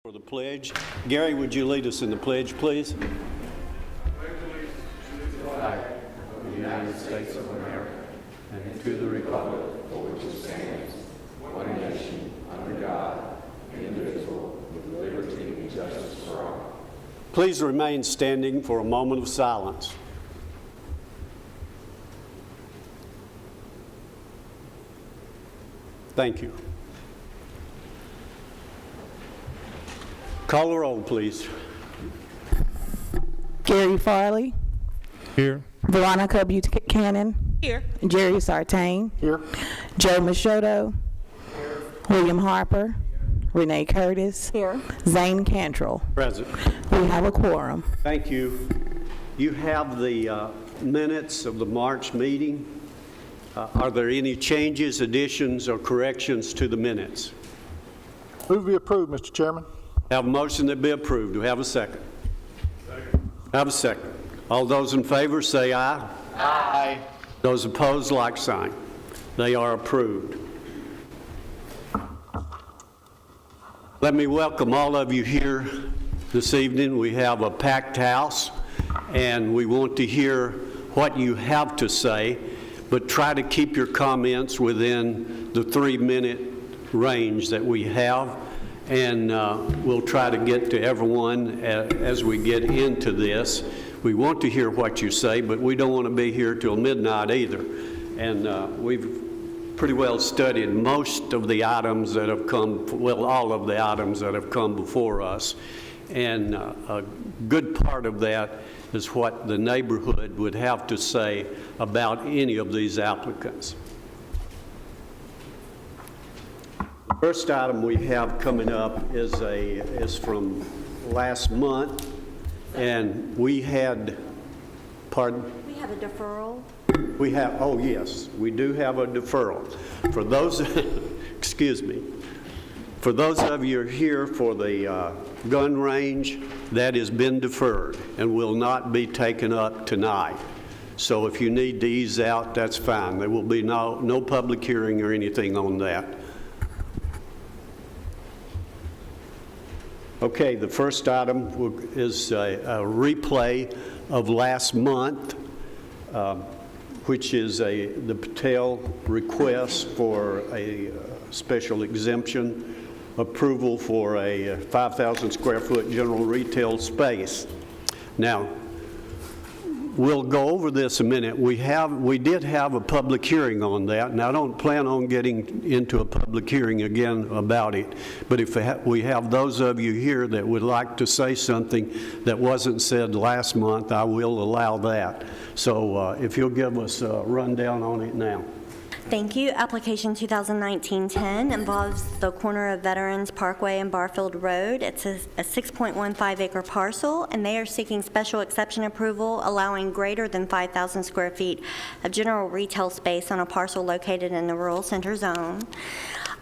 For the pledge. Gary, would you lead us in the pledge, please? Flag of the United States of America and to the republic for which it stands, one nation, under God, indivisible, with liberty and justice for all. Please remain standing for a moment of silence. Thank you. Call the roll, please. Gary Farley. Here. Veronica Buchanan. Here. Jerry Sartain. Here. Joe Machoto. Here. William Harper. Renee Curtis. Here. Zane Cantrell. Present. We have a quorum. Thank you. You have the minutes of the March meeting. Are there any changes, additions, or corrections to the minutes? Move to be approved, Mr. Chairman. Have a motion that be approved. Do we have a second? Second. Have a second. All those in favor say aye. Aye. Those opposed, like sign. They are approved. Let me welcome all of you here this evening. We have a packed house, and we want to hear what you have to say, but try to keep your comments within the 3-minute range that we have. And we'll try to get to everyone as we get into this. We want to hear what you say, but we don't want to be here till midnight either. And we've pretty well studied most of the items that have come, well, all of the items that have come before us. And a good part of that is what the neighborhood would have to say about any of these applicants. First item we have coming up is from last month, and we had, pardon? We have a deferral. We have, oh yes, we do have a deferral. For those, excuse me, for those of you here for the gun range, that has been deferred and will not be taken up tonight. So if you need to ease out, that's fine. There will be no public hearing or anything on that. Okay, the first item is a replay of last month, which is the Patel request for a special exemption approval for a 5,000 square foot general retail space. Now, we'll go over this a minute. We did have a public hearing on that, and I don't plan on getting into a public hearing again about it. But if we have those of you here that would like to say something that wasn't said last month, I will allow that. So if you'll give us a rundown on it now. Thank you. Application 2019-10 involves the corner of Veterans Parkway and Barfield Road. It's a 6.15 acre parcel, and they are seeking special exception approval allowing greater than 5,000 square feet of general retail space on a parcel located in the rural center zone.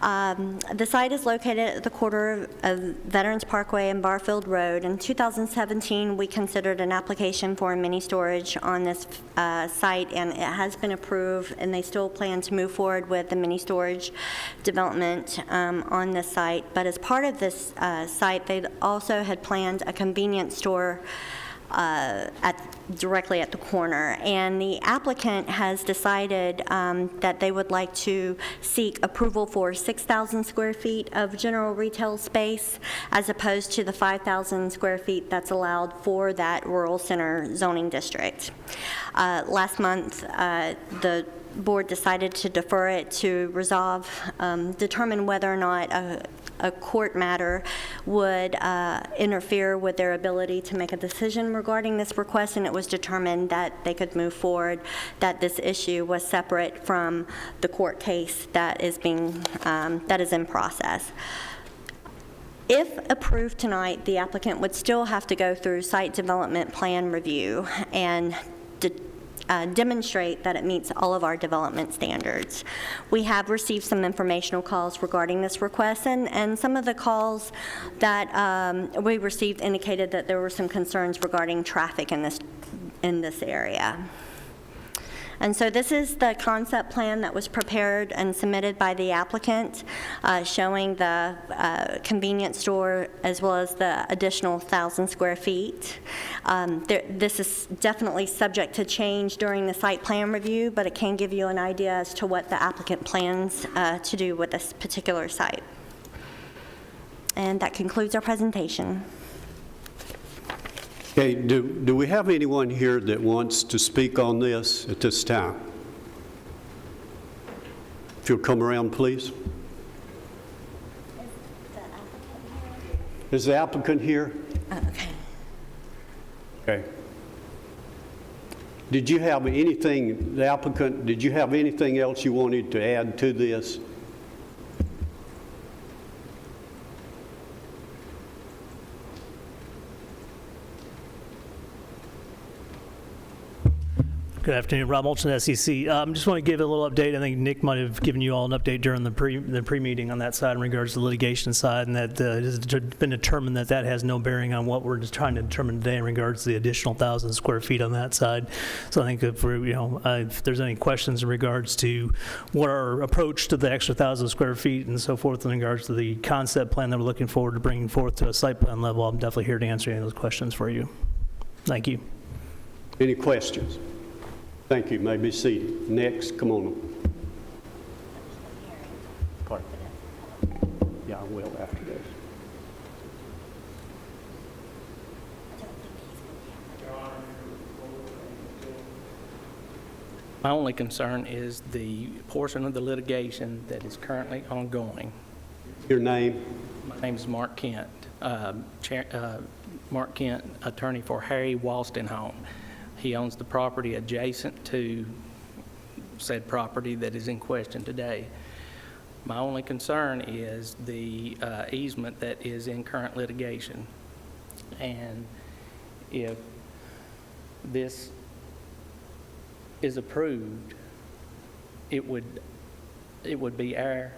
The site is located at the corner of Veterans Parkway and Barfield Road. In 2017, we considered an application for a mini storage on this site, and it has been approved, and they still plan to move forward with the mini storage development on this site. But as part of this site, they also had planned a convenience store directly at the corner, and the applicant has decided that they would like to seek approval for 6,000 square feet of general retail space as opposed to the 5,000 square feet that's allowed for that rural center zoning district. Last month, the board decided to defer it to resolve, determine whether or not a court matter would interfere with their ability to make a decision regarding this request, and it was determined that they could move forward, that this issue was separate from the court case that is in process. If approved tonight, the applicant would still have to go through site development plan review and demonstrate that it meets all of our development standards. We have received some informational calls regarding this request, and some of the calls that we received indicated that there were some concerns regarding traffic in this area. And so this is the concept plan that was prepared and submitted by the applicant, showing the convenience store as well as the additional 1,000 square feet. This is definitely subject to change during the site plan review, but it can give you an idea as to what the applicant plans to do with this particular site. And that concludes our presentation. Okay, do we have anyone here that wants to speak on this at this time? If you'll come around, please. Is the applicant here? Okay. Okay. Did you have anything, the applicant, did you have anything else you wanted to add to this? Good afternoon, Rob Mulchin, SEC. Just want to give a little update. I think Nick might have given you all an update during the pre-meeting on that side in regards to the litigation side, and that it has been determined that that has no bearing on what we're just trying to determine today in regards to the additional 1,000 square feet on that side. So I think if there's any questions in regards to what our approach to the extra 1,000 square feet and so forth in regards to the concept plan that we're looking forward to bringing forth to a site plan level, I'm definitely here to answer any of those questions for you. Thank you. Any questions? Thank you. You may be seated. Next, come on. Pardon? Yeah, I will after this. My only concern is the portion of the litigation that is currently ongoing. Your name? My name is Mark Kent, Mark Kent, attorney for Harry Walston. He owns the property adjacent to said property that is in question today. My only concern is the easement that is in current litigation. And if this is approved, it would be our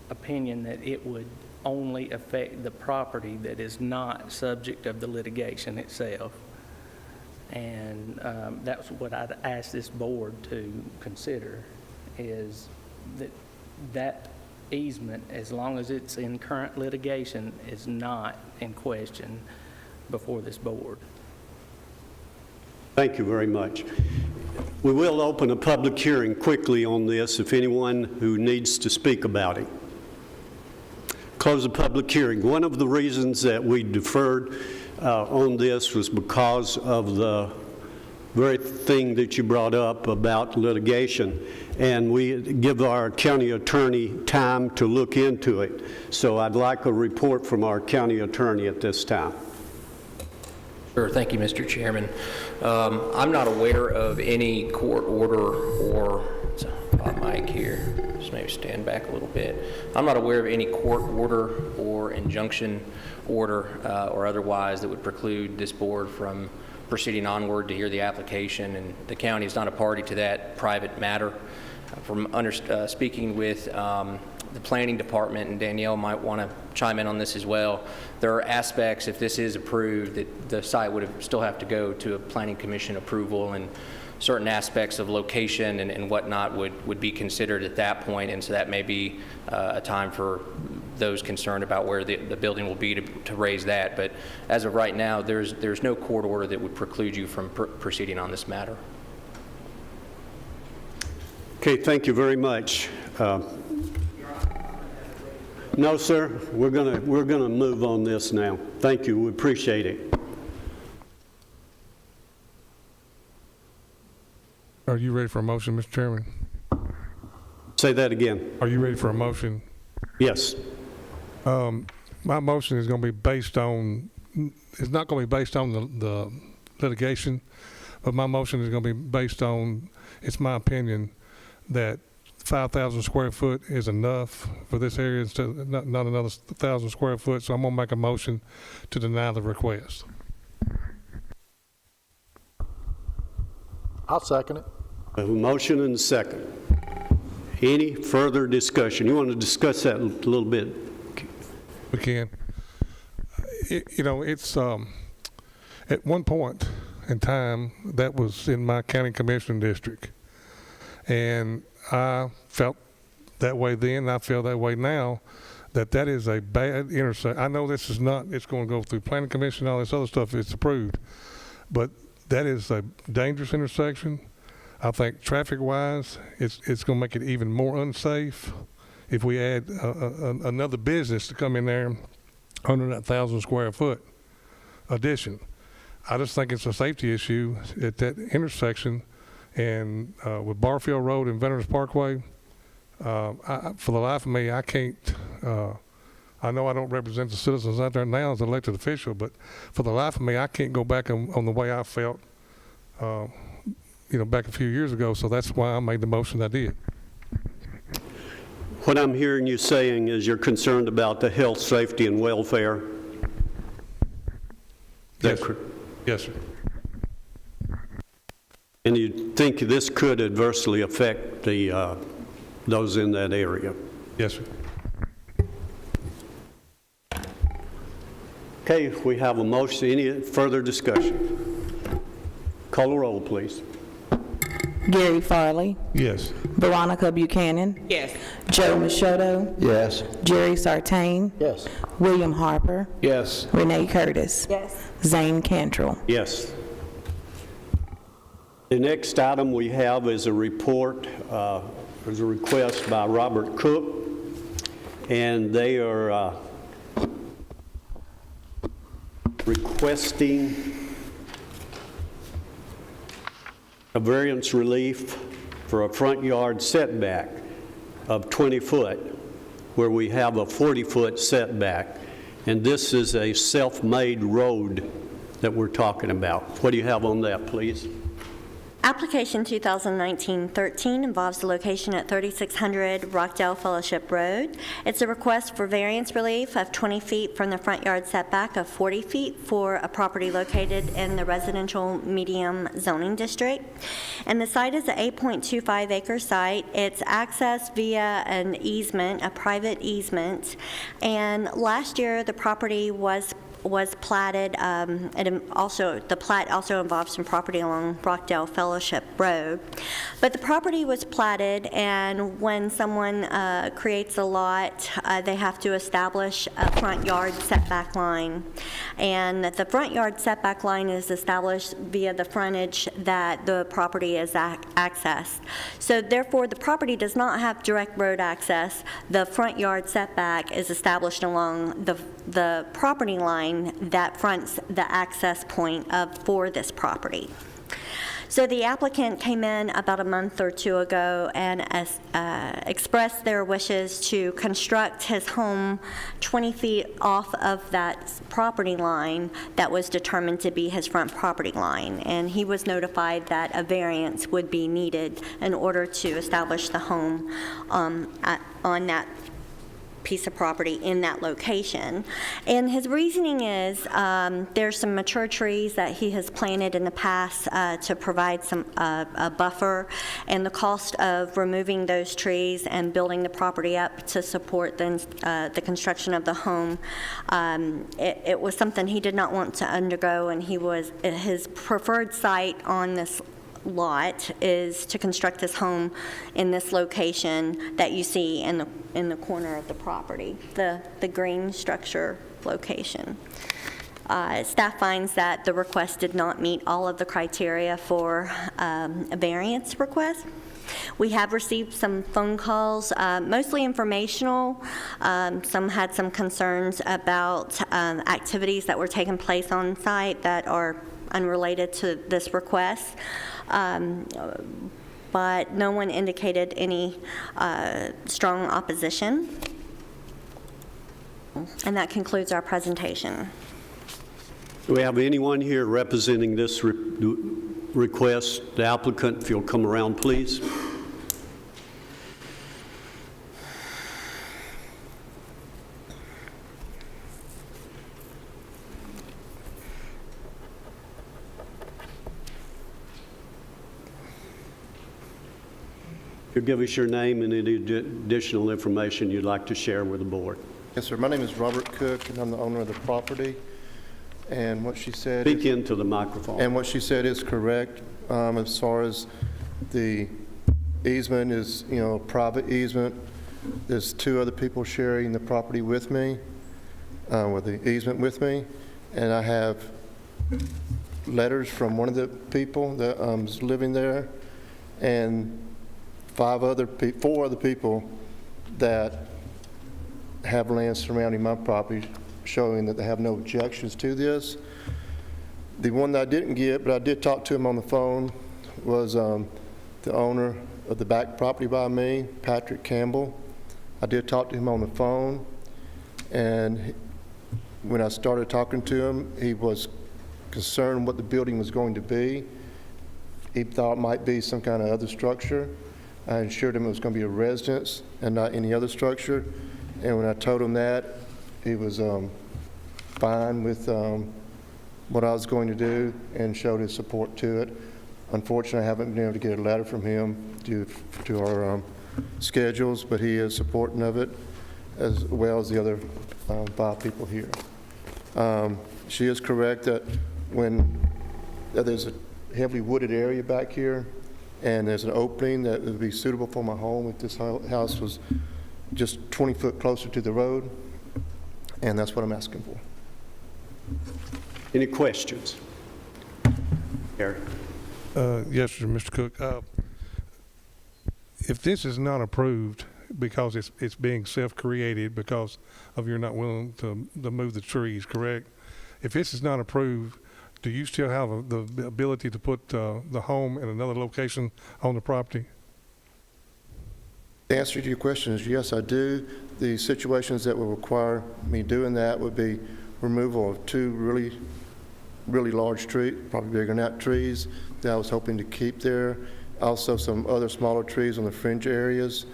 opinion that it would only affect the property that is not subject of the litigation itself. And that's what I'd ask this board to consider, is that easement, as long as it's in current litigation, is not in question before this board. Thank you very much. We will open a public hearing quickly on this if anyone who needs to speak about it. Close the public hearing. One of the reasons that we deferred on this was because of the very thing that you brought up about litigation, and we give our county attorney time to look into it. So I'd like a report from our county attorney at this time. Sure. Thank you, Mr. Chairman. I'm not aware of any court order or, mic here, just maybe stand back a little bit. I'm not aware of any court order or injunction order or otherwise that would preclude this board from proceeding onward to hear the application, and the county is not a party to that private matter. From speaking with the planning department, and Danielle might want to chime in on this as well, there are aspects, if this is approved, that the site would still have to go to a planning commission approval, and certain aspects of location and whatnot would be considered at that point, and so that may be a time for those concerned about where the building will be to raise that. But as of right now, there's no court order that would preclude you from proceeding on this matter. Okay, thank you very much. No, sir, we're gonna move on this now. Thank you, we appreciate it. Are you ready for a motion, Mr. Chairman? Say that again. Are you ready for a motion? Yes. My motion is going to be based on, it's not going to be based on the litigation, but my motion is going to be based on, it's my opinion, that 5,000 square foot is enough for this area, instead of not another 1,000 square foot, so I'm going to make a motion to deny the request. I'll second it. A motion and a second. Any further discussion? You want to discuss that a little bit? We can. It's at one point in time that was in my county commission district, And I felt that way then, I feel that way now, that is a bad intersection. I know this is not, it's going to go through planning commission, all this other stuff, it's approved. But that is a dangerous intersection. I think traffic-wise, it's going to make it even more unsafe if we add another business to come in there under that 1,000 square foot addition. I just think it's a safety issue at that intersection, and with Barfield Road and Veterans Parkway, for the life of me, I can't, I know I don't represent the citizens out there now as an elected official, but for the life of me, I can't go back on the way I felt, back a few years ago, so that's why I made the motion I did. What I'm hearing you saying is you're concerned about the health, safety, and welfare. Yes, sir. Yes, sir. And you think this could adversely affect the those in that area? Yes, sir. Okay, we have a motion. Any further discussion? Call the roll, please. Gary Farley, Yes. Veronica Buchanan, Yes. Joe Machado, Yes. Jerry Sartain, Yes. William Harper, Yes. Renee Curtis, Yes. Zane Cantrell. Yes. The next item we have is a report, there's a request by Robert Cook, and they are requesting a variance relief for a front yard setback of 20 foot, where we have a 40-foot setback. And this is a self-made road that we're talking about. What do you have on that, please? Application 2019-13 involves the location at 3600 Rockdale Fellowship Road. It's a request for variance relief of 20 feet from the front yard setback of 40 feet for a property located in the residential medium zoning district. And the site is an 8.25 acre site. It's accessed via an easement, a private easement. And last year, the property was platted, and the plat also involves some property along Rockdale Fellowship Road. But the property was platted, and when someone creates a lot, they have to establish a front yard setback line. And the front yard setback line is established via the frontage that the property is accessed. So therefore, the property does not have direct road access. The front yard setback is established along the property line that fronts the access point for this property. So the applicant came in about a month or two ago and expressed their wishes to construct his home 20 feet off of that property line that was determined to be his front property line. And he was notified that a variance would be needed in order to establish the home on that piece of property in that location. And his reasoning is there's some mature trees that he has planted in the past to provide a buffer, and the cost of removing those trees and building the property up to support the construction of the home, it was something he did not want to undergo, and his preferred site on this lot is to construct this home in this location that you see in the corner of the property, the green structure location. Staff finds that the request did not meet all of the criteria for a variance request. We have received some phone calls, mostly informational. Some had some concerns about activities that were taking place on site that are unrelated to this request. But no one indicated any strong opposition. And that concludes our presentation. Do we have anyone here representing this request? The applicant, if you'll come around, please. You'll give us your name and any additional information you'd like to share with the board. Yes, sir. My name is Robert Cook, and I'm the owner of the property. And what she said Speak into the microphone. And what she said is correct as far as the easement is, a private easement. There's 2 other people sharing the property with me, with the easement with me, and I have letters from one of the people that is living there, and 4 other people that have land surrounding my property, showing that they have no objections to this. The one that I didn't get, but I did talk to him on the phone, was the owner of the back property by me, Patrick Campbell. I did talk to him on the phone, and when I started talking to him, he was concerned what the building was going to be. He thought it might be some kind of other structure. I assured him it was going to be a residence and not any other structure. And when I told him that, he was fine with what I was going to do and showed his support to it. Unfortunately, I haven't been able to get a letter from him due to our schedules, but he is supporting of it, as well as the other 5 people here. She is correct that that there's a heavily wooded area back here, and there's an opening that would be suitable for my home if this house was just 20 foot closer to the road, and that's what I'm asking for. Any questions? Eric? Yes, sir, Mr. Cook. If this is not approved because it's being self-created because of you're not willing to move the trees, correct? If this is not approved, do you still have the ability to put the home in another location on the property? The answer to your question is yes, I do. The situations that will require me doing that would be removal of 2 really, really large trees, probably bigger than that, trees that I was hoping to keep there. Also some other smaller trees on the fringe areas.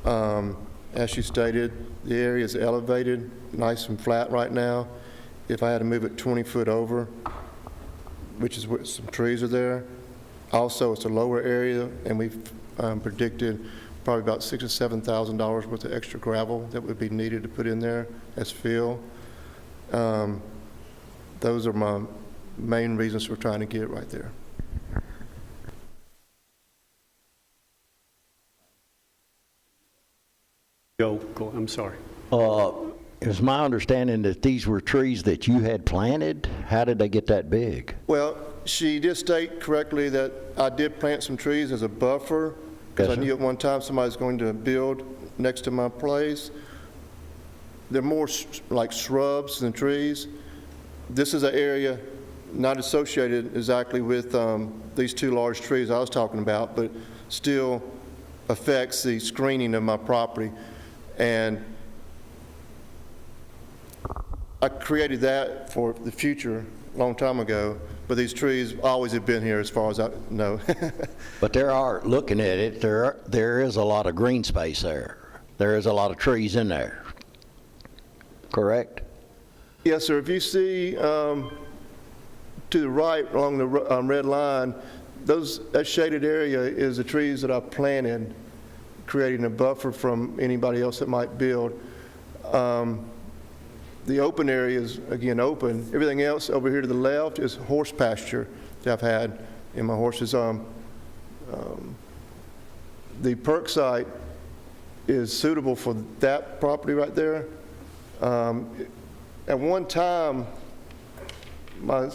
As you stated, the area is elevated, nice and flat right now. If I had to move it 20 foot over, which is where some trees are there. Also, it's a lower area, and we've predicted probably about $6,000 to $7,000 worth of extra gravel that would be needed to put in there as fill. Those are my main reasons for trying to get it right there. Go, I'm sorry. It's my understanding that these were trees that you had planted. How did they get that big? Well, she did state correctly that I did plant some trees as a buffer, because Yes, I knew at one time somebody's going to build next to my place. They're more like shrubs than trees. This is an area not associated exactly with these 2 large trees I was talking about, but still affects the screening of my property. And I created that for the future a long time ago, but these trees always have been here as far as I know. But looking at it, there is a lot of green space there. There is a lot of trees in there, correct? Yes, sir. If you see to the right along the red line, that shaded area is the trees that I planted, creating a buffer from anybody else that might build. The open area is, again, open. Everything else over here to the left is horse pasture that I've had in my horses. The perk site is suitable for that property right there. At one time, my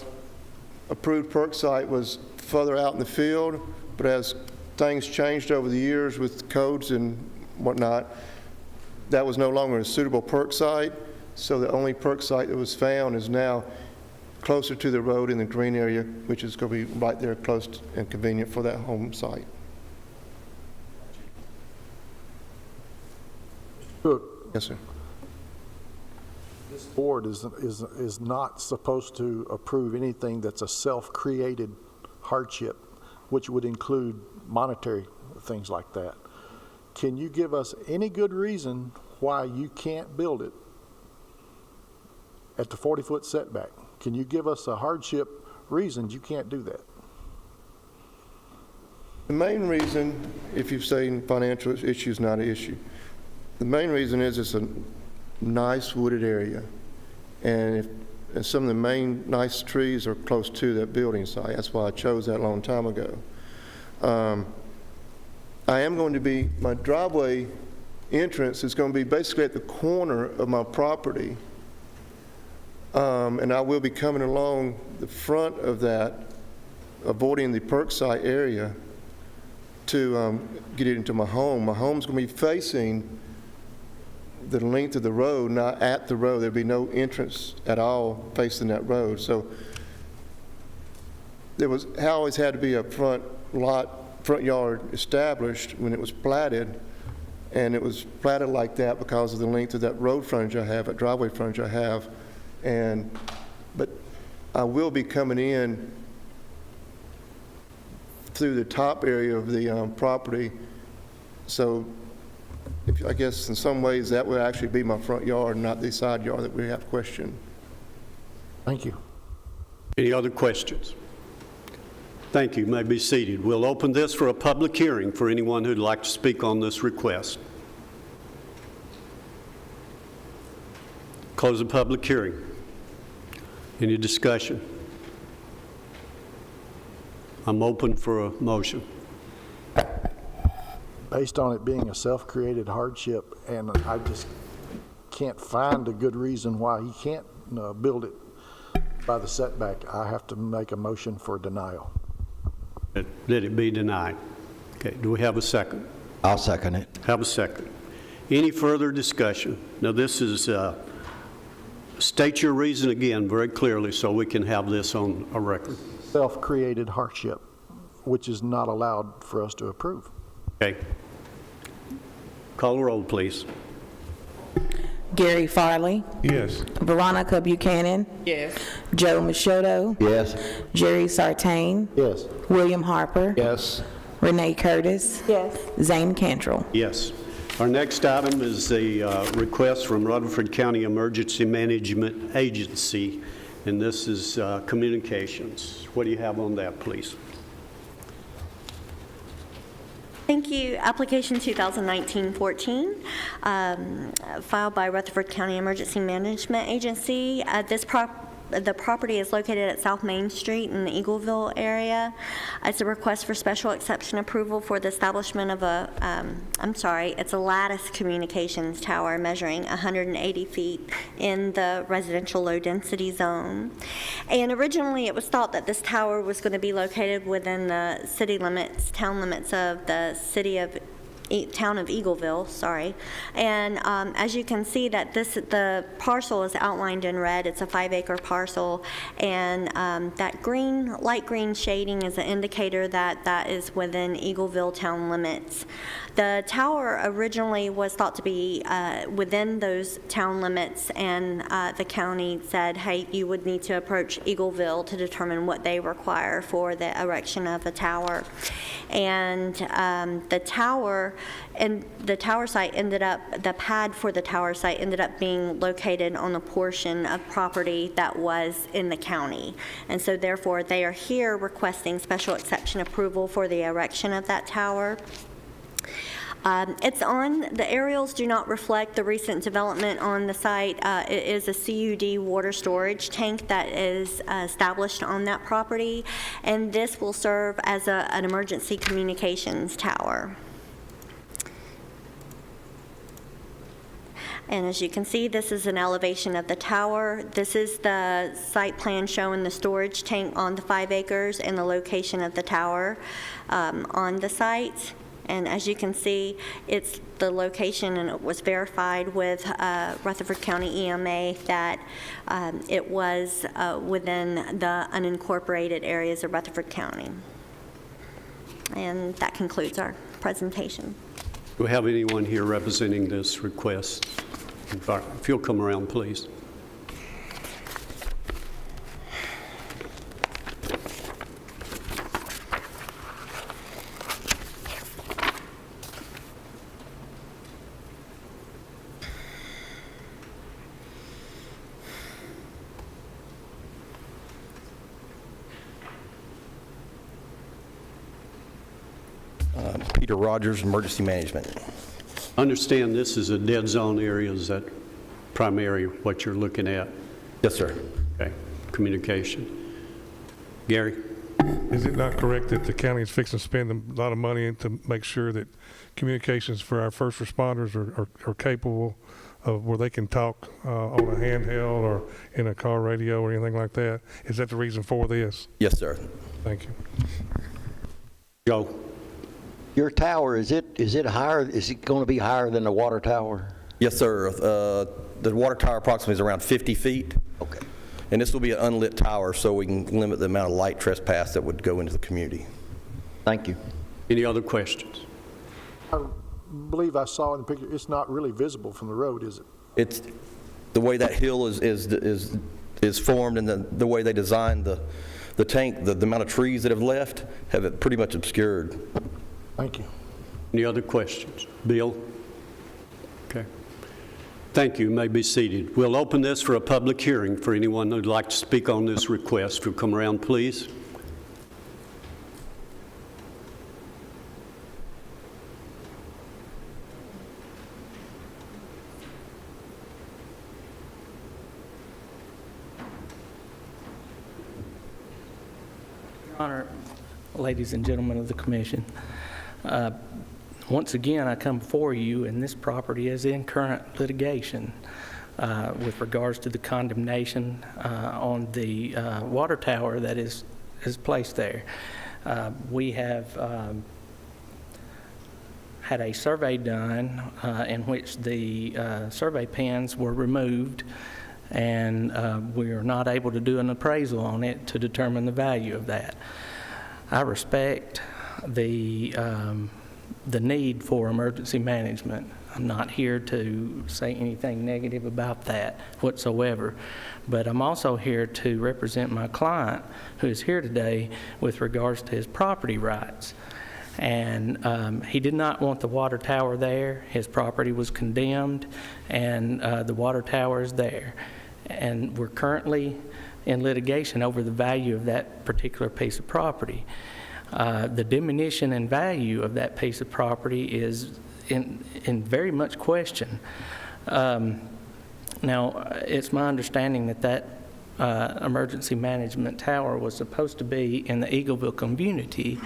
approved perk site was further out in the field, but as things changed over the years with codes and whatnot, that was no longer a suitable perk site. So the only perk site that was found is now closer to the road in the green area, which is going to be right there close and convenient for that home site. Cook, Yes, sir. this board is not supposed to approve anything that's a self-created hardship, which would include monetary things like that. Can you give us any good reason why you can't build it at the 40-foot setback? Can you give us a hardship reason you can't do that? The main reason, if you're saying financial issue is not an issue, the main reason is it's a nice wooded area, and some of the main nice trees are close to that building site. That's why I chose that a long time ago. I am going to be, my driveway entrance is going to be basically at the corner of my property. And I will be coming along the front of that, avoiding the perk site area to get it into my home. My home's going to be facing the length of the road, not at the road. There'll be no entrance at all facing that road. So there always had to be a front yard established when it was platted, and it was platted like that because of the length of that road frontage I have, that driveway frontage I have. But I will be coming in through the top area of the property. So I guess in some ways that would actually be my front yard, not the side yard that we have questioned. Thank you. Any other questions? Thank you. You may be seated. We'll open this for a public hearing for anyone who'd like to speak on this request. Close the public hearing. Any discussion? I'm open for a motion. Based on it being a self-created hardship, and I just can't find a good reason why he can't build it by the setback, I have to make a motion for denial. Let it be denied. Okay, do we have a second? I'll second it. Have a second. Any further discussion? Now this is, state your reason again very clearly so we can have this on a record. Self-created hardship, which is not allowed for us to approve. Okay. Call the roll, please. Gary Farley, Yes. Veronica Buchanan, Yes. Joe Machado, Yes. Jerry Sartain, Yes. William Harper, Yes. Renee Curtis, Zane Cantrell. Yes. Our next item is the request from Rutherford County Emergency Management Agency, and this is communications. What do you have on that, please? Thank you. Application 2019-14, filed by Rutherford County Emergency Management Agency. The property is located at South Main Street in the Eagleville area. It's a request for special exception approval for the establishment of it's a lattice communications tower measuring 180 feet in the residential low-density zone. And originally, it was thought that this tower was going to be located within the town limits of the town of Eagleville, And as you can see that the parcel is outlined in red. It's a 5-acre parcel, and that light green shading is an indicator that that is within Eagleville town limits. The tower originally was thought to be within those town limits, and the county said, hey, you would need to approach Eagleville to determine what they require for the erection of a tower. And the pad for the tower site ended up being located on a portion of property that was in the county. And so therefore, they are here requesting special exception approval for the erection of that tower. The aerials do not reflect the recent development on the site. It is a CUD water storage tank that is established on that property, and this will serve as an emergency communications tower. And as you can see, this is an elevation of the tower. This is the site plan showing the storage tank on the 5 acres and the location of the tower on the site. And as you can see, it's the location, and it was verified with Rutherford County EMA that it was within the unincorporated areas of Rutherford County. And that concludes our presentation. Do we have anyone here representing this request? If you'll come around, please. Peter Rogers, Emergency Management. Understand this is a dead zone area. Is that primarily what you're looking at? Yes, sir. Okay. Communication. Gary? Is it not correct that the county is fixing to spend a lot of money to make sure that communications for our first responders are capable of where they can talk on a handheld or in a car radio or anything like that? Is that the reason for this? Yes, sir. Thank you. Joe? Your tower, is it higher, is it going to be higher than the water tower? Yes, sir. The water tower approximately is around 50 feet. Okay. And this will be an unlit tower, so we can limit the amount of light trespass that would go into the community. Thank you. Any other questions? I believe I saw in the picture, it's not really visible from the road, is it? It's the way that hill is formed, and the way they designed the tank, the amount of trees that have left have it pretty much obscured. Thank you. Any other questions? Bill? Okay. Thank you. You may be seated. We'll open this for a public hearing for anyone who'd like to speak on this request. Will come around, please. Your Honor, ladies and gentlemen of the commission, once again, I come before you, and this property is in current litigation with regards to the condemnation on the water tower that is placed there. We have had a survey done in which the survey pins were removed, and we are not able to do an appraisal on it to determine the value of that. I respect the need for emergency management. I'm not here to say anything negative about that whatsoever, but I'm also here to represent my client who is here today with regards to his property rights. And he did not want the water tower there. His property was condemned, and the water tower is there. And we're currently in litigation over the value of that particular piece of property. The diminution in value of that piece of property is in very much question. Now, it's my understanding that emergency management tower was supposed to be in the Eagleville community,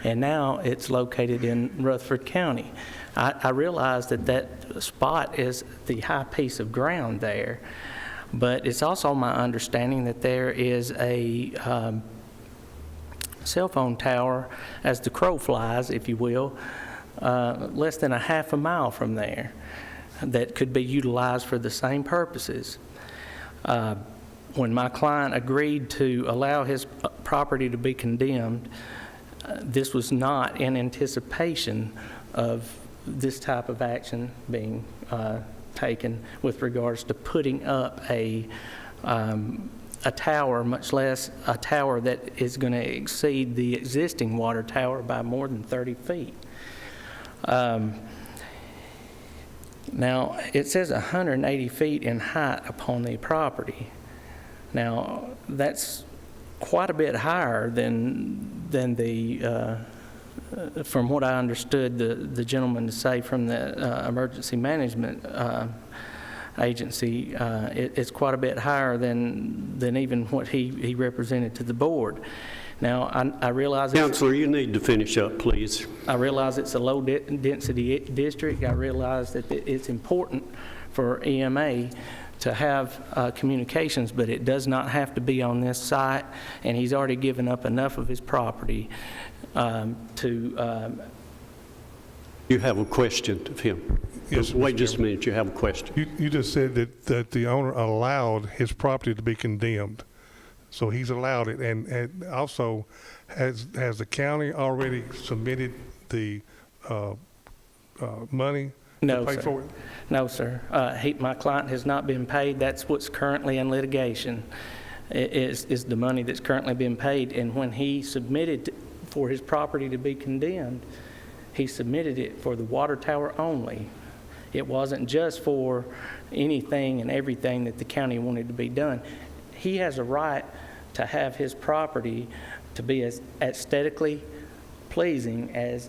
and now it's located in Rutherford County. I realize that spot is the high piece of ground there, but it's also my understanding that there is a cell phone tower, as the crow flies, if you will, less than a half a mile from there that could be utilized for the same purposes. When my client agreed to allow his property to be condemned, this was not in anticipation of this type of action being taken with regards to putting up a tower, much less a tower that is going to exceed the existing water tower by more than 30 feet. Now, it says 180 feet in height upon the property. Now, that's quite a bit higher than the, from what I understood the gentleman to say from the emergency management agency, it's quite a bit higher than even what he represented to the board. Now, I realize... Counselor, you need to finish up, please. I realize it's a low-density district. I realize that it's important for EMA to have communications, but it does not have to be on this site, and he's already given up enough of his property to... You have a question of him. Yes, wait Mr. just a minute. You have a question. You just said that the owner allowed his property to be condemned. So he's allowed it, and also, has the county already submitted the money to pay for it? No, sir. My client has not been paid. That's what's currently in litigation, is the money that's currently been paid. And when he submitted for his property to be condemned, he submitted it for the water tower only. It wasn't just for anything and everything that the county wanted to be done. He has a right to have his property to be as aesthetically pleasing as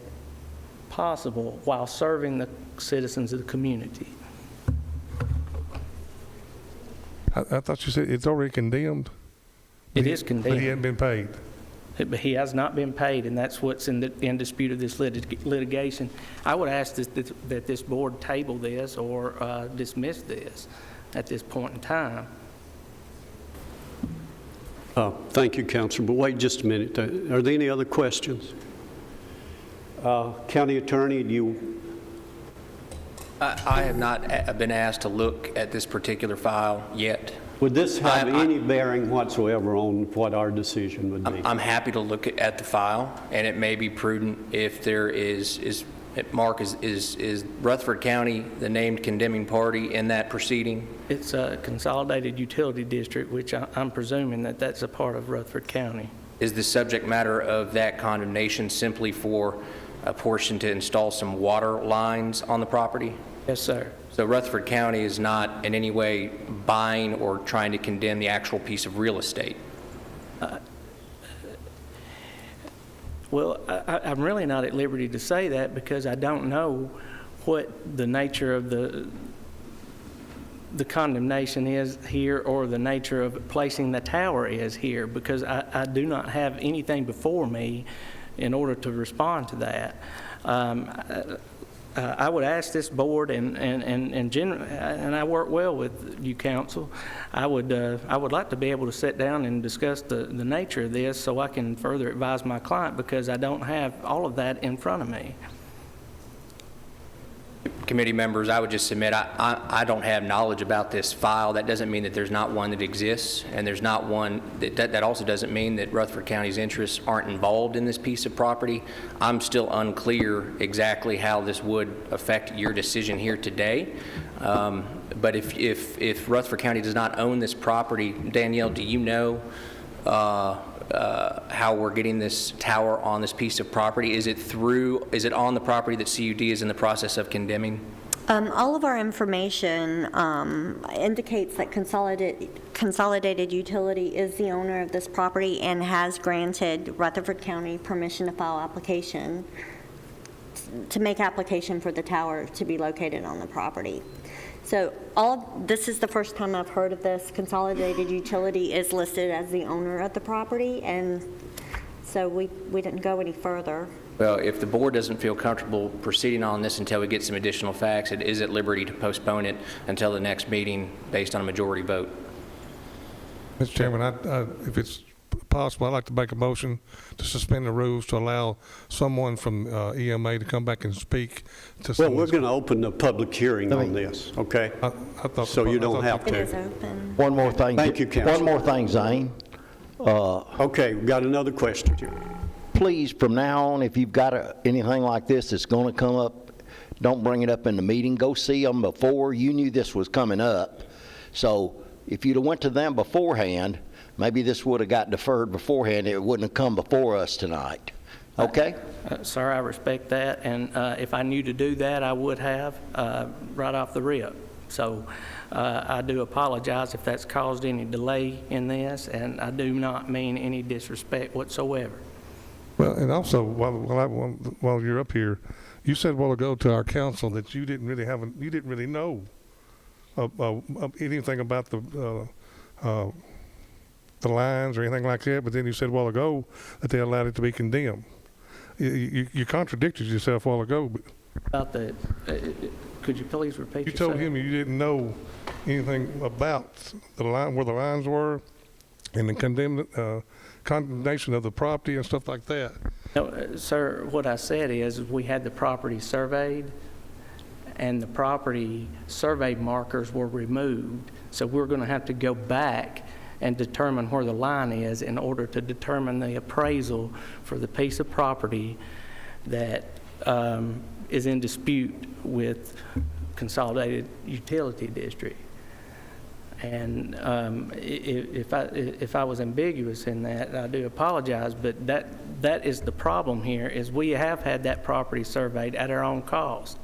possible while serving the citizens of the community. I thought you said it's already condemned? It is condemned. But he hadn't been paid? But he has not been paid, and that's what's in dispute of this litigation. I would ask that this board table this or dismiss this at this point in time. Thank you, Counselor, but wait just a minute. Are there any other questions? County Attorney, do you? I have not been asked to look at this particular file yet. Would this have any bearing whatsoever on what our decision would be? I'm happy to look at the file, and it may be prudent if there is Mark, is Rutherford County the named condemning party in that proceeding? It's a consolidated utility district, which I'm presuming that that's a part of Rutherford County. Is the subject matter of that condemnation simply for a portion to install some water lines on the property? Yes, sir. So Rutherford County is not in any way buying or trying to condemn the actual piece of real estate? Well, I'm really not at liberty to say that because I don't know what the nature of the condemnation is here or the nature of placing the tower is here, because I do not have anything before me in order to respond to that. I would ask this board and I work well with you, counsel. I would like to be able to sit down and discuss the nature of this so I can further advise my client, because I don't have all of that in front of me. Committee members, I would just submit, I don't have knowledge about this file. That doesn't mean that there's not one that exists, and there's not one that also doesn't mean that Rutherford County's interests aren't involved in this piece of property. I'm still unclear exactly how this would affect your decision here today. But if Rutherford County does not own this property, Danielle, do you know how we're getting this tower on this piece of property? Is it on the property that CUD is in the process of condemning? All of our information indicates that Consolidated Utility is the owner of this property and has granted Rutherford County permission to file application, to make application for the tower to be located on the property. So this is the first time I've heard of this. Consolidated Utility is listed as the owner of the property, and so we didn't go any further. Well, if the board doesn't feel comfortable proceeding on this until we get some additional facts, it is at liberty to postpone it until the next meeting based on a majority vote. Mr. Chairman, if it's possible, I'd like to make a motion to suspend the rules to allow someone from EMA to come back and speak. Well, we're going to open the public hearing on this, okay? So you don't have It is to. open. One more thing. Thank you, Counsel. One more thing, Zane. Okay, we've got another question here. Please, from now on, if you've got anything like this that's going to come up, don't bring it up in the meeting. Go see them before. You knew this was coming up. So if you'd have went to them beforehand, maybe this would have got deferred beforehand. It wouldn't have come before us tonight. Okay? Sir, I respect that, and if I knew to do that, I would have right off the rip. So I do apologize if that's caused any delay in this, and I do not mean any disrespect whatsoever. Well, and also, while you're up here, you said a while ago to our council that you didn't really know anything about the lines or anything like that, but then you said a while ago that they allowed it to be condemned. You contradicted yourself a while ago. About the, could you please repeat You told yourself? him you didn't know anything about the line, where the lines were, and the condemnation of the property and stuff like that. No, sir, what I said is we had the property surveyed, and the property survey markers were removed. So we're going to have to go back and determine where the line is in order to determine the appraisal for the piece of property that is in dispute with Consolidated Utility District. And if I was ambiguous in that, I do apologize, but that is the problem here, is we have had that property surveyed at our own cost.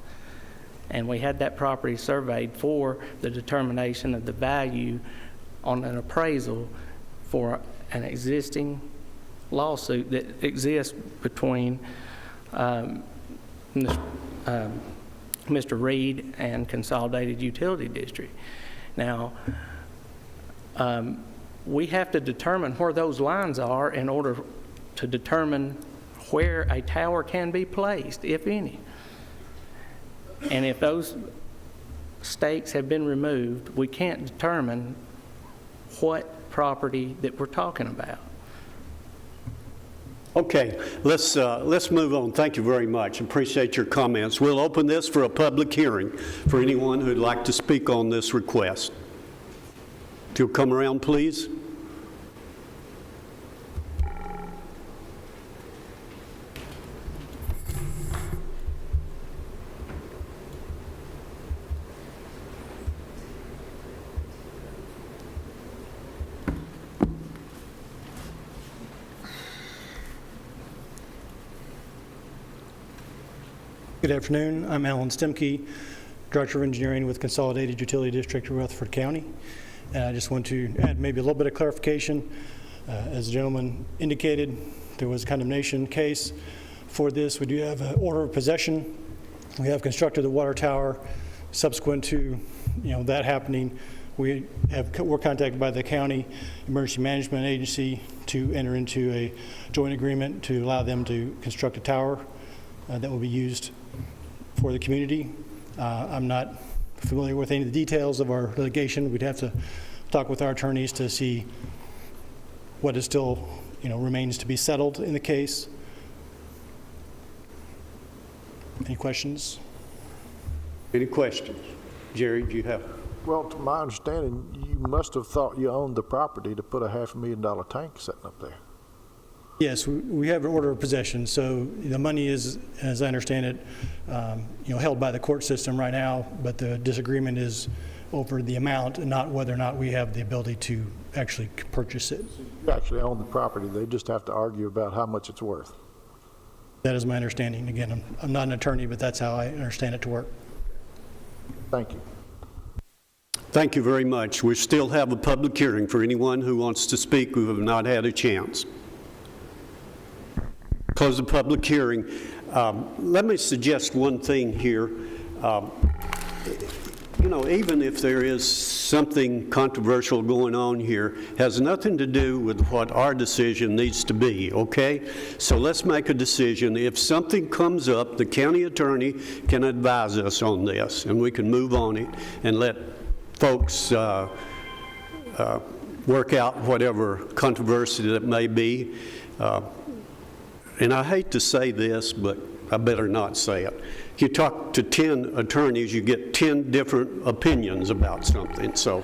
And we had that property surveyed for the determination of the value on an appraisal for an existing lawsuit that exists between Mr. Reed and Consolidated Utility District. Now, we have to determine where those lines are in order to determine where a tower can be placed, if any. And if those stakes have been removed, we can't determine what property that we're talking about. Okay, let's move on. Thank you very much. Appreciate your comments. We'll open this for a public hearing for anyone who'd like to speak on this request. If you'll come around, please. Good afternoon. I'm Alan Stemke, Director of Engineering with Consolidated Utility District of Rutherford County. And I just want to add maybe a little bit of clarification. As the gentleman indicated, there was a condemnation case for this. We do have an order of possession. We have constructed the water tower. Subsequent to that happening, we're contacted by the county emergency management agency to enter into a joint agreement to allow them to construct a tower that will be used for the community. I'm not familiar with any of the details of our litigation. We'd have to talk with our attorneys to see what is still, remains to be settled in the case. Any questions? Any questions? Jerry, do you have? Well, to my understanding, you must have thought you owned the property to put a $500,000 tank sitting up there. Yes, we have an order of possession. So the money is, as I understand it, held by the court system right now, but the disagreement is over the amount and not whether or not we have the ability to actually purchase it. You actually own the property. They just have to argue about how much it's worth. That is my understanding. Again, I'm not an attorney, but that's how I understand it to work. Thank you. Thank you very much. We still have a public hearing for anyone who wants to speak who have not had a chance. Close the public hearing. Let me suggest one thing here. Even if there is something controversial going on here, has nothing to do with what our decision needs to be, okay? So let's make a decision. If something comes up, the county attorney can advise us on this, and we can move on it and let folks work out whatever controversy that may be. And I hate to say this, but I better not say it. If you talk to 10 attorneys, you get 10 different opinions about something. So,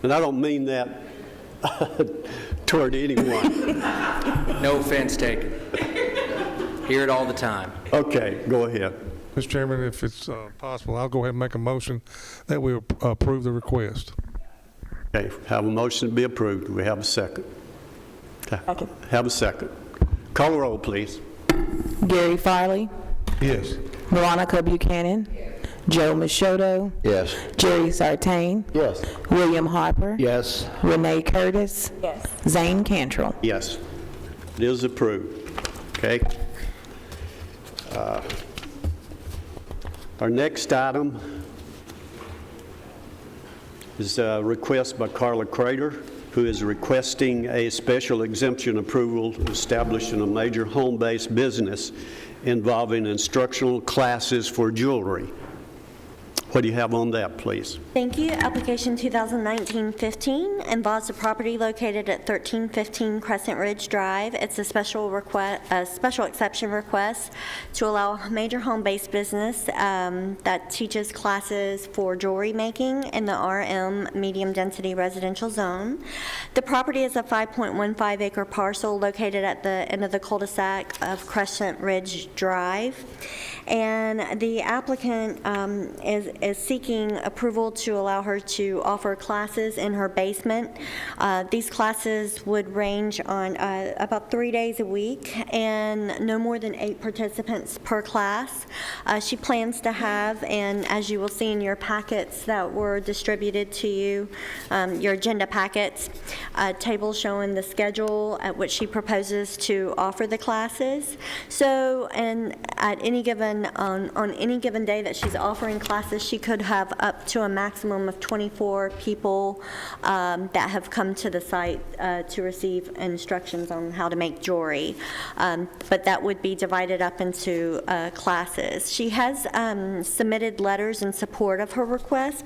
and I don't mean that toward anyone. No offense taken. Hear it all the time. Okay, go ahead. Mr. Chairman, if it's possible, I'll go ahead and make a motion that we approve the request. Okay, have a motion to be approved. Do we have a second? Second. Have a second. Call the roll, please. Gary Farley, Yes. Veronica Buchanan, Joe Machado, Yes. Jerry Sartain, Yes. William Harper, Yes. Renee Curtis, Zane Cantrell. Yes, it is approved. Okay. Our next item is a request by Carla Crater, who is requesting a special exemption approval establishing a major home-based business involving instructional classes for jewelry. What do you have on that, please? Thank you. Application 2019-15 involves a property located at 1315 Crescent Ridge Drive. It's a special exception request to allow a major home-based business that teaches classes for jewelry making in the RM medium-density residential zone. The property is a 5.15 acre parcel located at the end of the cul-de-sac of Crescent Ridge Drive. And the applicant is seeking approval to allow her to offer classes in her basement. These classes would range on about 3 days a week and no more than 8 participants per class. She plans to have, and as you will see in your packets that were distributed to you, your agenda packets, a table showing the schedule at which she proposes to offer the classes. So, and at any given, on any given day that she's offering classes, she she could have up to a maximum of 24 people that have come to the site to receive instructions on how to make jewelry. But that would be divided up into classes. She has submitted letters in support of her request.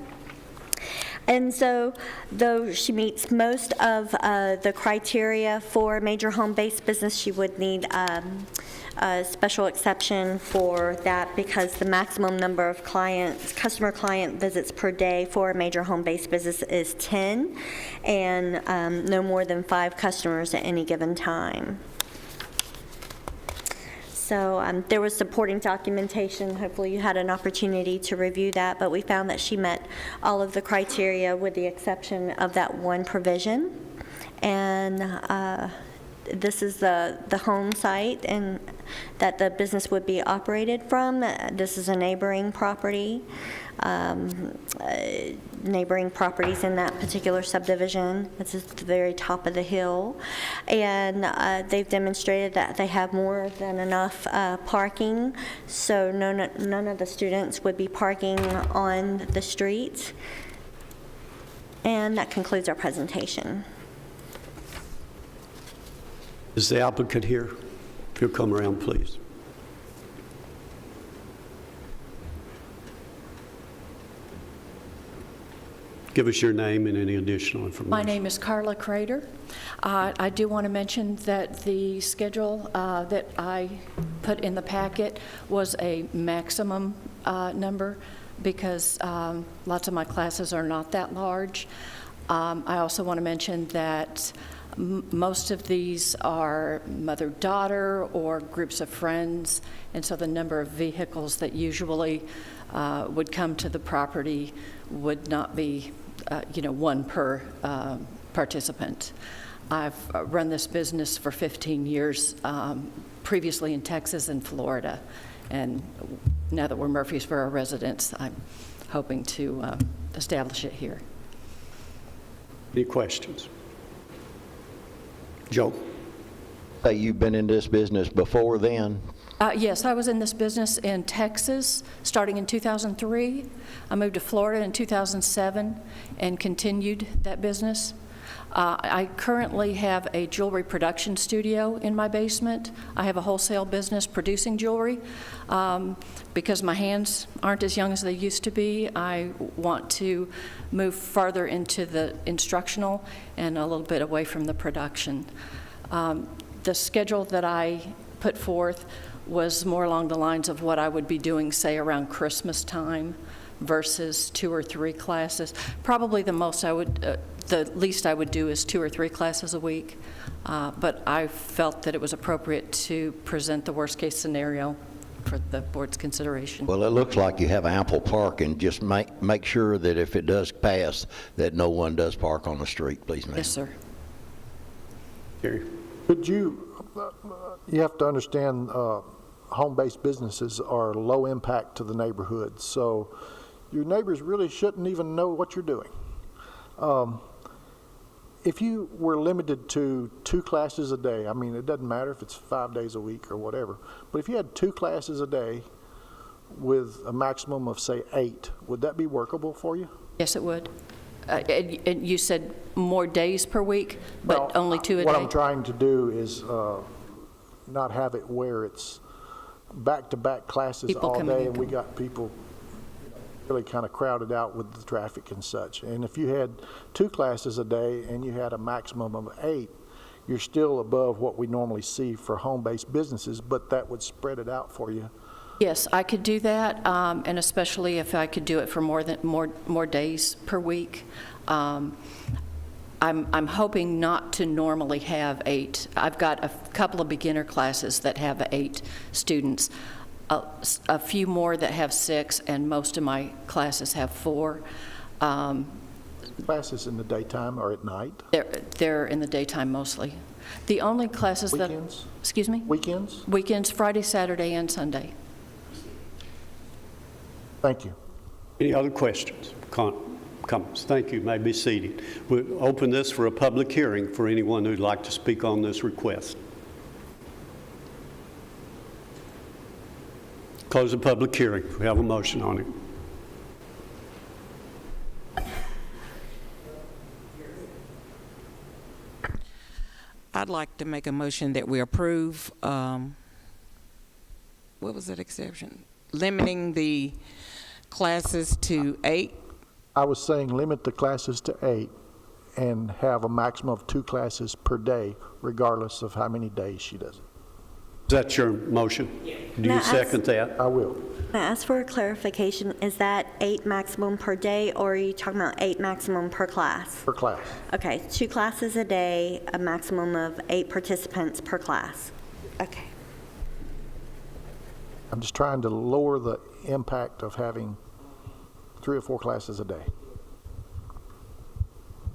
And so, though she meets most of the criteria for major home-based business, she would need a special exception for that because the maximum number of customer-client visits per day for a major home-based business is 10, and no more than 5 customers at any given time. So there was supporting documentation. Hopefully you had an opportunity to review that, but we found that she met all of the criteria with the exception of that one provision. And this is the home site and that the business would be operated from. This is a neighboring property, neighboring properties in that particular subdivision. This is the very top of the hill. And they've demonstrated that they have more than enough parking, so none of the students would be parking on the street. And that concludes our presentation. Is the applicant here? If you'll come around, please. Give us your name and any additional information. My name is Carla Crater. I do want to mention that the schedule that I put in the packet was a maximum number because lots of my classes are not that large. I also want to mention that most of these are mother-daughter or groups of friends, and so the number of vehicles that usually would come to the property would not be, one per participant. I've run this business for 15 years, previously in Texas and Florida, and now that we're Murfreesboro residents, I'm hoping to establish it here. Any questions? Joe? You've been in this business before then? Yes, I was in this business in Texas starting in 2003. I moved to Florida in 2007 and continued that business. I currently have a jewelry production studio in my basement. I have a wholesale business producing jewelry. Because my hands aren't as young as they used to be, I want to move farther into the instructional and a little bit away from the production. The schedule that I put forth was more along the lines of what I would be doing, say, around Christmas time versus 2 or 3 classes. Probably the least I would do is 2 or 3 classes a week, but I felt that it was appropriate to present the worst-case scenario for the board's consideration. Well, it looks like you have ample parking. Just make sure that if it does pass, that no one does park on the street, please, ma'am. Yes, sir. Gary? Could you have to understand home-based businesses are low impact to the neighborhood, so your neighbors really shouldn't even know what you're doing. If you were limited to 2 classes a day, I mean, it doesn't matter if it's 5 days a week or whatever, but if you had 2 classes a day with a maximum of, say, 8, would that be workable for you? Yes, it would. And you said more days per week, but only 2 a day? What I'm trying to do is not have it where it's back-to-back classes People all coming day, and and we got people really kind of crowded out with the traffic and such. And if you had 2 classes a day and you had a maximum of 8, you're still above what we normally see for home-based businesses, but that would spread it out for you. Yes, I could do that, and especially if I could do it for more days per week. I'm hoping not to normally have 8. I've got a couple of beginner classes that have 8 students, a few more that have 6, and most of my classes have 4. Classes in the daytime or at night? They're in the daytime mostly. The only classes Weekends? that... Excuse me? Weekends? Weekends, Friday, Saturday, and Sunday. Thank you. Any other questions, comments? Thank you. You may be seated. We'll open this for a public hearing for anyone who'd like to speak on this request. Close the public hearing. We have a motion on it. I'd like to make a motion that we approve, what was that exception? Limiting the classes to 8? I was saying limit the classes to 8 and have a maximum of 2 classes per day, regardless of how many days she does it. Is that your motion? Do Now, you second that? I will. Can I ask for a clarification? Is that 8 maximum per day, or are you talking about 8 maximum per class? Per class. Okay, 2 classes a day, a maximum of 8 participants per class. Okay. I'm just trying to lower the impact of having 3 or 4 classes a day.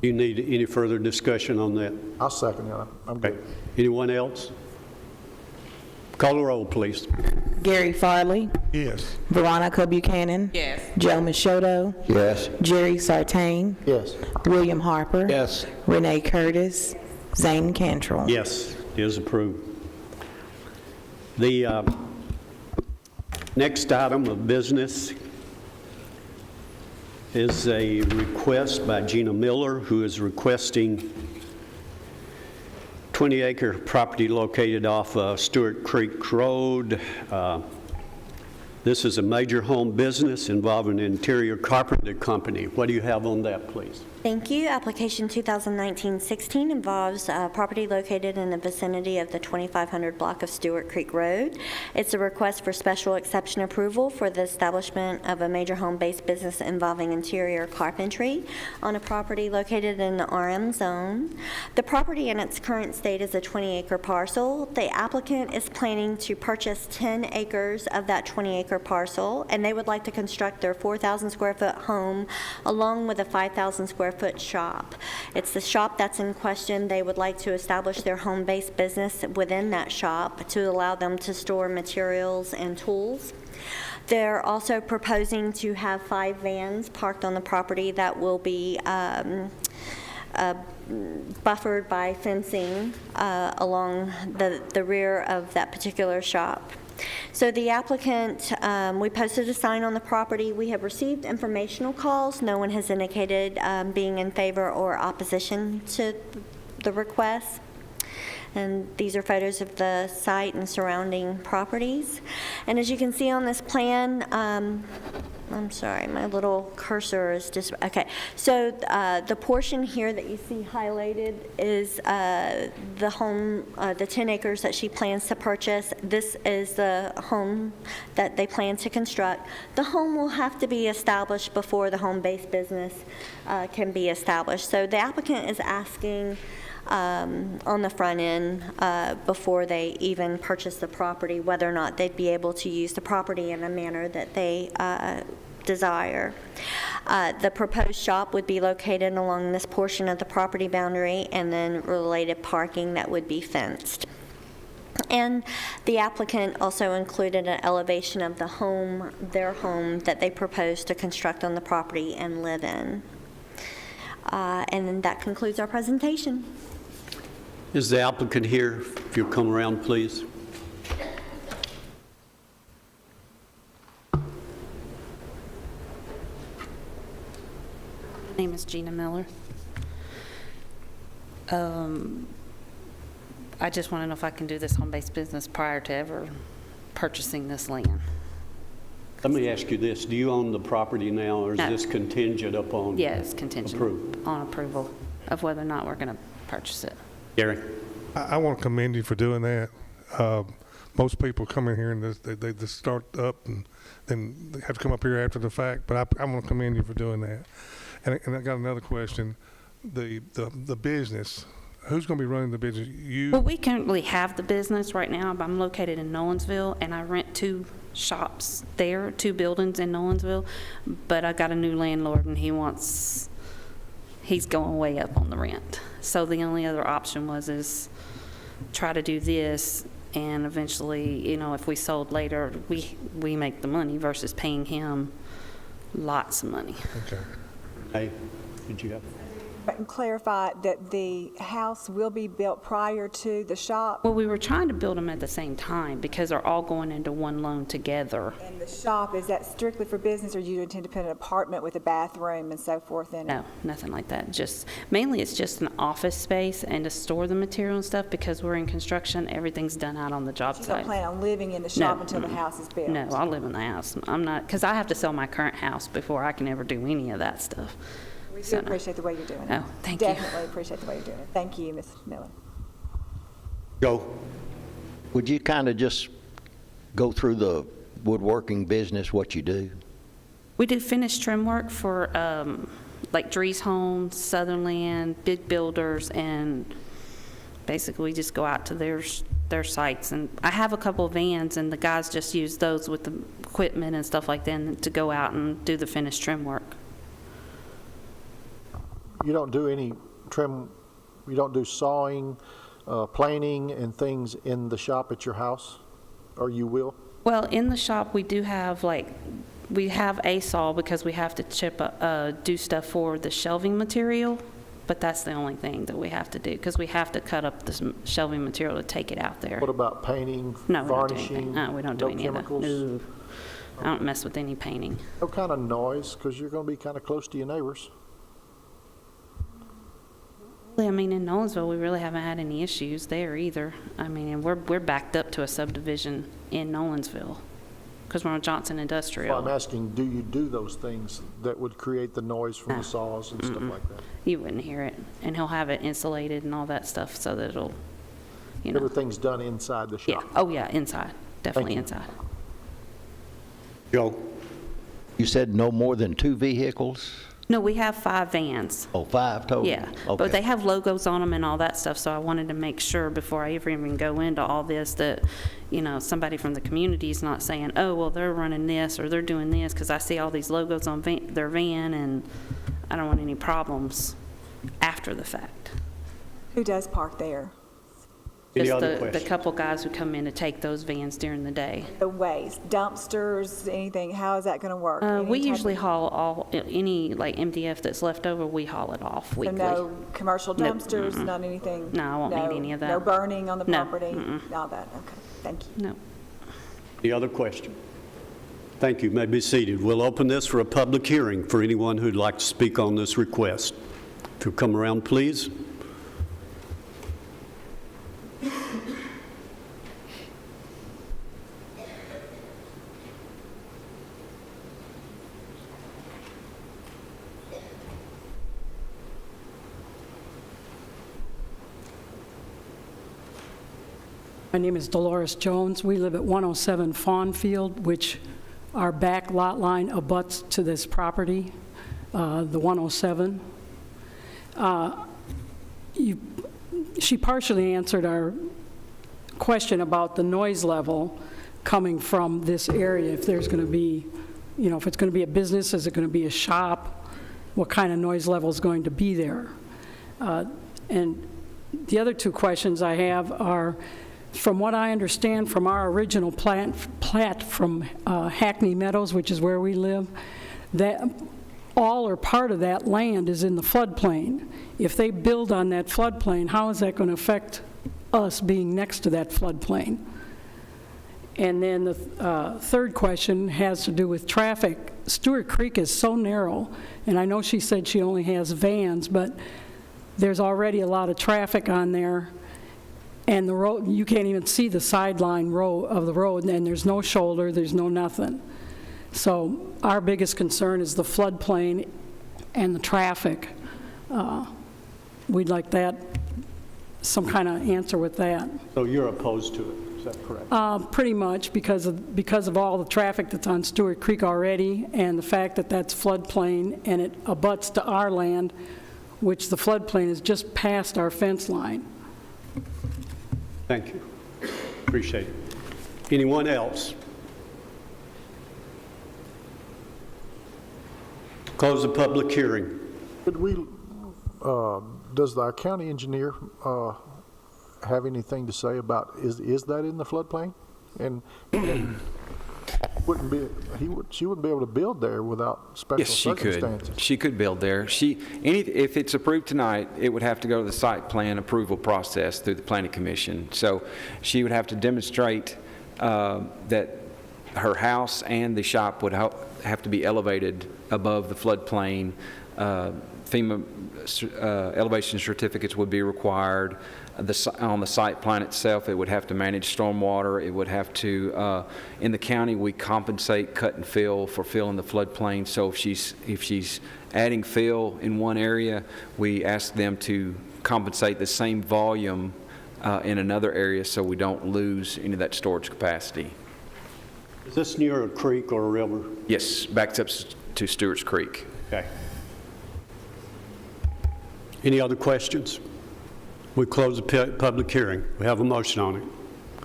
Do you need any further discussion on that? I'll second it. I'm good. Anyone else? Call the roll, please. Gary Farley. Yes. Veronica Buchanan. Yes. Joe Machado. Yes. Jerry Sartain. Yes. William Harper. Yes. Renee Curtis. Zane Cantrell. Yes, it is approved. The next item of business is a request by Gina Miller, who is requesting 20-acre property located off Stewart Creek Road. This is a major home business involving an interior carpenter company. What do you have on that, please? Thank you. Application 2019-16 involves property located in the vicinity of the 2500 block of Stewart Creek Road. It's a request for special exception approval for the establishment of a major home-based business involving interior carpentry on a property located in the RM zone. The property in its current state is a 20-acre parcel. The applicant is planning to purchase 10 acres of that 20-acre parcel, and they would like to construct their 4,000 square foot home along with a 5,000 square foot shop. It's the shop that's in question. They would like to establish their home-based business within that shop to allow them to store materials and tools. They're also proposing to have 5 vans parked on the property that will be buffered by fencing along the rear of that particular shop. So the applicant, we posted a sign on the property. We have received informational calls. No one has indicated being in favor or opposition to the request. And these are photos of the site and surrounding properties. And as you can see on this plan, I'm sorry, my little cursor is just, okay. So the portion here that you see highlighted is the home, the 10 acres that she plans to purchase. This is the home that they plan to construct. The home will have to be established before the home-based business can be established. So the applicant is asking on the front end before they even purchase the property, whether or not they'd be able to use the property in a manner that they desire. The proposed shop would be located along this portion of the property boundary, and then related parking that would be fenced. And the applicant also included an elevation of the home, their home, that they propose to construct on the property and live in. And then that concludes our presentation. Is the applicant here? If you'll come around, please. My name is Gina Miller. I just want to know if I can do this home-based business prior to ever purchasing this land. Let me ask you this. Do you own the property now, or is No. this contingent upon Yeah, it's contingent approval? on approval of whether or not we're going to purchase it. Gary? I want to commend you for doing that. Most people come in here and they just start up and then they have to come up here after the fact, but I want to commend you for doing that. And I got another question. The business, who's going to be running the business? You? Well, we currently have the business right now. I'm located in Nolensville, and I rent 2 shops there, 2 buildings in Nolensville, but I got a new landlord, and he's going way up on the rent. So the only other option is try to do this, and eventually, if we sold later, we make the money versus paying him lots of money. Okay. Hey, did you have? And clarify that the house will be built prior to the shop, Well, we were trying to build them at the same time because they're all going into one loan together. and the shop, is that strictly for business, or do you intend to put an apartment with a bathroom and so forth in it? No, nothing like that. Just, mainly it's just an office space and to store the material and stuff because we're in construction, everything's done out on the job You don't site. plan on living in the shop until the house is built? No, I'll live in the house. I'm not, because I have to sell my current house before I can ever do any of that stuff. We do So, no. appreciate the way you're doing it. Oh, thank you. Definitely appreciate the way you're doing it. Thank you, Ms. Miller. Joe? Would you kind of just go through the woodworking business, what you do? We do finished trim work for like Drees Homes, Sutherland, big builders, and basically we just go out to their sites. And I have a couple of vans, and the guys just use those with the equipment and stuff like that to go out and do the finished trim work. You don't do any trim, you don't do sawing, planing and things in the shop at your house? Or you will? Well, in the shop, we do have we have a saw because we have to do stuff for the shelving material, but that's the only thing that we have to do because we have to cut up the shelving material to take it out there. What about painting, No, we don't do varnishing? anything. No, we don't do any of that. chemicals? No. I don't mess with any painting. No kind of noise, because you're going to be kind of close to your neighbors. I mean, in Nolensville, we really haven't had any issues there either. I mean, and we're backed up to a subdivision in Nolensville because we're on Johnson So Industrial. I'm asking, do you do those things that would create the noise from No. the saws and stuff like that? You wouldn't hear it. And he'll have it insulated and all that stuff so that it'll, you know. Everything's done inside the Yeah. shop? Oh, yeah, inside. Definitely you. inside. Joe? You said no more than 2 vehicles? No, we have 5 vans. Oh, 5 total? Yeah, Okay. but they have logos on them and all that stuff, so I wanted to make sure before I ever even go into all this that, you know, somebody from the community is not saying, oh, well, they're running this or they're doing this, because I see all these logos on their van, and I don't want any problems after the fact. Who does park there? Any Just other the questions? couple guys who come in to take those vans during the day. The waste, dumpsters, anything, how is that going to work? We Any type usually of- haul any like MDF that's left over, we haul it off So weekly. no commercial No, dumpsters, not anything? No, I won't need any of that. No burning on the No, property? All that, okay, thank you. No. Any other question? Thank you. May be seated. We'll open this for a public hearing for anyone who'd like to speak on this request. If you'll come around, please. My name is Dolores Jones. We live at 107 Fawnfield, which our back lot line abuts to this property, the 107. She partially answered our question about the noise level coming from this area. If there's going to be, you know, if it's going to be a business, is it going to be a shop? What kind of noise level is going to be there? And the other 2 questions I have are, from what I understand from our original plat from Hackney Meadows, which is where we live, that all or part of that land is in the floodplain. If they build on that floodplain, how is that going to affect us being next to that floodplain? And then the 3rd question has to do with traffic. Stewart Creek is so narrow, and I know she said she only has vans, but there's already a lot of traffic on there. And the road, you can't even see the sideline road of the road, and there's no shoulder, there's no nothing. So our biggest concern is the floodplain and the traffic. We'd like that, some kind of answer with that. So you're opposed to it, is that correct? Pretty much, because of all the traffic that's on Stewart Creek already, and the fact that that's floodplain, and it abuts to our land, which the floodplain is just past our fence line. Thank you. Appreciate it. Anyone else? Close the public hearing. Could we, does our county engineer have anything to say about, is that in the floodplain? And she wouldn't be able to build there without special Yes, she circumstances. could. She could build there. If it's approved tonight, it would have to go to the site plan approval process through the planning commission. So she would have to demonstrate that her house and the shop would have to be elevated above the floodplain. FEMA elevation certificates would be required. On the site plan itself, it would have to manage stormwater. It would have to, in the county, we compensate cut and fill for fill in the floodplain. So if she's adding fill in one area, we ask them to compensate the same volume in another area so we don't lose any of that storage capacity. Is this near a creek or a river? Yes, backs up to Stewart's Creek. Okay. Any other questions? We close the public hearing. We have a motion on it.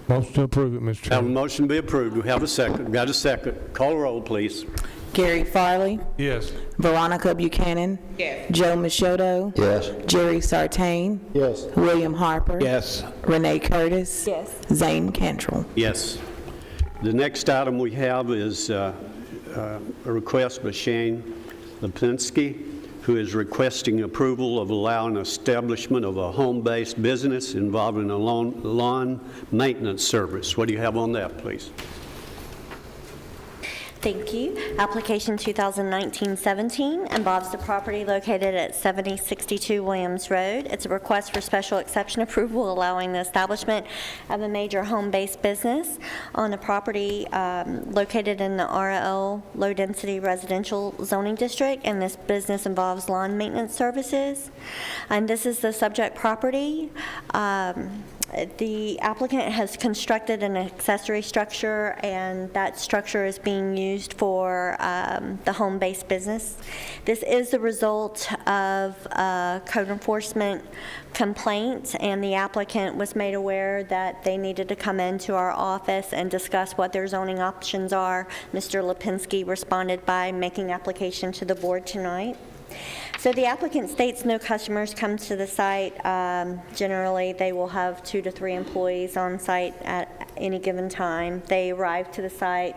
Motion to approve it, Mr. Have a Chairman. motion be approved. We have a second. We got a second. Call the roll, please. Gary Farley, Yes. Veronica Buchanan, Joe Machado, Yes. Jerry Sartain, Yes. William Harper, Yes. Renee Curtis, Yes. Zane Cantrell. Yes. The next item we have is a request by Shane Lipinski, who is requesting approval of allowing establishment of a home-based business involving a lawn maintenance service. What do you have on that, please? Thank you. Application 2019-17 involves the property located at 7062 Williams Road. It's a request for special exception approval allowing the establishment of a major home-based business on a property located in the RL Low Density Residential Zoning District, and this business involves lawn maintenance services. And this is the subject property. The applicant has constructed an accessory structure, and that structure is being used for the home-based business. This is the result of a code enforcement complaint, and the applicant was made aware that they needed to come into our office and discuss what their zoning options are. Mr. Lipinski responded by making application to the board tonight. So the applicant states no customers come to the site. Generally, they will have 2 to 3 employees on site at any given time. They arrive to the site,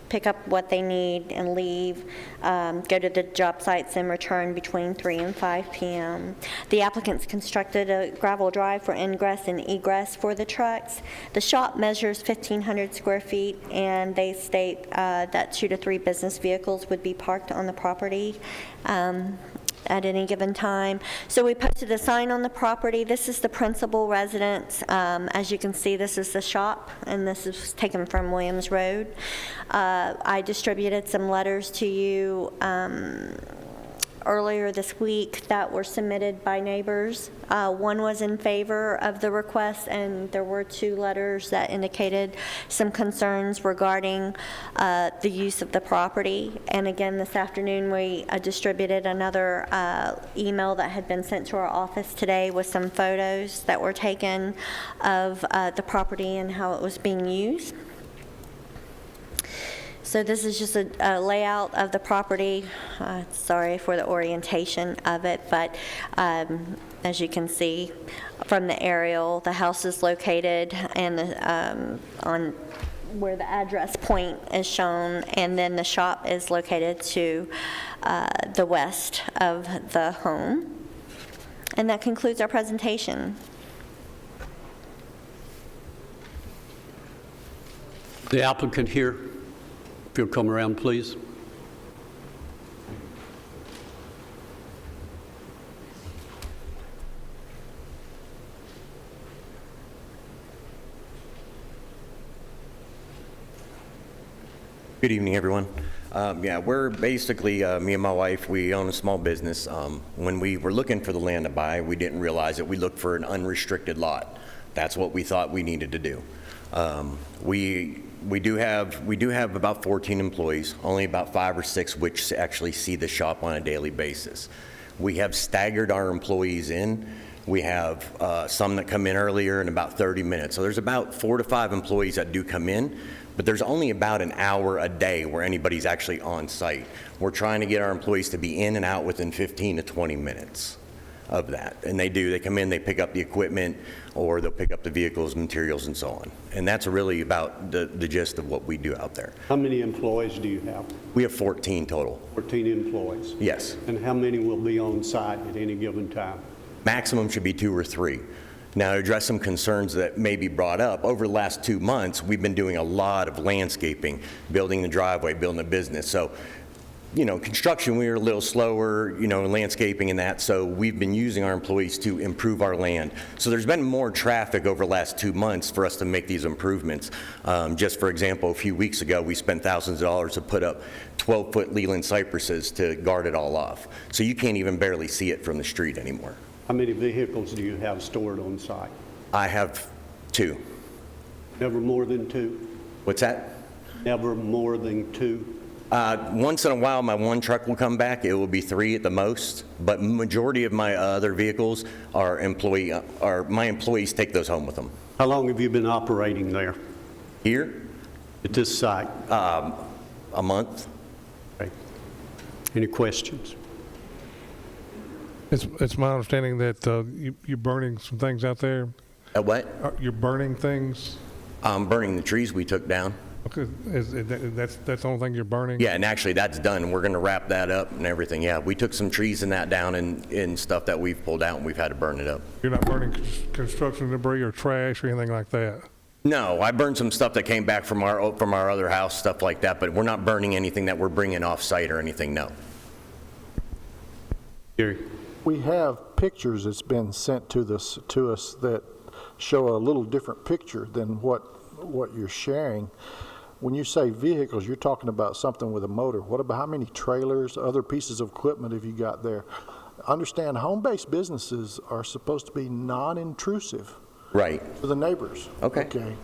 pick up what they need, and leave, go to the job sites and return between 3 and 5 p.m. The applicant's constructed a gravel drive for ingress and egress for the trucks. The shop measures 1,500 square feet, and they state that 2 to 3 business vehicles would be parked on the property at any given time. So we posted a sign on the property. This is the principal residence. As you can see, this is the shop, and this is taken from Williams Road. I distributed some letters to you earlier this week that were submitted by neighbors. One was in favor of the request, and there were 2 letters that indicated some concerns regarding the use of the property. And again, this afternoon, we distributed another email that had been sent to our office today with some photos that were taken of the property and how it was being used. So this is just a layout of the property. Sorry for the orientation of it, but as you can see from the aerial, the house is located and on where the address point is shown, and then the shop is located to the west of the home. And that concludes our presentation. The applicant here, if you'll come around, please. Good evening, everyone. Yeah, we're basically, me and my wife, we own a small business. When we were looking for the land to buy, we didn't realize that we looked for an unrestricted lot. That's what we thought we needed to do. We do have about 14 employees, only about 5 or 6 which actually see the shop on a daily basis. We have staggered our employees in. We have some that come in earlier in about 30 minutes. So there's about 4 to 5 employees that do come in, but there's only about an hour a day where anybody's actually on site. We're trying to get our employees to be in and out within 15 to 20 minutes. of that. And they do. They come in, they pick up the equipment, or they'll pick up the vehicles, materials, and so on. And that's really about the gist of what we do out there. How many employees do you have? We have 14 total. 14 employees? Yes. And how many will be on site at any given time? Maximum should be 2 or 3. Now, to address some concerns that may be brought up, over the last 2 months, we've been doing a lot of landscaping, building the driveway, building the business. So, you know, construction, we were a little slower, you know, landscaping and that, so we've been using our employees to improve our land. So there's been more traffic over the last 2 months for us to make these improvements. Just for example, a few weeks ago, we spent thousands of dollars to put up 12-foot Leland cypresses to guard it all off. So you can't even barely see it from the street anymore. How many vehicles do you have stored on site? I have 2. Never more than 2? What's that? Never more than 2? Once in a while, my one truck will come back. It will be 3 at the most, but majority of my other vehicles are my employees take those home with them. How long have you been operating there? Here? At this site? A month. Okay. Any questions? It's my understanding that you're burning some things out there. At what? You're burning things? Burning the trees we took down. Okay, that's the only thing you're burning? Yeah, and actually that's done. We're going to wrap that up and everything. Yeah, we took some trees and that down and stuff that we've pulled out and we've had to burn it up. You're not burning construction debris or trash or anything like that? No, I burned some stuff that came back from our other house, stuff like that, but we're not burning anything that we're bringing off site or anything, no. Gary? We have pictures that's been sent to us that show a little different picture than what you're sharing. When you say vehicles, you're talking about something with a motor. What about how many trailers, other pieces of equipment have you got there? Understand, home-based businesses are supposed to be non-intrusive. Right. To the neighbors. Okay. Okay.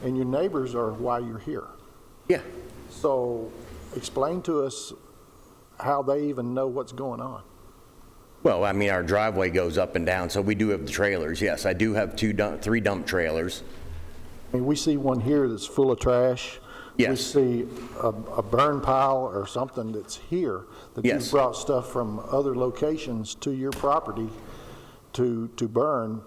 And your neighbors are why you're here. Yeah. So explain to us how they even know what's going on. Well, I mean, our driveway goes up and down, so we do have the trailers. Yes, I do have 3 dump trailers. I mean, we see one here that's full of trash. Yes. We see a burn pile or something that's here, that Yes. you've brought stuff from other locations to your property to burn,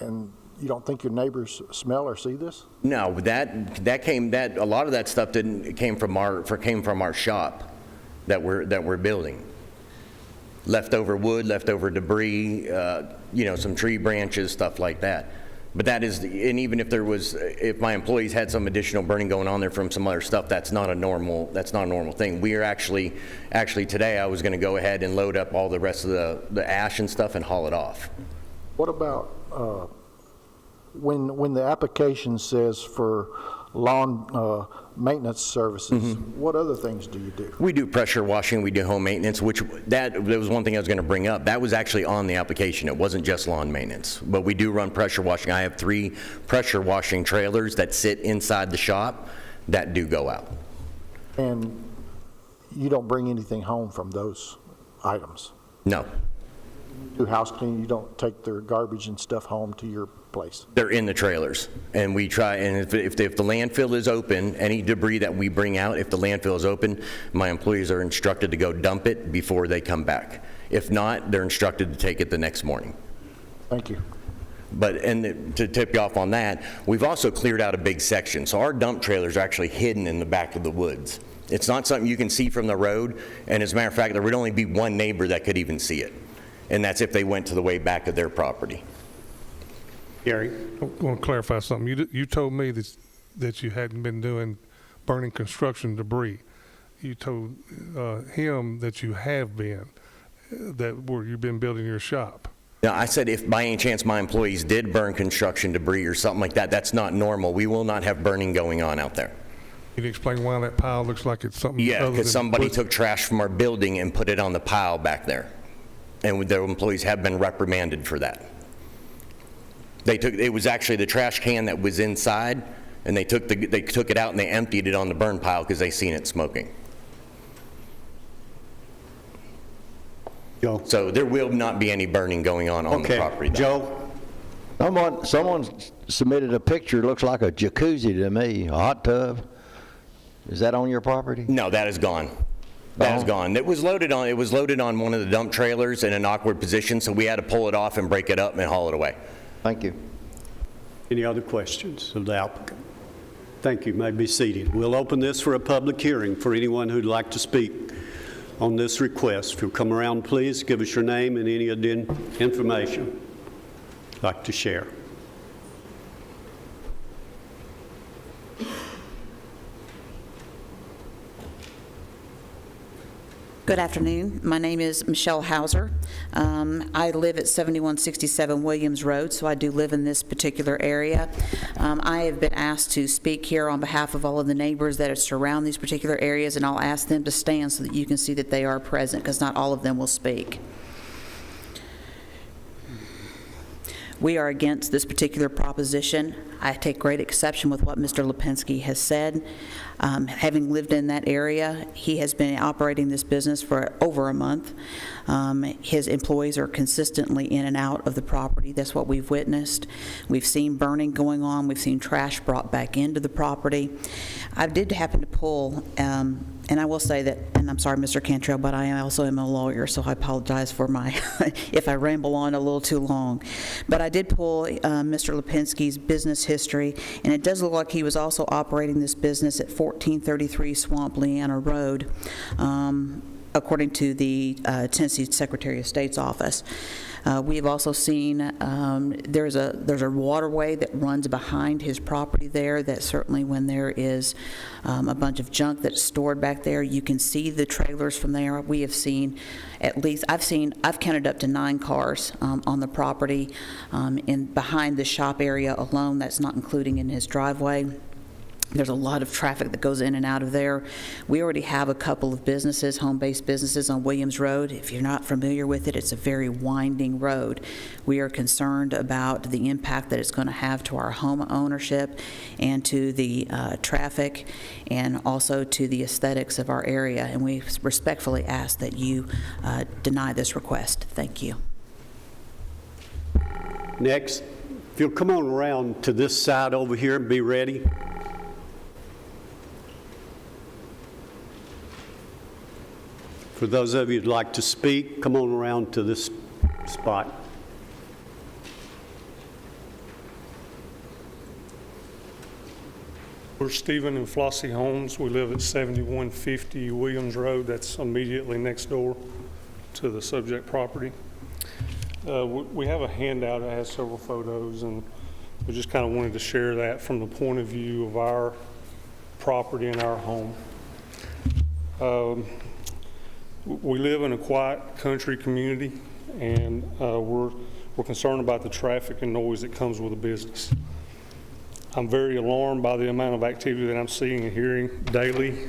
and you don't think your neighbors smell or see this? No, a lot of that stuff came from our shop that we're building. Leftover wood, leftover debris, some tree branches, stuff like that. But that is, and even if my employees had some additional burning going on there from some other stuff, that's not a normal thing. We are actually today I was going to go ahead and load up all the rest of the ash and stuff and haul it off. What about when the application says for lawn maintenance services, what other things do you do? We do pressure washing, we do home maintenance, that was one thing I was going to bring up. That was actually on the application. It wasn't just lawn maintenance, but we do run pressure washing. I have 3 pressure washing trailers that sit inside the shop that do go out. And you don't bring anything home from those items? No. Do house cleaning, you don't take their garbage and stuff home to your place? They're in the trailers, and we try, and if the landfill is open, any debris that we bring out, if the landfill is open, my employees are instructed to go dump it before they come back. If not, they're instructed to take it the next morning. Thank you. To tip you off on that, we've also cleared out a big section, so our dump trailers are actually hidden in the back of the woods. It's not something you can see from the road, and as a matter of fact, there would only be one neighbor that could even see it, and that's if they went to the way back of their property. Gary? I want to clarify something. You told me that you hadn't been burning construction debris. You told him that you have been, where you've been building your shop. Now, I said if by any chance my employees did burn construction debris or something like that, that's not normal. We will not have burning going on out there. Can you explain why that pile looks like it's something Yeah, other because than somebody wood? took trash from our building and put it on the pile back there. And their employees have been reprimanded for that. It was actually the trash can that was inside, and they took it out and they emptied it on the burn pile because they seen it smoking. Joe? So there will not be any burning going on the property. Joe? Someone submitted a picture, looks like a jacuzzi to me, a hot tub. Is that on your property? No, that is gone. That's gone. It was loaded on one of the dump trailers in an awkward position, so we had to pull it off and break it up and haul it away. Thank you. Any other questions of the applicant? Thank you. You may be seated. We'll open this for a public hearing for anyone who'd like to speak on this request. If you'll come around, please, give us your name and any information you'd like to share. Good afternoon. My name is Michelle Hauser. I live at 7167 Williams Road, so I do live in this particular area. I have been asked to speak here on behalf of all of the neighbors that surround these particular areas, and I'll ask them to stand so that you can see that they are present, because not all of them will speak. We are against this particular proposition. I take great exception with what Mr. Lipinski has said. Having lived in that area, he has been operating this business for over a month. His employees are consistently in and out of the property. That's what we've witnessed. We've seen burning going on. We've seen trash brought back into the property. I did happen to pull, and I will say that, and I'm sorry, Mr. Cantrell, but I also am a lawyer, so I apologize for my, if I ramble on a little too long. But I did pull Mr. Lipinski's business history, and it does look like he was also operating this business at 1433 Swamp Leanna Road, according to the Tennessee Secretary of State's office. We have also seen there's a waterway that runs behind his property there that certainly when there is a bunch of junk that's stored back there, you can see the trailers from there. We have seen at least, I've counted up to 9 cars on the property behind the shop area alone. That's not including in his driveway. There's a lot of traffic that goes in and out of there. We already have a couple of businesses, home-based businesses on Williams Road. If you're not familiar with it, it's a very winding road. We are concerned about the impact that it's going to have to our home ownership and to the traffic and also to the aesthetics of our area. And we respectfully ask that you deny this request. Thank you. Next, if you'll come on around to this side over here and be ready. For those of you who'd like to speak, come on around to this spot. We're Stephen and Flossie Holmes. We live at 7150 Williams Road. That's immediately next door to the subject property. We have a handout that has several photos, and we just kind of wanted to share that from the point of view of our property and our home. We live in a quiet country community, and we're concerned about the traffic and noise that comes with a business. I'm very alarmed by the amount of activity that I'm seeing and hearing daily,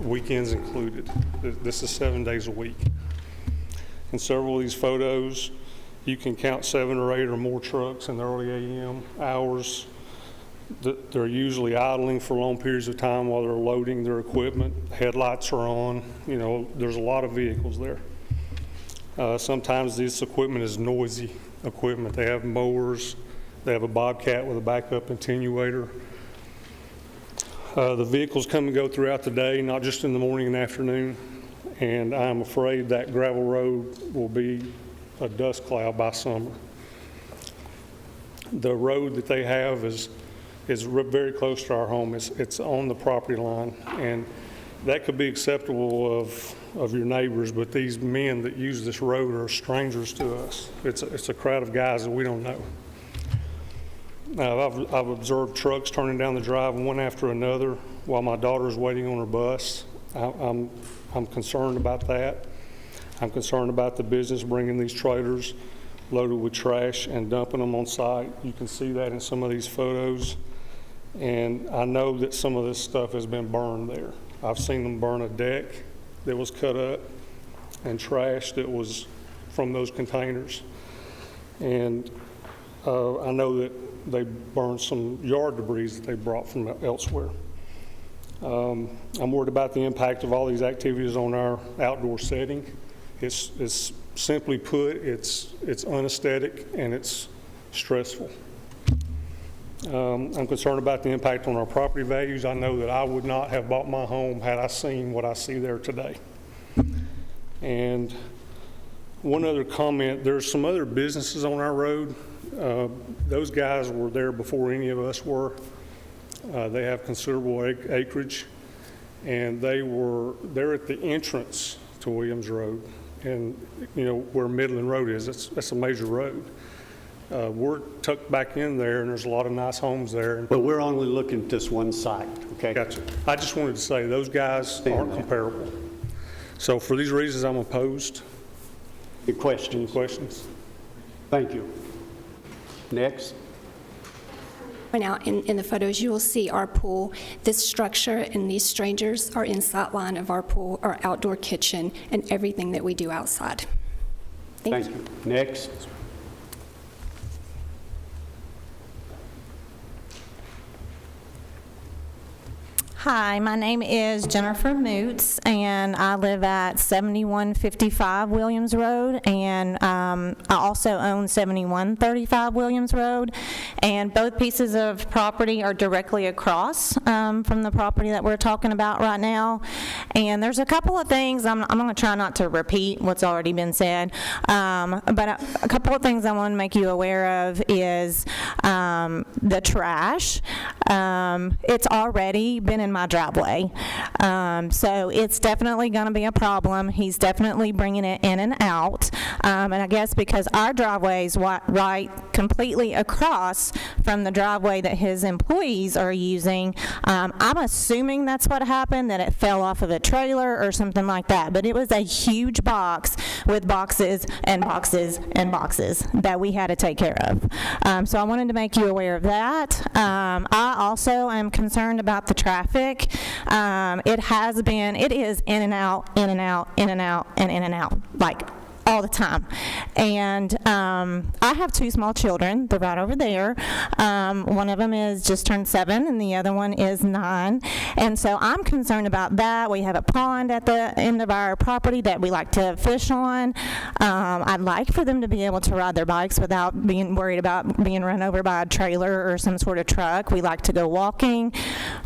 weekends included. This is 7 days a week. In several of these photos, you can count 7 or 8 or more trucks in the early AM hours. They're usually idling for long periods of time while they're loading their equipment. Headlights are on. You know, there's a lot of vehicles there. Sometimes this equipment is noisy equipment. They have mowers. They have a Bobcat with a backup attenuator. The vehicles come and go throughout the day, not just in the morning and afternoon. And I'm afraid that gravel road will be a dust cloud by summer. The road that they have is very close to our home. It's on the property line, and that could be acceptable of your neighbors, but these men that use this road are strangers to us. It's a crowd of guys that we don't know. I've observed trucks turning down the drive one after another while my daughter's waiting on her bus. I'm concerned about that. I'm concerned about the business bringing these trailers loaded with trash and dumping them on site. You can see that in some of these photos. And I know that some of this stuff has been burned there. I've seen them burn a deck that was cut up and trash that was from those containers. And I know that they burned some yard debris that they brought from elsewhere. I'm worried about the impact of all these activities on our outdoor setting. It's simply put, it's unaesthetic and it's stressful. I'm concerned about the impact on our property values. I know that I would not have bought my home had I seen what I see there today. And one other comment, there's some other businesses on our road. Those guys were there before any of us were. They have considerable acreage, and they're at the entrance to Williams Road. And, you know, where Midland Road is, that's a major road. We're tucked back in there, and there's a lot of nice homes there. But we're only looking at this one site, okay? Gotcha. I just wanted to say those guys aren't comparable. So for these reasons, I'm opposed. Any questions? Any questions? Thank you. Next. Right now, in the photos, you will see our pool. This structure and these strangers are in sight line of our pool, our outdoor kitchen, and everything that we do outside. Thank you. Next. Hi, my name is Jennifer Moots, and I live at 7155 Williams Road, and I also own 7135 Williams Road, and both pieces of property are directly across from the property that we're talking about right now. And there's a couple of things, I'm going to try not to repeat what's already been said, but a couple of things I want to make you aware of is the trash. It's already been in my driveway, so it's definitely going to be a problem. He's definitely bringing it in and out, and I guess because our driveway is right completely across from the driveway that his employees are using, I'm assuming that's what happened, that it fell off of a trailer or something like that, but it was a huge box with boxes and boxes and boxes that we had to take care of. So I wanted to make you aware of that. I also am concerned about the traffic. It is in and out, in and out, in and out, and in and out, like all the time. And I have two small children. They're right over there. One of them is just turned 7, and the other one is 9. And so I'm concerned about that. We have a pond at the end of our property that we like to fish on. I'd like for them to be able to ride their bikes without being worried about being run over by a trailer or some sort of truck. We like to go walking.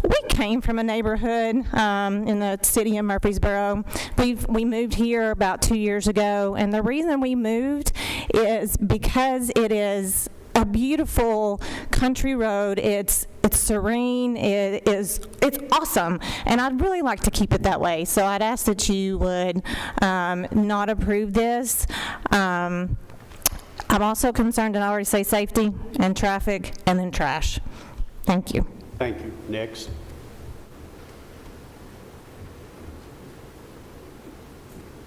We came from a neighborhood in the city of Murfreesboro. We moved here about 2 years ago, and the reason we moved is because it is a beautiful country road. It's serene. It's awesome, and I'd really like to keep it that way. So I'd ask that you would not approve this. I'm also concerned, and I already say safety and traffic and then trash. Thank you. Thank you. Next.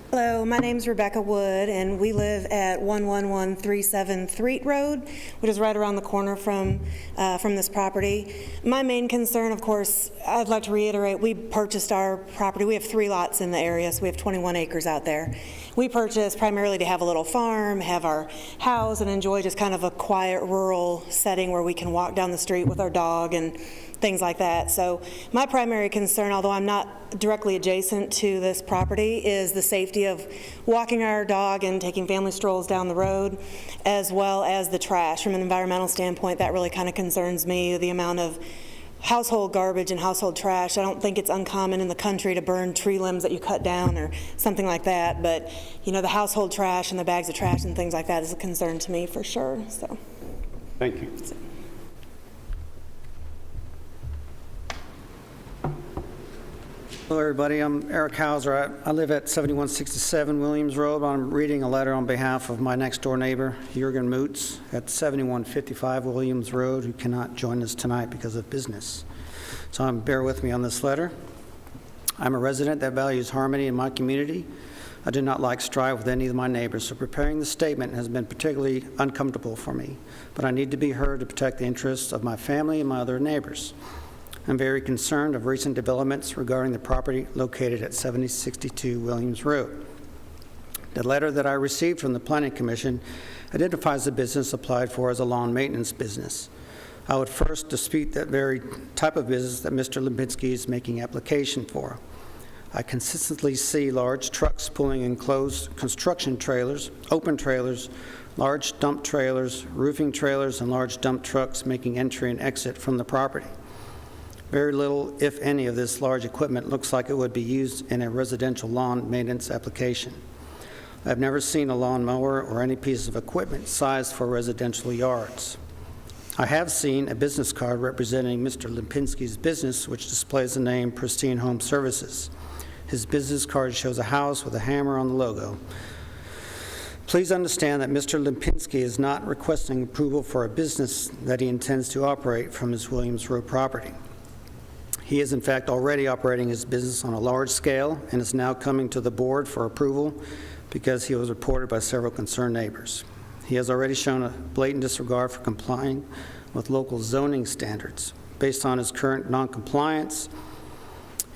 Hello, my name's Rebecca Wood, and we live at 11137 Threet Road, which is right around the corner from this property. My main concern, of course, I'd like to reiterate, we purchased our property. We have 3 lots in the area, so we have 21 acres out there. We purchased primarily to have a little farm, have our house, and enjoy just kind of a quiet rural setting where we can walk down the street with our dog and things like that. So my primary concern, although I'm not directly adjacent to this property, is the safety of walking our dog and taking family strolls down the road, as well as the trash. From an environmental standpoint, that really kind of concerns me, the amount of household garbage and household trash. I don't think it's uncommon in the country to burn tree limbs that you cut down or something like that, but you know, the household trash and the bags of trash and things like that is a concern to me for sure. So thank you. Hello, everybody. I'm Eric Hauser. I live at 7167 Williams Road. I'm reading a letter on behalf of my next-door neighbor, Jürgen Moots, at 7155 Williams Road, who cannot join us tonight because of business. So bear with me on this letter. I'm a resident that values harmony in my community. I do not like strife with any of my neighbors, so preparing this statement has been particularly uncomfortable for me, but I need to be heard to protect the interests of my family and my other neighbors. I'm very concerned of recent developments regarding the property located at 7062 Williams Road. The letter that I received from the Planning Commission identifies the business applied for as a lawn maintenance business. I would first dispute that very type of business that Mr. Lipinski is making application for. I consistently see large trucks pulling enclosed construction trailers, open trailers, large dump trailers, roofing trailers, and large dump trucks making entry and exit from the property. Very little, if any, of this large equipment looks like it would be used in a residential lawn maintenance application. I've never seen a lawnmower or any piece of equipment sized for residential yards. I have seen a business card representing Mr. Lipinski's business, which displays the name Pristine Home Services. His business card shows a house with a hammer on the logo. Please understand that Mr. Lipinski is not requesting approval for a business that he intends to operate from his Williams Road property. He is in fact already operating his business on a large scale and is now coming to the board for approval because he was reported by several concerned neighbors. He has already shown a blatant disregard for complying with local zoning standards. Based on his current noncompliance,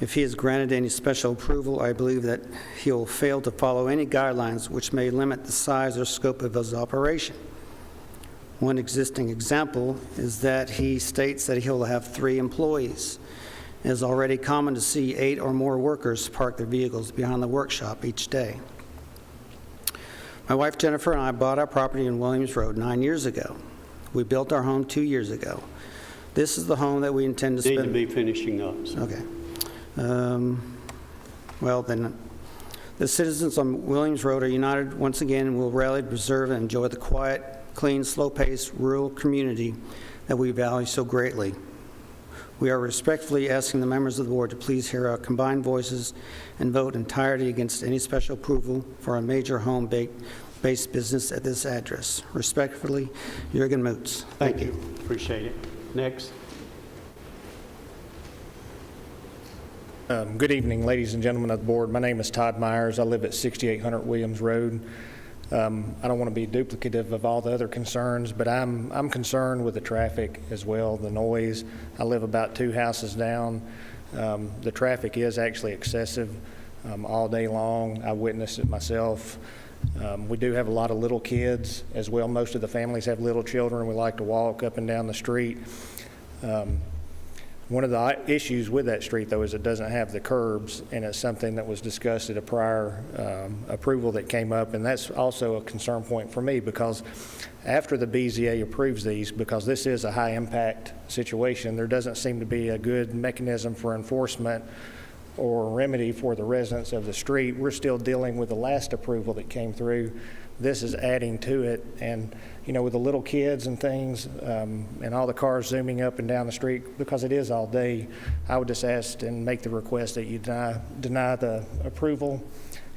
if he is granted any special approval, I believe that he will fail to follow any guidelines which may limit the size or scope of his operation. One existing example is that he states that he'll have 3 employees. It is already common to see 8 or more workers park their vehicles behind the workshop each day. My wife Jennifer and I bought our property in Williams Road 9 years ago. We built our home 2 years ago. This is the home that we intend to spend. Need to be finishing up. So. Okay. Well, then, the citizens on Williams Road are united once again and will rally to preserve and enjoy the quiet, clean, slow-paced rural community that we value so greatly. We are respectfully asking the members of the board to please hear our combined voices and vote entirely against any special approval for a major home-based business at this address. Respectfully, Jürgen Moots. Thank you. Appreciate it. Next. Good evening, ladies and gentlemen of the board. My name is Todd Myers. I live at 6800 Williams Road. I don't want to be duplicative of all the other concerns, but I'm concerned with the traffic as well, the noise. I live about 2 houses down. The traffic is actually excessive all day long. I witnessed it myself. We do have a lot of little kids as well. Most of the families have little children. We like to walk up and down the street. One of the issues with that street, though, is it doesn't have the curbs, and it's something that was discussed at a prior approval that came up, and that's also a concern point for me, because after the BZA approves these, because this is a high-impact situation, there doesn't seem to be a good mechanism for enforcement or remedy for the residents of the street. We're still dealing with the last approval that came through. This is adding to it, and you know, with the little kids and things, and all the cars zooming up and down the street, because it is all day, I would just ask and make the request that you deny the approval,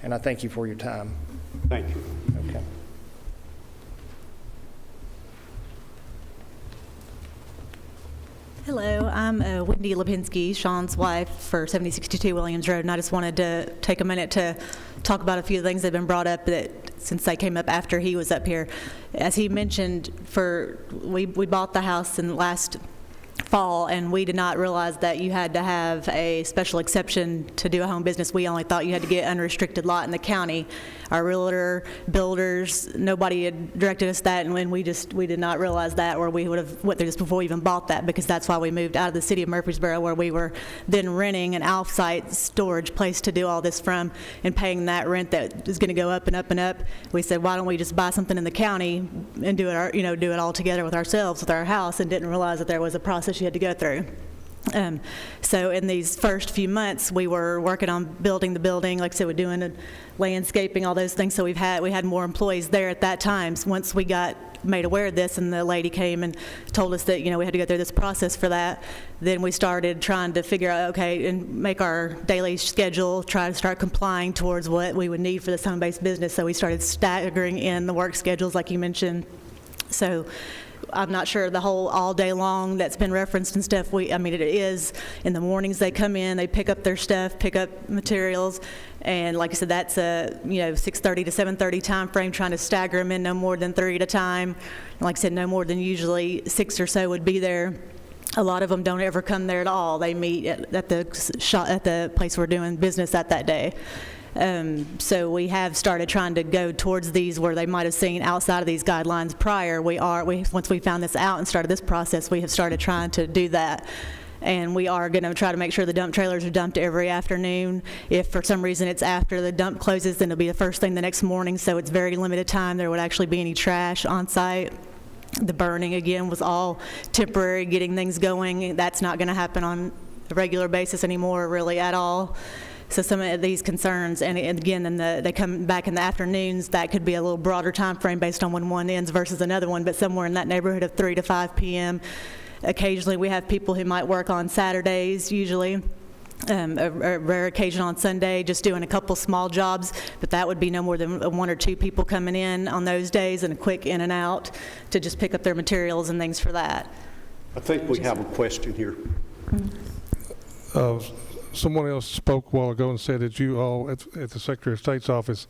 and I thank you for your time. Thank you. Okay. Hello, I'm Wendy Lipinski, Sean's wife for 7062 Williams Road, and I just wanted to take a minute to talk about a few things that have been brought up that since they came up after he was up here. As he mentioned, we bought the house in last fall, and we did not realize that you had to have a special exception to do a home business. We only thought you had to get unrestricted lot in the county. Our realtor, builders, nobody had directed us that, and when we did not realize that, or we would have went through this before we even bought that, because that's why we moved out of the city of Murfreesboro, where we were then renting an off-site storage place to do all this from, and paying that rent that is going to go up and up and up. We said, why don't we just buy something in the county and do it all together with ourselves, with our house, and didn't realize that there was a process you had to go through. So in these first few months, we were working on building the building. Like I said, we're doing landscaping, all those things. So we had more employees there at that time. So once we got made aware of this, and the lady came and told us that we had to go through this process for that, then we started trying to figure out, okay, and make our daily schedule, try to start complying towards what we would need for this home-based business. So we started staggering in the work schedules, like you mentioned. So I'm not sure the whole all day long that's been referenced and stuff. It is in the mornings they come in, they pick up their stuff, pick up materials, and like I said, that's a 6:30 to 7:30 time frame, trying to stagger them in no more than 3 at a time. And like I said, no more than usually 6 or so would be there. A lot of them don't ever come there at all. They meet at the place we're doing business at that day. So we have started trying to go towards these where they might have seen outside of these guidelines prior. Once we found this out and started this process, we have started trying to do that. And we are going to try to make sure the dump trailers are dumped every afternoon. If for some reason it's after the dump closes, then it'll be the first thing the next morning, so it's very limited time. There would actually be any trash on site. The burning, again, was all temporary, getting things going. That's not going to happen on a regular basis anymore, really, at all. So some of these concerns, and again, they come back in the afternoons, that could be a little broader time frame based on when one ends versus another one, but somewhere in that neighborhood of 3 to 5 p.m. Occasionally, we have people who might work on Saturdays, usually. A rare occasion on Sunday, just doing a couple small jobs, but that would be no more than 1 or 2 people coming in on those days and a quick in and out to just pick up their materials and things for that. I think we have a question here. Someone else spoke a while ago and said that you all, at the Secretary of State's office,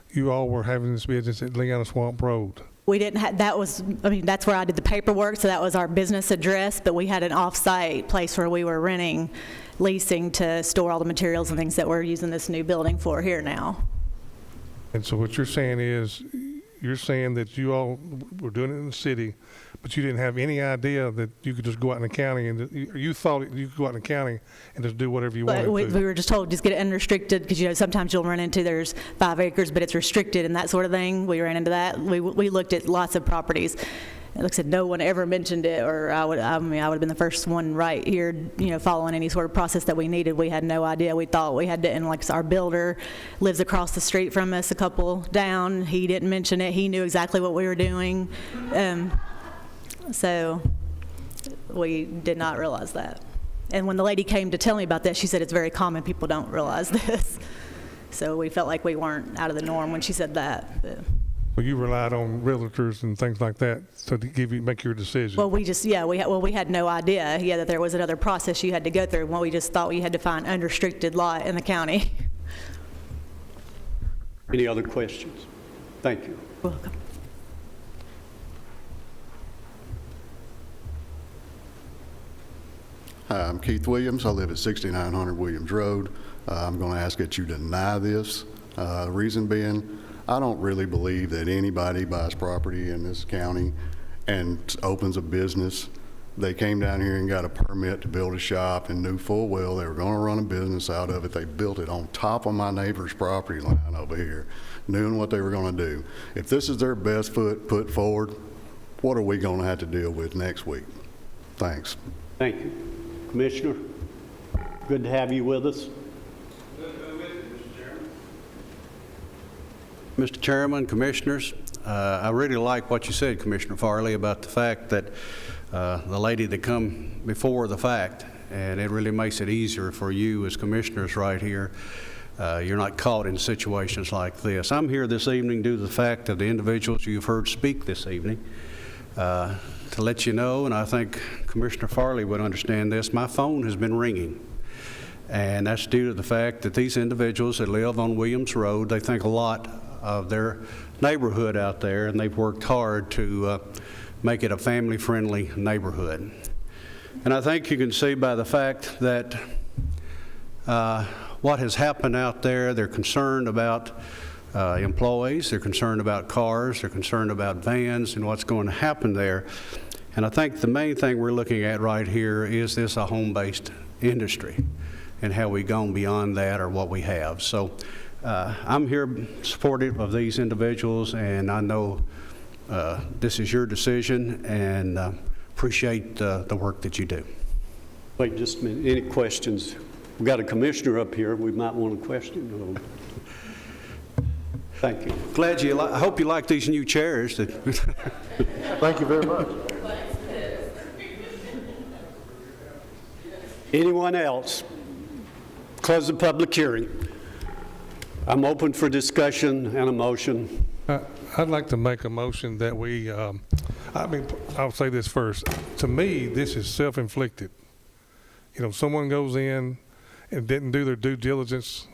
you all were having this business at Leanna Swamp Road. We didn't have, that's where I did the paperwork, so that was our business address, but we had an off-site place where we were leasing to store all the materials and things that we're using this new building for here now. And so what you're saying is, you're saying that you all were doing it in the city, but you didn't have any idea that you could just go out in the county, and you thought you could go out in the county and just do whatever you wanted to. We were just told, just get it unrestricted, because sometimes you'll run into there's 5 acres, but it's restricted and that sort of thing. We ran into that. We looked at lots of properties. Like I said, no one ever mentioned it, or I would have been the first one right here, following any sort of process that we needed. We had no idea. We thought we had to, and like our builder lives across the street from us, a couple down. He didn't mention it. He knew exactly what we were doing. So we did not realize that. And when the lady came to tell me about that, she said it's very common. People don't realize this. So we felt like we weren't out of the norm when she said that. But. Well, you relied on realtors and things like that to make your decision. Well, we had no idea, that there was another process you had to go through. Well, we just thought we had to find unrestricted lot in the county. Any other questions? Thank you. Welcome. Hi, I'm Keith Williams. I live at 6900 Williams Road. I'm going to ask that you deny this. The reason being, I don't really believe that anybody buys property in this county and opens a business. They came down here and got a permit to build a shop and knew full well they were going to run a business out of it. They built it on top of my neighbor's property line over here, knowing what they were going to do. If this is their best foot put forward, what are we going to have to deal with next week? Thanks. Thank you. Commissioner, good to have you with us. Mr. Chairman, Commissioners, I really like what you said, Commissioner Farley, about the fact that the lady that come before the fact, and it really makes it easier for you as commissioners right here. You're not caught in situations like this. I'm here this evening due to the fact of the individuals you've heard speak this evening. To let you know, and I think Commissioner Farley would understand this, my phone has been ringing. And that's due to the fact that these individuals that live on Williams Road, they think a lot of their neighborhood out there, and they've worked hard to make it a family-friendly neighborhood. And I think you can see by the fact that what has happened out there, they're concerned about employees, they're concerned about cars, they're concerned about vans and what's going to happen there. And I think the main thing we're looking at right here is this a home-based industry, and how we've gone beyond that or what we have. So I'm here supportive of these individuals, and I know this is your decision, and appreciate the work that you do. Wait just a minute. Any questions? We've got a commissioner up here. We might want a question. Thank you. Glad you. I hope you like these new chairs. Thank you very much. Anyone else? Close the public hearing. I'm open for discussion and a motion. I'd like to make a motion that we, I'll say this first. To me, this is self-inflicted. Someone goes in and didn't do their due diligence,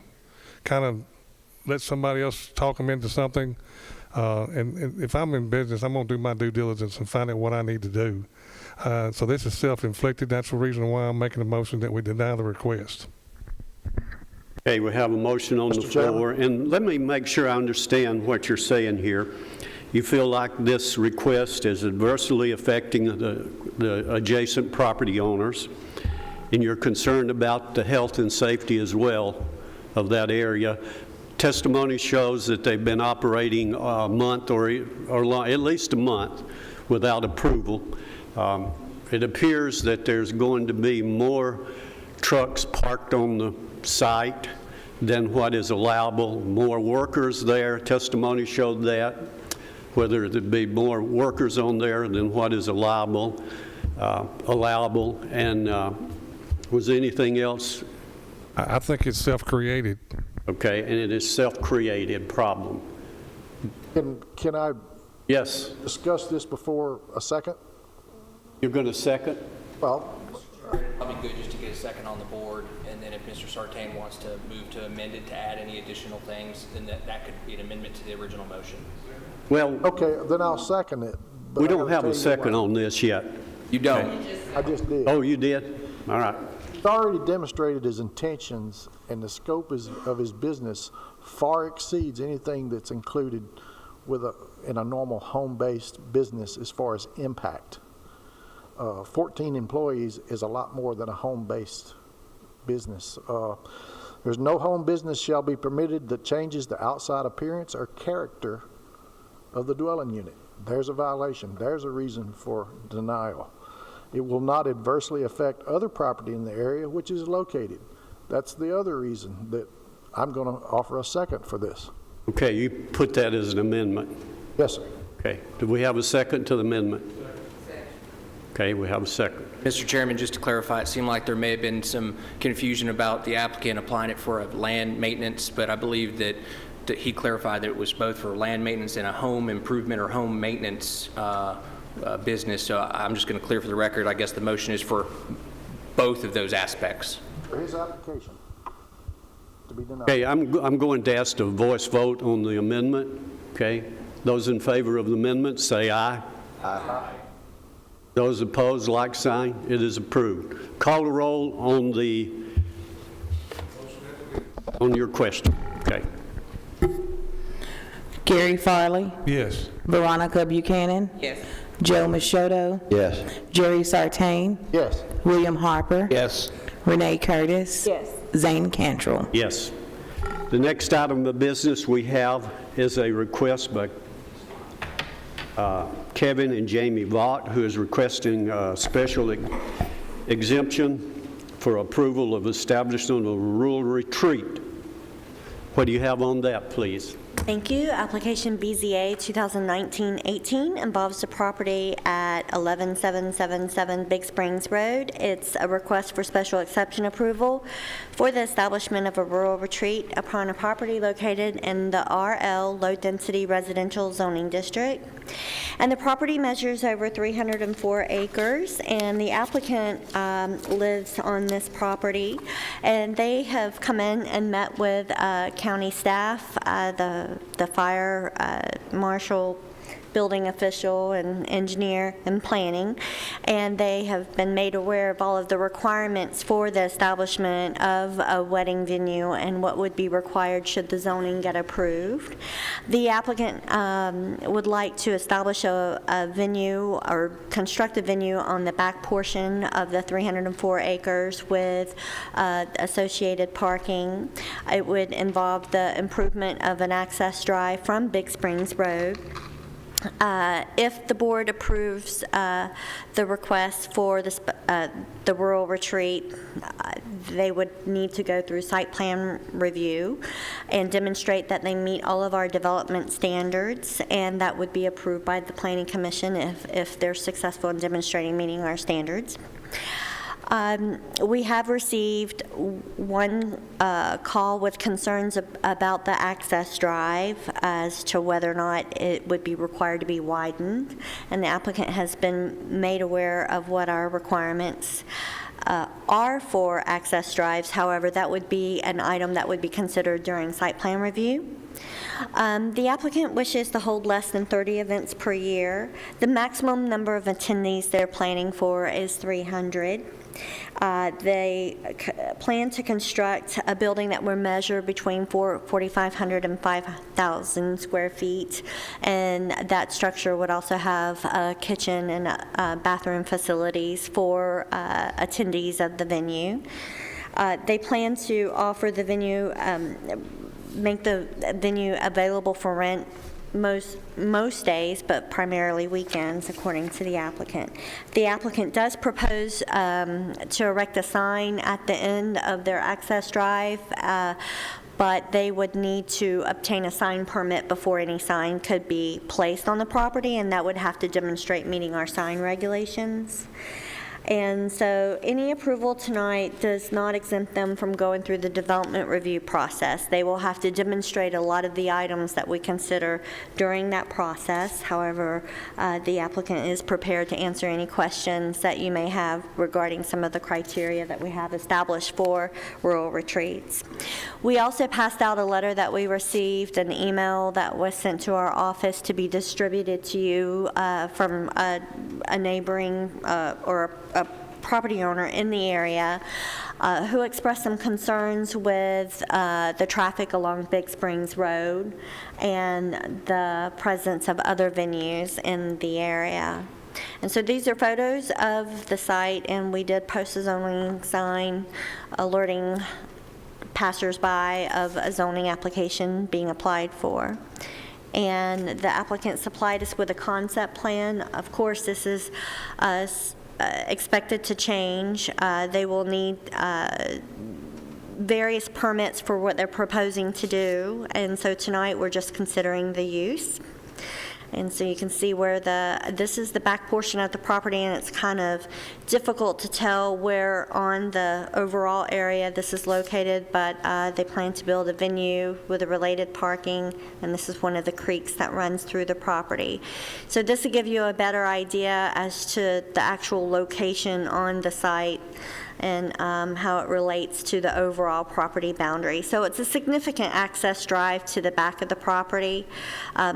kind of let somebody else talk them into something. And if I'm in business, I'm going to do my due diligence and find out what I need to do. So this is self-inflicted. That's the reason why I'm making a motion that we deny the request. Okay, we have a motion on the floor, and let me make sure I understand what you're saying here. You feel like this request is adversely affecting the adjacent property owners, and you're concerned about the health and safety as well of that area. Testimony shows that they've been operating a month or at least a month without approval. It appears that there's going to be more trucks parked on the site than what is allowable. More workers there, testimony showed that, whether there'd be more workers on there than what is allowable. And was there anything else? I think it's self-created. Okay, and it is self-created problem. Can I Yes. discuss this before a second? You're going to second? Well, Probably good just to get a second on the board, and then if Mr. Sartain wants to move to amend it to add any additional things, then that could be an amendment to the original motion. Well, okay, then I'll second it. but we I don't gotta have tell a you second why. on this yet. You don't? I just did. Oh, you did? All right. He's already demonstrated his intentions, and the scope of his business far exceeds anything that's included in a normal home-based business as far as impact. 14 employees is a lot more than a home-based business. There's no home business shall be permitted that changes the outside appearance or character of the dwelling unit. There's a violation. There's a reason for denial. It will not adversely affect other property in the area which is located. That's the other reason that I'm going to offer a second for this. Okay, you put that as an amendment. Yes, sir. Okay. Do we have a second to the amendment? Okay, we have a second. Mr. Chairman, just to clarify, it seemed like there may have been some confusion about the applicant applying it for a land maintenance, but I believe that he clarified that it was both for land maintenance and a home improvement or home maintenance business. So I'm just going to clear for the record, I guess the motion is for both of those aspects. For his application to be denied. Okay, I'm going to ask a voice vote on the amendment. Okay, those in favor of the amendment say aye. Aye. Those opposed, like sign. It is approved. Call the roll on your question. Okay. Gary Farley. Yes. Veronica Buchanan. Yes. Joe Machado. Yes. Jerry Sartain. Yes. William Harper. Yes. Renee Curtis. Yes. Zane Cantrell. Yes. The next item of business we have is a request by Kevin and Jamie Vaught, who is requesting a special exemption for approval of establishment of a rural retreat. What do you have on that, please? Thank you. Application BZA 2019-18 involves the property at 11777 Big Springs Road. It's a request for special exception approval for the establishment of a rural retreat upon a property located in the RL Low Density Residential Zoning District. And the property measures over 304 acres, and the applicant lives on this property. And they have come in and met with county staff, the fire marshal, building official, and engineer, and planning, and they have been made aware of all of the requirements for the establishment of a wedding venue and what would be required should the zoning get approved. The applicant would like to establish a venue or construct a venue on the back portion of the 304 acres with associated parking. It would involve the improvement of an access drive from Big Springs Road. If the board approves the request for the rural retreat, they would need to go through site plan review and demonstrate that they meet all of our development standards, and that would be approved by the Planning Commission if they're successful in demonstrating meeting our standards. We have received one call with concerns about the access drive as to whether or not it would be required to be widened, and the applicant has been made aware of what our requirements are for access drives. However, that would be an item that would be considered during site plan review. The applicant wishes to hold less than 30 events per year. The maximum number of attendees they're planning for is 300. They plan to construct a building that will measure between 4,500 and 5,000 square feet, and that structure would also have a kitchen and bathroom facilities for attendees of the venue. They plan to offer the venue, make the venue available for rent most days, but primarily weekends, according to the applicant. The applicant does propose to erect a sign at the end of their access drive but they would need to obtain a sign permit before any sign could be placed on the property, and that would have to demonstrate meeting our sign regulations. And so any approval tonight does not exempt them from going through the development review process. They will have to demonstrate a lot of the items that we consider during that process. However, the applicant is prepared to answer any questions that you may have regarding some of the criteria that we have established for rural retreats. We also passed out a letter that we received, an email that was sent to our office to be distributed to you from a neighboring or a property owner in the area who expressed some concerns with the traffic along Big Springs Road and the presence of other venues in the area. And so these are photos of the site, and we did post a zoning sign alerting passersby of a zoning application being applied for. And the applicant supplied us with a concept plan. Of course, this is expected to change. They will need various permits for what they're proposing to do, and so tonight we're just considering the use. And so you can see where this is the back portion of the property, and it's kind of difficult to tell where on the overall area this is located, but they plan to build a venue with a related parking, and this is one of the creeks that runs through the property. So this will give you a better idea as to the actual location on the site and how it relates to the overall property boundary. So it's a significant access drive to the back of the property.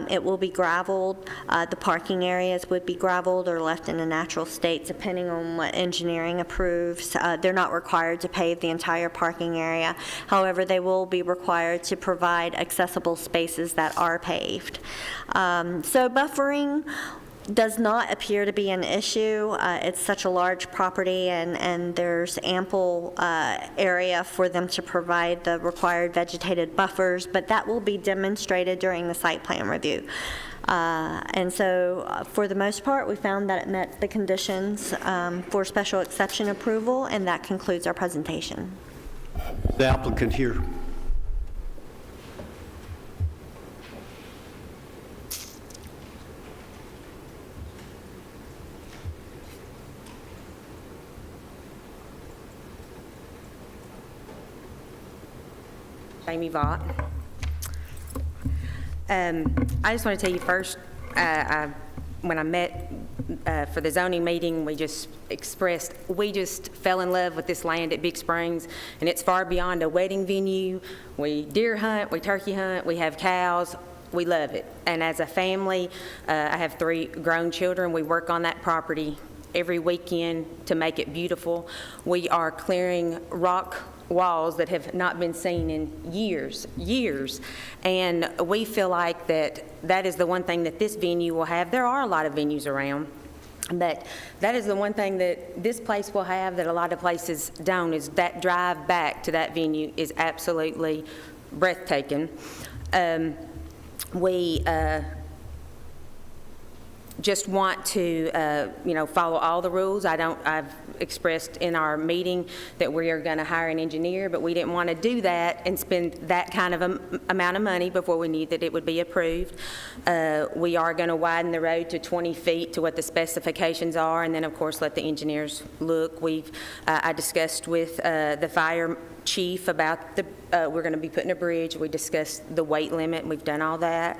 It will be gravelled. The parking areas would be gravelled or left in a natural state depending on what engineering approves. They're not required to pave the entire parking area. However, they will be required to provide accessible spaces that are paved. So buffering does not appear to be an issue. It's such a large property, and there's ample area for them to provide the required vegetated buffers, but that will be demonstrated during the site plan review. And so for the most part, we found that it met the conditions for special exception approval, and that concludes our presentation. The applicant here. Amy Vaught. I just want to tell you first, when I met for the zoning meeting, we just fell in love with this land at Big Springs, and it's far beyond a wedding venue. We deer hunt, we turkey hunt, we have cows. We love it. And as a family, I have 3 grown children. We work on that property every weekend to make it beautiful. We are clearing rock walls that have not been seen in years, and we feel like that is the one thing that this venue will have. There are a lot of venues around, but that is the one thing that this place will have that a lot of places don't, is that drive back to that venue is absolutely breathtaking. We just want to, follow all the rules. I've expressed in our meeting that we are going to hire an engineer, but we didn't want to do that and spend that kind of amount of money before we knew that it would be approved. We are going to widen the road to 20 feet to what the specifications are, and then of course let the engineers look. I discussed with the fire chief about we're going to be putting a bridge. We discussed the weight limit, and we've done all that.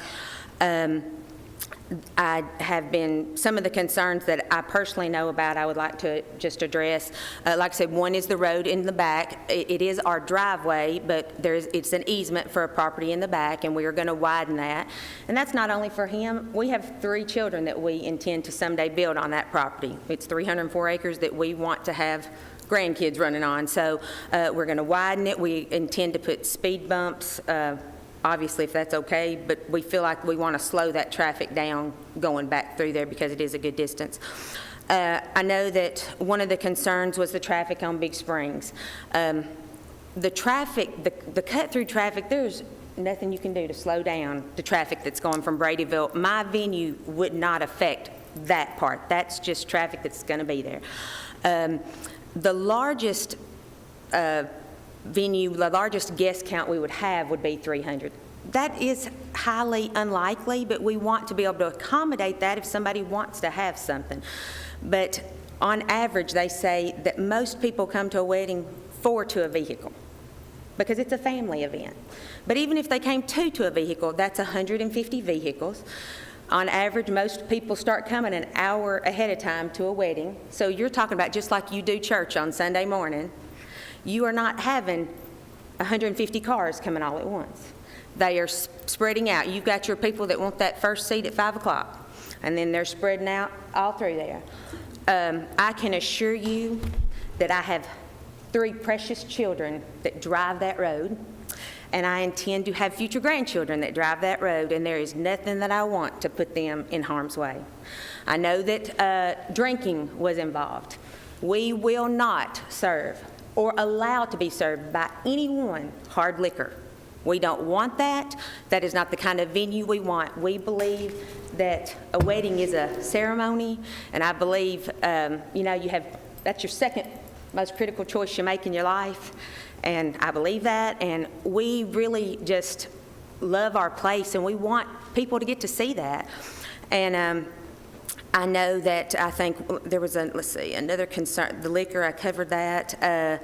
I have been, some of the concerns that I personally know about, I would like to just address. Like I said, one is the road in the back. It is our driveway, but it's an easement for a property in the back, and we are going to widen that. And that's not only for him. We have 3 children that we intend to someday build on that property. It's 304 acres that we want to have grandkids running on. So we're going to widen it. We intend to put speed bumps, obviously, if that's okay, but we feel like we want to slow that traffic down going back through there because it is a good distance. I know that one of the concerns was the traffic on Big Springs. The traffic, the cut-through traffic, there's nothing you can do to slow down the traffic that's going from Bradyville. My venue would not affect that part. That's just traffic that's going to be there. The largest venue, the largest guest count we would have would be 300. That is highly unlikely, but we want to be able to accommodate that if somebody wants to have something. But on average, they say that most people come to a wedding 4 to a vehicle because it's a family event. But even if they came 2 to a vehicle, that's 150 vehicles. On average, most people start coming an hour ahead of time to a wedding. So you're talking about just like you do church on Sunday morning. You are not having 150 cars coming all at once. They are spreading out. You've got your people that want that first seat at 5 o'clock, and then they're spreading out all through there. I can assure you that I have 3 precious children that drive that road, and I intend to have future grandchildren that drive that road, and there is nothing that I want to put them in harm's way. I know that drinking was involved. We will not serve or allow to be served by anyone hard liquor. We don't want that. That is not the kind of venue we want. We believe that a wedding is a ceremony, and I believe, that's your second most critical choice you make in your life, and I believe that, and we really just love our place, and we want people to get to see that. And I know that I think there was another concern, the liquor, I covered that.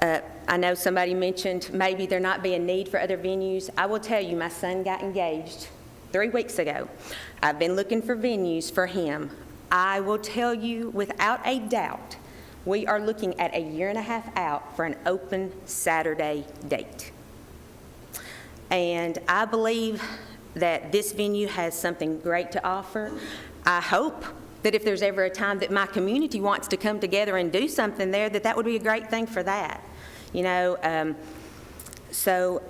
I know somebody mentioned maybe there not be a need for other venues. I will tell you, my son got engaged 3 weeks ago. I've been looking for venues for him. I will tell you without a doubt, we are looking at 1.5 years out for an open Saturday date. And I believe that this venue has something great to offer. I hope that if there's ever a time that my community wants to come together and do something there, that would be a great thing for that. So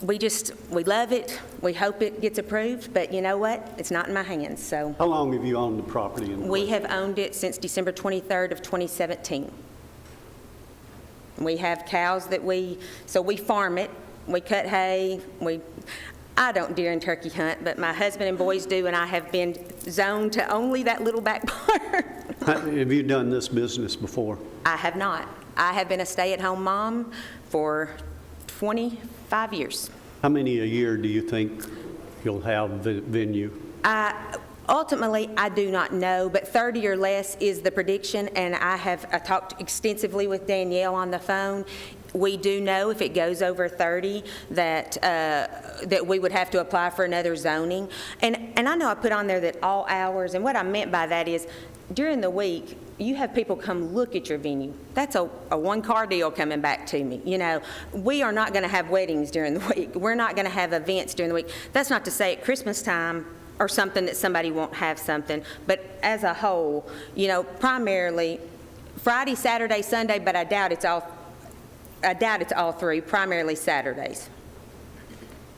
we love it. We hope it gets approved, but you know what? It's not in my hands, so. How long have you owned the property? We have owned it since December 23rd of 2017. We have cows that we farm it. We cut hay. I don't deer and turkey hunt, but my husband and boys do, and I have been zoned to only that little back part. Have you done this business before? I have not. I have been a stay-at-home mom for 25 years. How many a year do you think you'll have the venue? Ultimately, I do not know, but 30 or less is the prediction, and I talked extensively with Danielle on the phone. We do know if it goes over 30 that we would have to apply for another zoning. And I know I put on there that all hours, and what I meant by that is during the week, you have people come look at your venue. That's a one-car deal coming back to me. We are not going to have weddings during the week. We're not going to have events during the week. That's not to say at Christmas time or something that somebody won't have something, but as a whole, primarily Friday, Saturday, Sunday, but I doubt it's all 3, primarily Saturdays.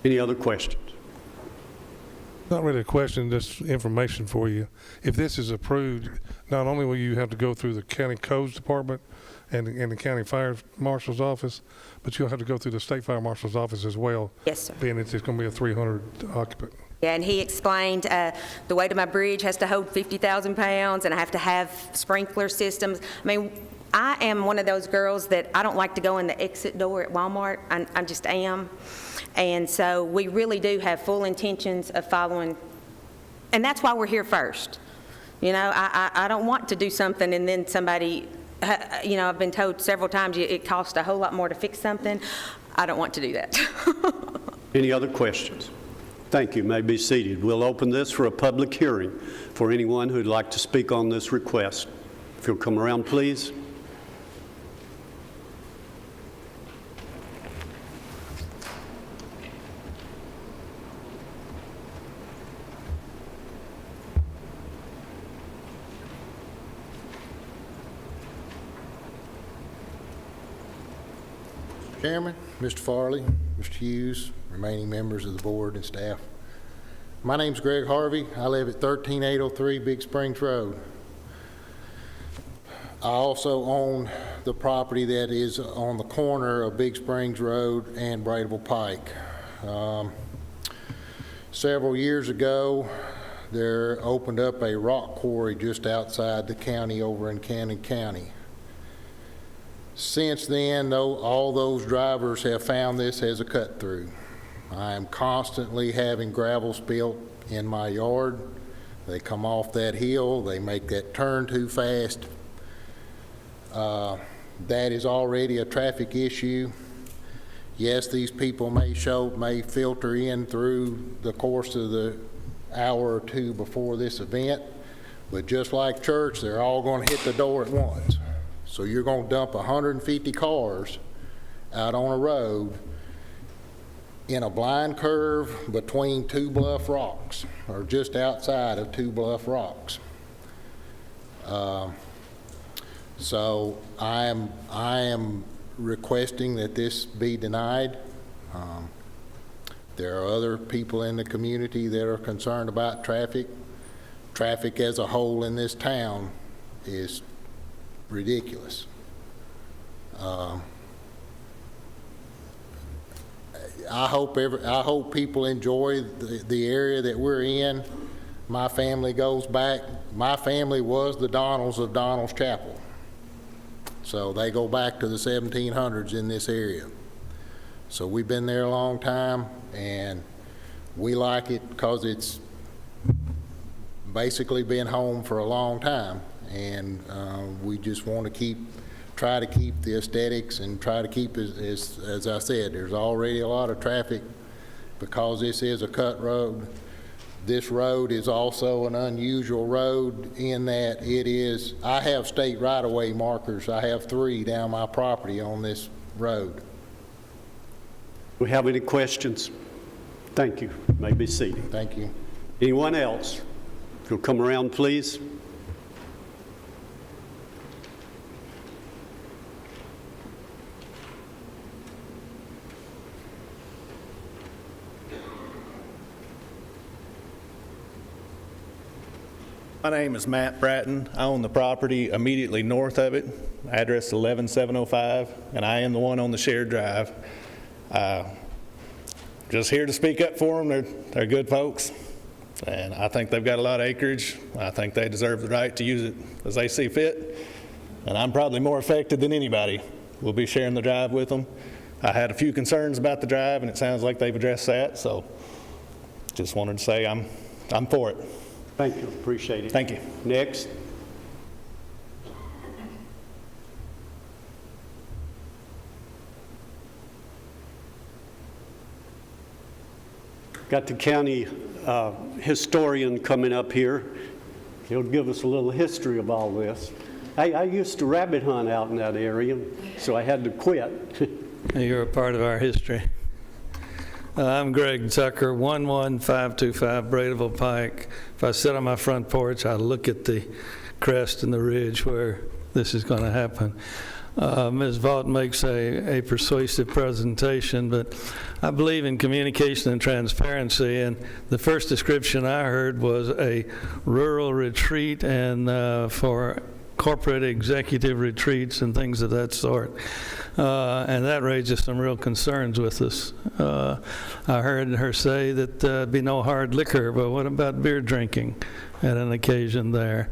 Any other questions? Not really a question, just information for you. If this is approved, not only will you have to go through the county codes department and the county fire marshal's office, but you'll have to go through the state fire marshal's office as well. Yes, sir. Being it's going to be a 300 occupant. Yeah, and he explained the weight of my bridge has to hold 50,000 pounds, and I have to have sprinkler systems. I mean, I am one of those girls that I don't like to go in the exit door at Walmart. I just am. And so we really do have full intentions of following, and that's why we're here first. I don't want to do something and then somebody, I've been told several times it costs a whole lot more to fix something. I don't want to do that. Any other questions? Thank you. You may be seated. We'll open this for a public hearing for anyone who'd like to speak on this request. If you'll come around, please. Chairman, Mr. Farley, Mr. Hughes, remaining members of the board and staff. My name's Greg Harvey. I live at 13803 Big Springs Road. I also own the property that is on the corner of Big Springs Road and Braidable Pike. Several years ago, there opened up a rock quarry just outside the county over in Cannon County. Since then, though, all those drivers have found this as a cut-through. I am constantly having gravel spilt in my yard. They come off that hill, they make that turn too fast. That is already a traffic issue. Yes, these people may filter in through the course of the hour or two before this event, but just like church, they're all going to hit the door at once. So you're going to dump 150 cars out on a road in a blind curve between two bluff rocks, or just outside of two bluff rocks. So I am requesting that this be denied. There are other people in the community that are concerned about traffic. Traffic as a whole in this town is ridiculous. I hope people enjoy the area that we're in. My family goes back. My family was the Donalds of Donald's Chapel. So they go back to the 1700s in this area. So we've been there a long time, and we like it because it's basically been home for a long time, and we just want to try to keep the aesthetics and try to keep, as I said, there's already a lot of traffic because this is a cut road. This road is also an unusual road in that I have state right-of-way markers. I have 3 down my property on this road. We have any questions? Thank you. You may be seated. Thank you. Anyone else? If you'll come around, please. My name is Matt Bratton. I own the property immediately north of it, address 11705, and I am the one on the shared drive. Just here to speak up for them. They're good folks, and I think they've got a lot of acreage. I think they deserve the right to use it as they see fit, and I'm probably more affected than anybody. We'll be sharing the drive with them. I had a few concerns about the drive, and it sounds like they've addressed that, so just wanted to say I'm for it. Thank you. Appreciate it. Thank you. Next. Got the county historian coming up here. He'll give us a little history of all this. I used to rabbit hunt out in that area, so I had to quit. You're a part of our history. I'm Greg Tucker, 11525 Bradeville Pike. If I sit on my front porch, I look at the crest and the ridge where this is going to happen. Ms. Vaught makes a persuasive presentation, but I believe in communication and transparency, and the first description I heard was a rural retreat and for corporate executive retreats and things of that sort. And that raises some real concerns with us. I heard her say that there'd be no hard liquor, but what about beer drinking at an occasion there?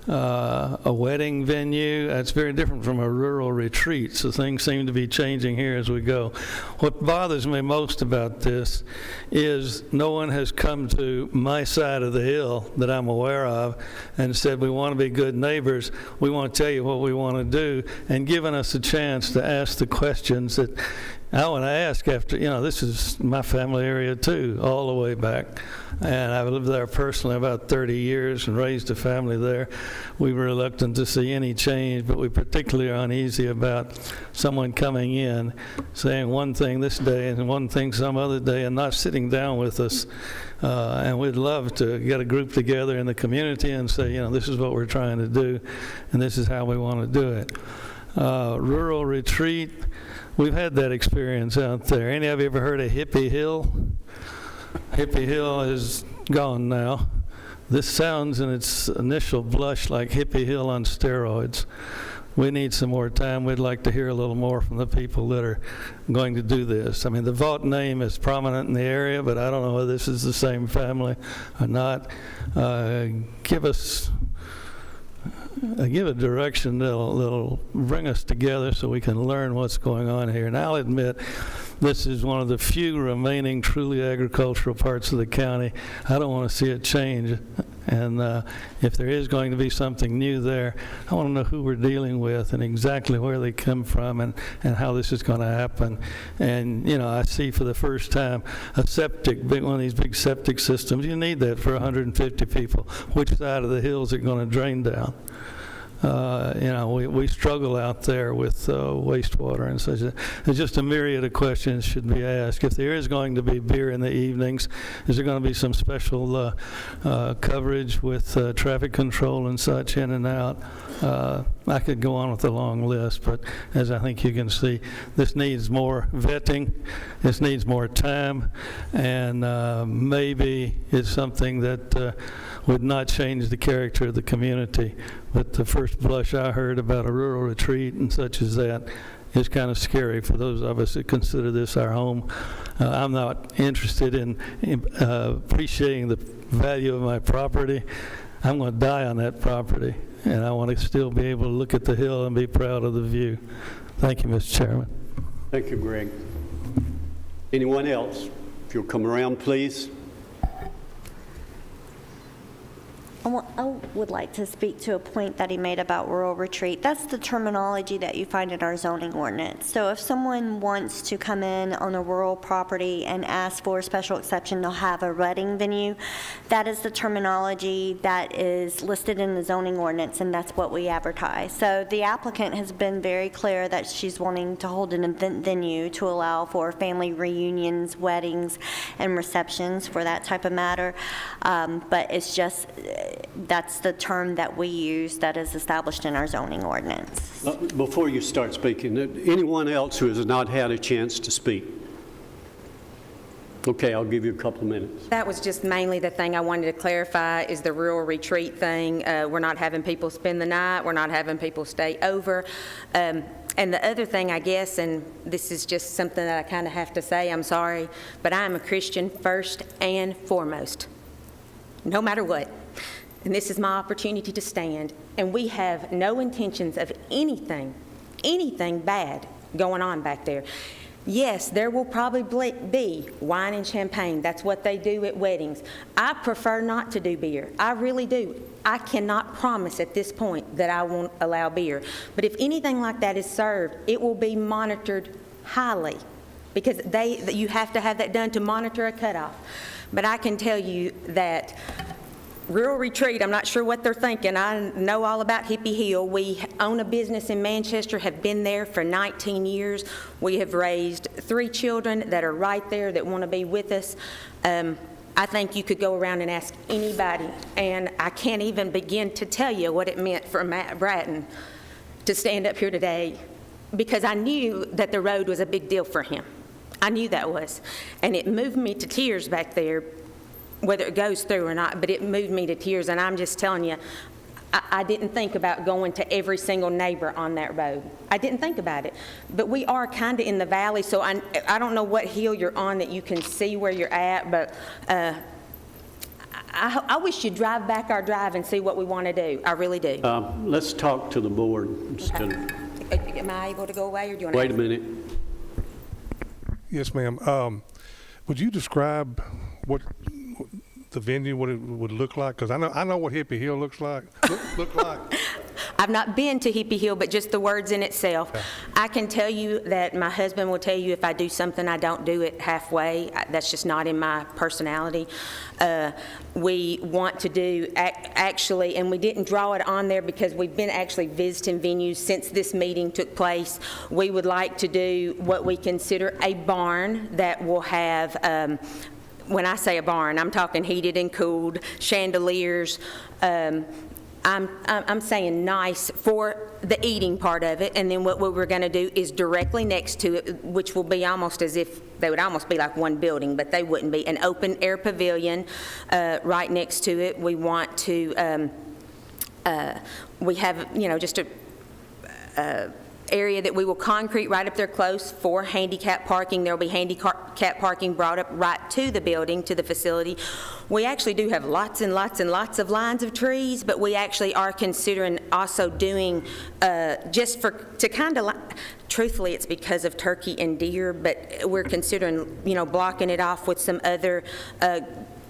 A wedding venue, that's very different from a rural retreat, so things seem to be changing here as we go. What bothers me most about this is no one has come to my side of the hill that I'm aware of and said, we want to be good neighbors, we want to tell you what we want to do, and given us a chance to ask the questions that I want to ask after, this is my family area too, all the way back. And I've lived there personally about 30 years and raised a family there. We were reluctant to see any change, but we particularly are uneasy about someone coming in, saying one thing this day and one thing some other day, and not sitting down with us. And we'd love to get a group together in the community and say, this is what we're trying to do, and this is how we want to do it. Rural retreat, we've had that experience out there. Any of you ever heard of Hippie Hill? Hippie Hill is gone now. This sounds in its initial blush like Hippie Hill on steroids. We need some more time. We'd like to hear a little more from the people that are going to do this. I mean, the Vaught name is prominent in the area, but I don't know whether this is the same family or not. Give us give a direction that'll bring us together so we can learn what's going on here. And I'll admit, this is one of the few remaining truly agricultural parts of the county. I don't want to see it change. And if there is going to be something new there, I want to know who we're dealing with and exactly where they come from and how this is going to happen. And, you know, I see for the first time a one of these big septic systems. You need that for 150 people. Which side of the hill is it going to drain down? You know, we struggle out there with wastewater and such. There's just a myriad of questions should be asked. If there is going to be beer in the evenings, is there going to be some special coverage with traffic control and such in and out? I could go on with a long list, but as I think you can see, this needs more vetting, this needs more time, and maybe it's something that would not change the character of the community. But the first blush I heard about a rural retreat and such as that is kind of scary for those of us that consider this our home. I'm not interested in appreciating the value of my property. I'm going to die on that property, and I want to still be able to look at the hill and be proud of the view. Thank you, Mr. Chairman. Thank you, Greg. Anyone else? If you'll come around, please. I would like to speak to a point that he made about rural retreat. That's the terminology that you find in our zoning ordinance. So if someone wants to come in on a rural property and ask for a special exception to have a wedding venue, that is the terminology that is listed in the zoning ordinance, and that's what we advertise. So the applicant has been very clear that she's wanting to hold an event venue to allow for family reunions, weddings, and receptions for that type of matter. But it's just, that's the term that we use that is established in our zoning ordinance. Before you start speaking, anyone else who has not had a chance to speak? Okay, I'll give you a couple of minutes. That was just mainly the thing I wanted to clarify is the rural retreat thing. We're not having people spend the night. We're not having people stay over. And the other thing, I guess, and this is just something that I kind of have to say, I'm sorry, but I am a Christian first and foremost, no matter what. And this is my opportunity to stand. And we have no intentions of anything bad going on back there. Yes, there will probably be wine and champagne. That's what they do at weddings. I prefer not to do beer. I really do. I cannot promise at this point that I won't allow beer. But if anything like that is served, it will be monitored highly because you have to have that done to monitor a cutoff. But I can tell you that rural retreat, I'm not sure what they're thinking. I know all about Hippie Hill. We own a business in Manchester, have been there for 19 years. We have raised 3 children that are right there that want to be with us. I think you could go around and ask anybody, and I can't even begin to tell you what it meant for Matt Bratton to stand up here today because I knew that the road was a big deal for him. I knew that was. And it moved me to tears back there, whether it goes through or not, but it moved me to tears. And I'm just telling you, I didn't think about going to every single neighbor on that road. I didn't think about it. But we are kind of in the valley, so I don't know what hill you're on that you can see where you're at, but I wish you'd drive back our drive and see what we want to do. I really do. Let's talk to the board instead of... Am I able to go away, or do you want to... Wait a minute. Yes, ma'am. Would you describe what the venue, what it would look like? Because I know what Hippie Hill looks like. Look like. I've not been to Hippie Hill, but just the words in itself. Okay. I can tell you that my husband will tell you if I do something, I don't do it halfway. That's just not in my personality. We want to do actually, and we didn't draw it on there because we've been actually visiting venues since this meeting took place. We would like to do what we consider a barn that will have, when I say a barn, I'm talking heated and cooled, chandeliers. I'm saying nice for the eating part of it, and then what we were going to do is directly next to it, which will be almost as if they would almost be like one building, but they wouldn't be, an open air pavilion right next to it. We want to, we have, just a area that we will concrete right up there close for handicap parking. There will be handicap parking brought up right to the building, to the facility. We actually do have lots and lots and lots of lines of trees, but we actually are considering also doing, truthfully, it's because of turkey and deer, but we're considering, blocking it off with some other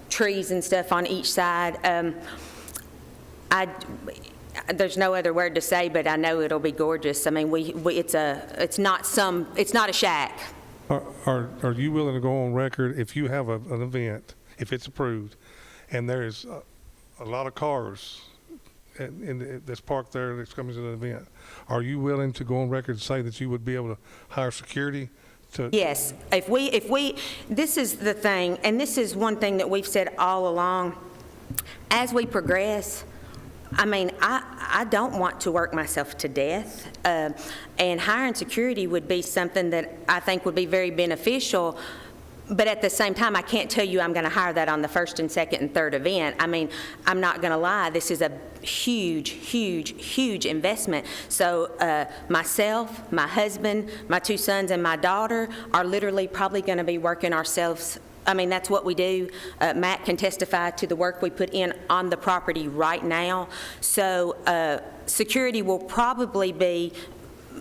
trees and stuff on each side. There's no other word to say, but I know it'll be gorgeous. I mean, it's not a shack. Are you willing to go on record if you have an event, if it's approved, and there's a lot of cars that's parked there that's coming to the event, are you willing to go on record and say that you would be able to hire security? Yes. If we, this is the thing, and this is one thing that we've said all along. As we progress, I mean, I don't want to work myself to death, and hiring security would be something that I think would be very beneficial, but at the same time, I can't tell you I'm going to hire that on the first and second and third event. I mean, I'm not going to lie, this is a huge, huge, huge investment. So myself, my husband, my 2 sons, and my daughter are literally probably going to be working ourselves. I mean, that's what we do. Matt can testify to the work we put in on the property right now. So security will probably be,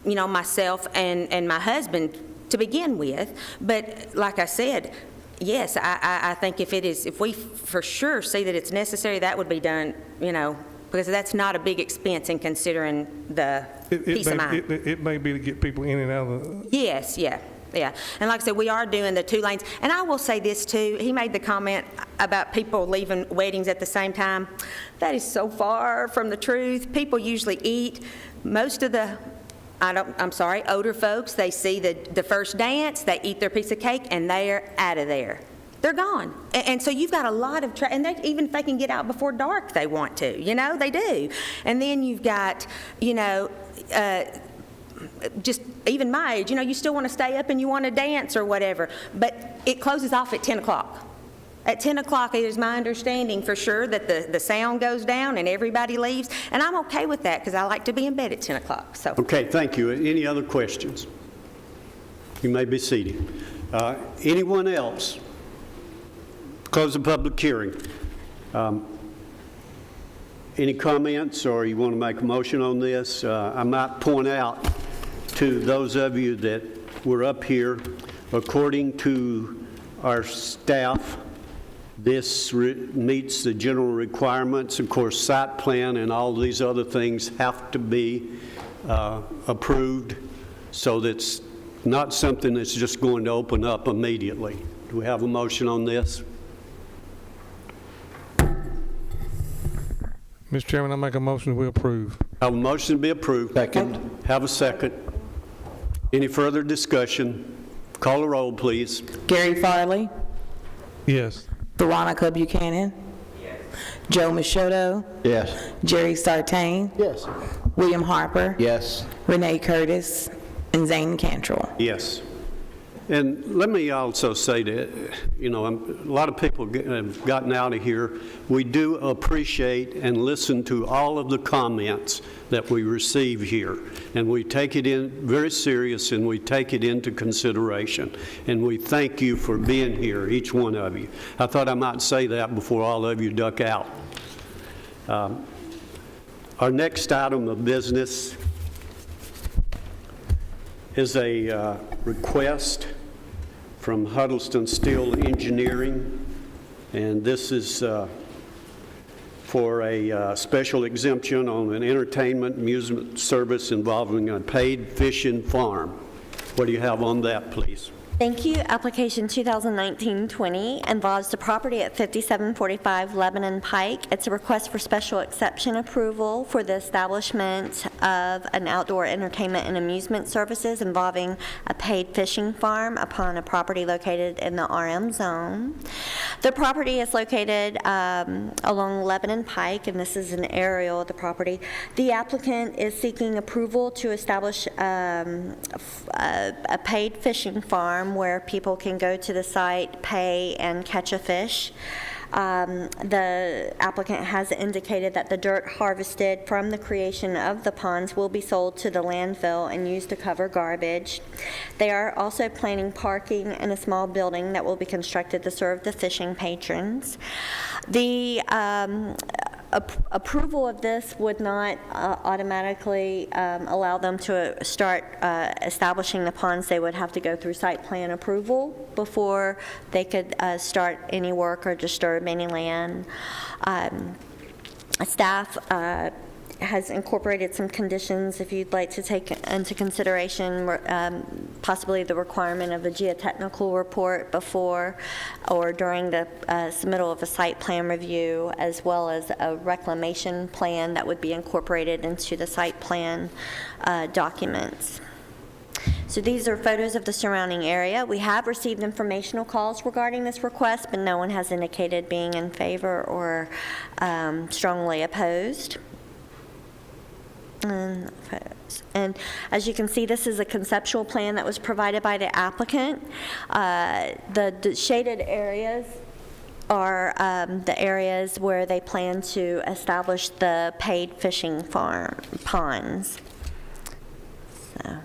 myself and my husband to begin with. But like I said, yes, I think if we for sure see that it's necessary, that would be done, because that's not a big expense in considering the peace of mind. It may be to get people in and out of the... Yes, yeah. Yeah, and like I said, we are doing the 2 lanes. And I will say this too, he made the comment about people leaving weddings at the same time. That is so far from the truth. People usually eat. Most of the, older folks, they see the first dance, they eat their piece of cake, and they're out of there. They're gone. And so you've got a lot of, and even if they can get out before dark, they want to, they do. And then you've got, just even my age, you still want to stay up and you want to dance or whatever, but it closes off at 10 o'clock. At 10 o'clock, it is my understanding for sure that the sound goes down and everybody leaves, and I'm okay with that because I like to be in bed at 10 o'clock. So. Okay, thank you. Any other questions? You may be seated. Anyone else? Close the public hearing. Any comments, or you want to make a motion on this? I might point out to those of you that were up here, according to our staff, this meets the general requirements. Of course, site plan and all these other things have to be approved, so that's not something that's just going to open up immediately. Do we have a motion on this? Mr. Chairman, I make a motion we approve. Have a motion to be approved. Second. Have a second. Any further discussion? Call the roll, please. Gary Farley. Yes. Veronica Buchanan. Yes. Joe Michaud. Yes. Jerry Sartain. Yes. William Harper. Yes. Renee Curtis. And Zane Cantrell. Yes. And let me also say that, a lot of people have gotten out of here. We do appreciate and listen to all of the comments that we receive here. And we take it in very serious, and we take it into consideration. And we thank you for being here, each one of you. I thought I might say that before all of you duck out. Our next item of business is a request from Huddleston Steel Engineering, and this is for a special exemption on an entertainment amusement service involving a paid fishing farm. What do you have on that, please? Thank you. Application 2019-20 involves the property at 5745 Lebanon Pike. It's a request for special exception approval for the establishment of an outdoor entertainment and amusement services involving a paid fishing farm upon a property located in the RM zone. The property is located along Lebanon Pike, and this is an aerial of the property. The applicant is seeking approval to establish a paid fishing farm where people can go to the site, pay, and catch a fish. The applicant has indicated that the dirt harvested from the creation of the ponds will be sold to the landfill and used to cover garbage. They are also planning parking in a small building that will be constructed to serve the fishing patrons. The approval of this would not automatically allow them to start establishing the ponds. They would have to go through site plan approval before they could start any work or disturb any land. Staff has incorporated some conditions, if you'd like to take into consideration possibly the requirement of a geotechnical report before or during the submittal of a site plan review, as well as a reclamation plan that would be incorporated into the site plan documents. So these are photos of the surrounding area. We have received informational calls regarding this request, but no one has indicated being in favor or strongly opposed. And as you can see, this is a conceptual plan that was provided by the applicant. The shaded areas are the areas where they plan to establish the paid fishing ponds. So,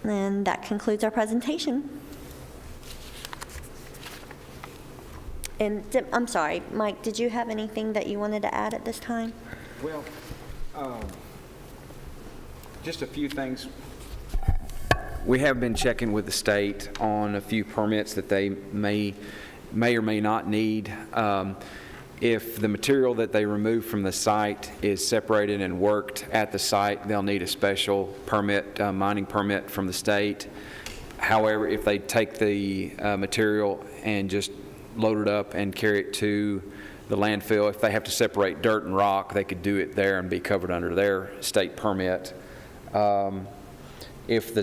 and that concludes our presentation. And I'm sorry, Mike, did you have anything that you wanted to add at this time? Well, just a few things. We have been checking with the state on a few permits that they may or may not need. If the material that they remove from the site is separated and worked at the site, they'll need a special permit, mining permit from the state. However, if they take the material and just load it up and carry it to the landfill, if they have to separate dirt and rock, they could do it there and be covered under their state permit. If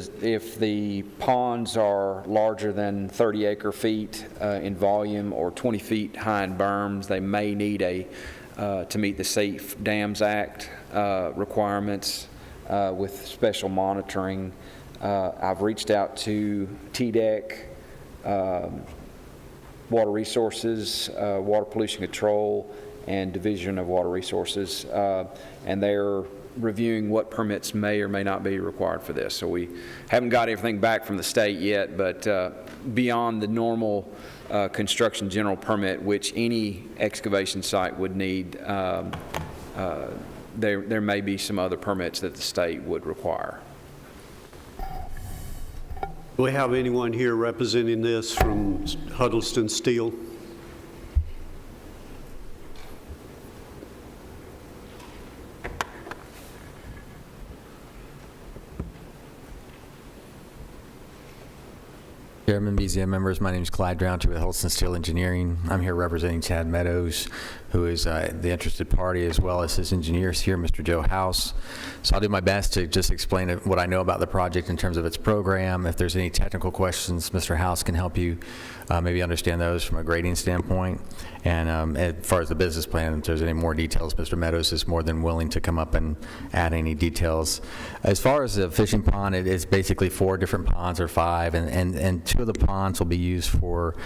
the ponds are larger than 30 acre feet in volume or 20 feet high in berms, they may need to meet the Safe Dams Act requirements with special monitoring. I've reached out to TDEC, Water Resources, Water Pollution Control, and Division of Water Resources, and they're reviewing what permits may or may not be required for this. So we haven't got everything back from the state yet, but beyond the normal construction general permit, which any excavation site would need, there may be some other permits that the state would require. Do we have anyone here representing this from Huddleston Steel? Chairman, BZM members, my name is Clyde Drownter with Huddleston Steel Engineering. I'm here representing Chad Meadows, who is the interested party, as well as his engineers here, Mr. Joe House. So I'll do my best to just explain what I know about the project in terms of its program. If there's any technical questions, Mr. House can help you maybe understand those from a grading standpoint. And as far as the business plan, if there's any more details, Mr. Meadows is more than willing to come up and add any details. As far as the fishing pond, it is basically 4 different ponds or 5, and 2 of the ponds will be used for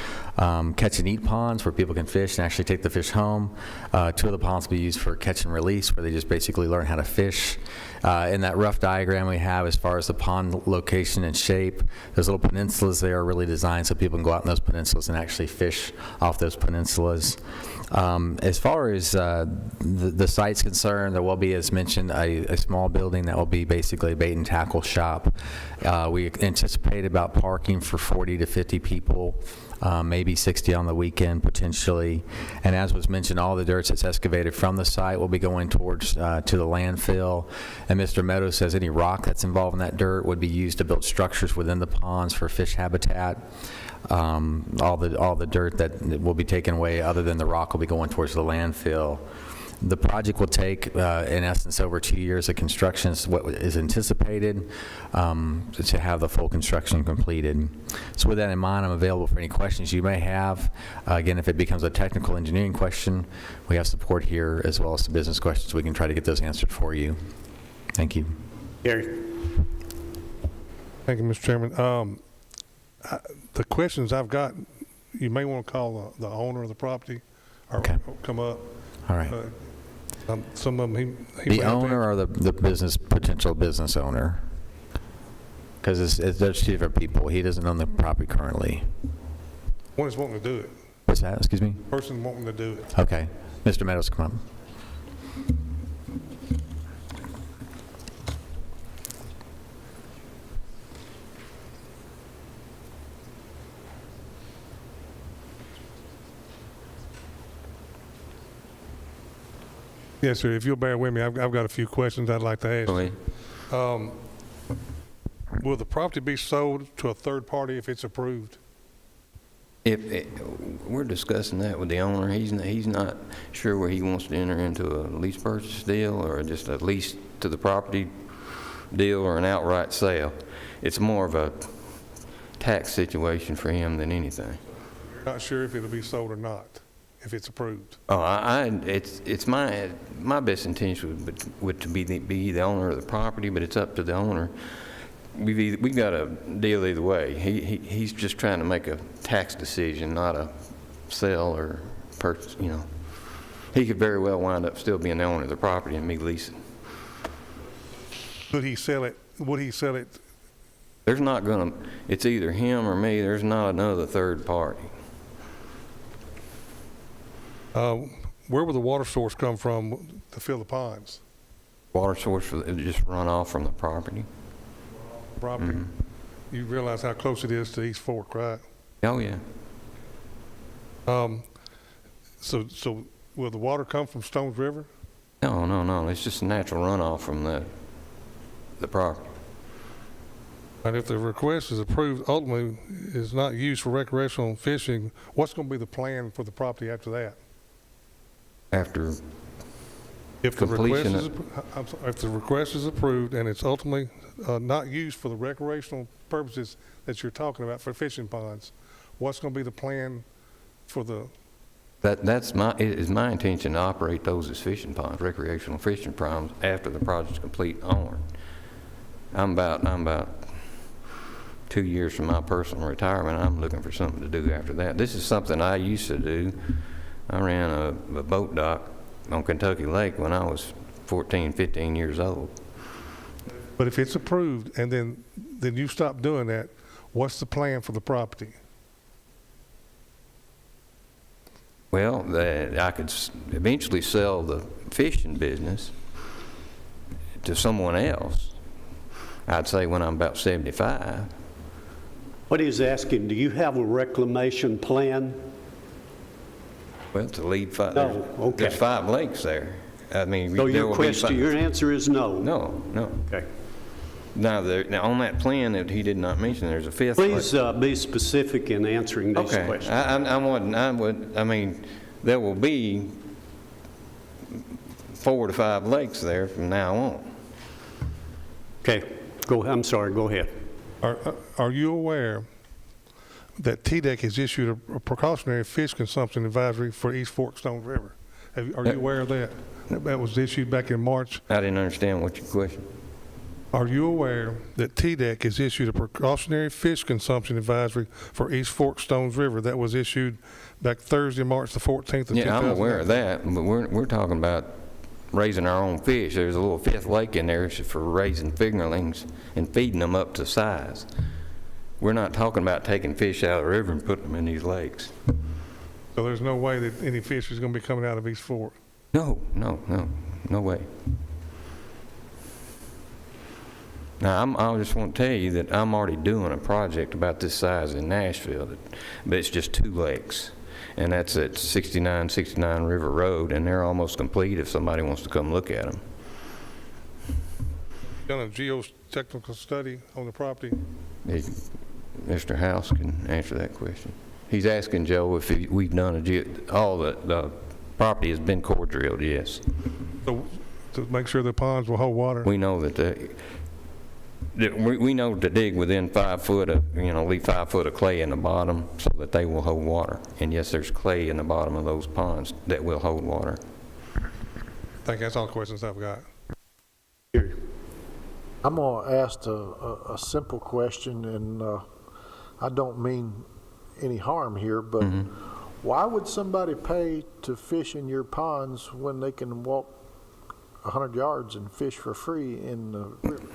catch and eat ponds where people can fish and actually take the fish home. 2 of the ponds will be used for catch and release, where they just basically learn how to fish. In that rough diagram we have, as far as the pond location and shape, those little peninsulas there are really designed so people can go out in those peninsulas and actually fish off those peninsulas. As far as the site's concerned, there will be, as mentioned, a small building that will be basically a bait and tackle shop. We anticipate about parking for 40 to 50 people, maybe 60 on the weekend potentially. And as was mentioned, all the dirt that's excavated from the site will be going towards to the landfill. And Mr. Meadows says any rock that's involved in that dirt would be used to build structures within the ponds for fish habitat. All the dirt that will be taken away other than the rock will be going towards the landfill. The project will take, in essence, over 2 years of construction is what is anticipated to have the full construction completed. So with that in mind, I'm available for any questions you may have. Again, if it becomes a technical engineering question, we have support here, as well as the business questions. We can try to get those answered for you. Thank you. Gary. Thank you, Mr. Chairman. The questions I've got, you may want to call the owner of the property or come up. All right. Some of them, he The may have owner or the potential business owner? Because there's two different people. He doesn't own the property currently. one is wanting to do it. What's that? Excuse me? Person wanting to do it. Okay. Mr. Meadows, come up. Yes, sir. If you'll bear with me, I've got a few questions I'd like to ask. Go ahead. Will the property be sold to a third party if it's approved? We're discussing that with the owner. He's not sure where he wants to enter into a lease purchase deal or just a lease to the property deal or an outright sale. It's more of a tax situation for him than anything. You're not sure if it'll be sold or not, if it's approved? Oh, it's my best intention would to be the owner of the property, but it's up to the owner. We've got a deal either way. He's just trying to make a tax decision, not a sell or purchase. You know, he could very well wind up still being the owner of the property and me leasing. Could he sell it? Would he sell it? There's not gonna. It's either him or me. There's not another third party. Where will the water source come from to fill the ponds? Water source just run off from the property. Property. Mm-hmm. You realize how close it is to East Fork, right? Oh yeah. So will the water come from Stones River? No. It's just a natural runoff from the property. And if the request is approved, ultimately is not used for recreational fishing, what's going to be the plan for the property after that? After if the completion if the request is approved and it's ultimately not used for the recreational purposes that you're talking about for fishing ponds, what's going to be the plan for the? It is my intention to operate those as fishing ponds, recreational fishing ponds, after the project's complete onward. I'm about 2 years from my personal retirement. I'm looking for something to do after that. This is something I used to do. I ran a boat dock on Kentucky Lake when I was 14, 15 years old. But if it's approved and then you stop doing that, what's the plan for the property? Well, I could eventually sell the fishing business to someone else. I'd say when I'm about 75. What he's asking, do you have a reclamation plan? Well, to lead five. No, okay. There's 5 lakes there. I mean, So your answer is no? No. Okay. Now, on that plan that he did not mention, there's a 5th lake. Please be specific in answering these questions. I mean, there will be 4 to 5 lakes there from now on. Okay. I'm sorry. Go ahead. Are you aware that TDEC has issued a precautionary fish consumption advisory for East Fork Stones River? Are you aware of that? That was issued back in March. I didn't understand what your question. Are you aware that TDEC has issued a precautionary fish consumption advisory for East Fork Stones River that was issued back Thursday, March the 14th of 2000? Yeah, I'm aware of that, but we're talking about raising our own fish. There's a little 5th lake in there for raising fingerlings and feeding them up to size. We're not talking about taking fish out of the river and putting them in these lakes. So there's no way that any fish is going to be coming out of East Fork? No way. Now, I just want to tell you that I'm already doing a project about this size in Nashville, but it's just 2 lakes. And that's at 6969 River Road, and they're almost complete if somebody wants to come look at them. Done a geotechnical study on the property? Mr. House can answer that question. He's asking Joe if we've done all the property has been core drilled, yes. So to make sure the ponds will hold water? We know that we know to dig within 5 foot of, leave 5 foot of clay in the bottom so that they will hold water. And yes, there's clay in the bottom of those ponds that will hold water. I think that's all the questions I've got. I'm going to ask a simple question, and I don't mean any harm here, but why would somebody pay to fish in your ponds when they can walk 100 yards and fish for free in the river?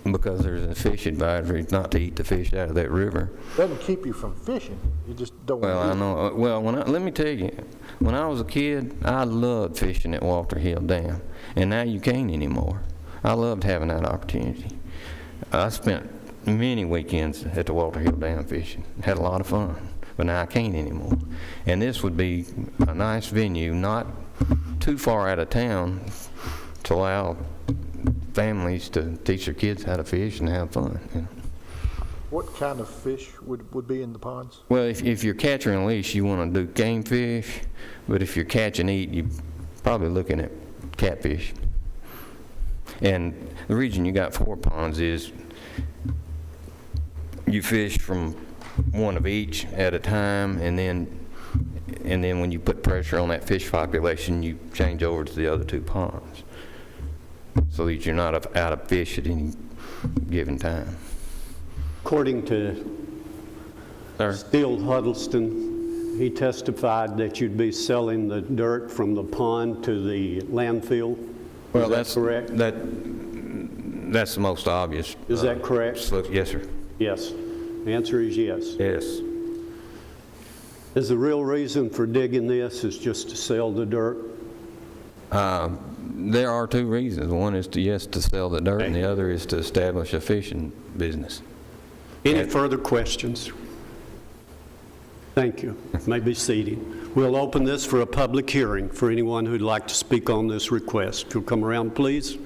Because there's a fish advisory not to eat the fish out of that river. Doesn't keep you from fishing. You just don't Well, want I to. know. Well, let me tell you, when I was a kid, I loved fishing at Walter Hill Dam, and now you can't anymore. I loved having that opportunity. I spent many weekends at the Walter Hill Dam fishing. Had a lot of fun, but now I can't anymore. And this would be a nice venue, not too far out of town, to allow families to teach their kids how to fish and have fun. You know. What kind of fish would be in the ponds? Well, if you're catch and release, you want to do game fish, but if you're catch and eat, you're probably looking at catfish. And the reason you got 4 ponds is you fish from one of each at a time, and then when you put pressure on that fish population, you change over to the other 2 ponds, so that you're not out of fish at any given time. According to Steele Huddleston, he testified that you'd be selling the dirt from the pond to the landfill. Well, that's correct? That's the most obvious. Is that correct? Yes, sir. Yes. The answer is yes. Yes. Is the real reason for digging this is just to sell the dirt? There are 2 reasons. One is to sell the dirt, and the other is to establish a fishing business. Any further questions? Thank you. May be seated. We'll open this for a public hearing for anyone who'd like to speak on this request. If you'll come around, please.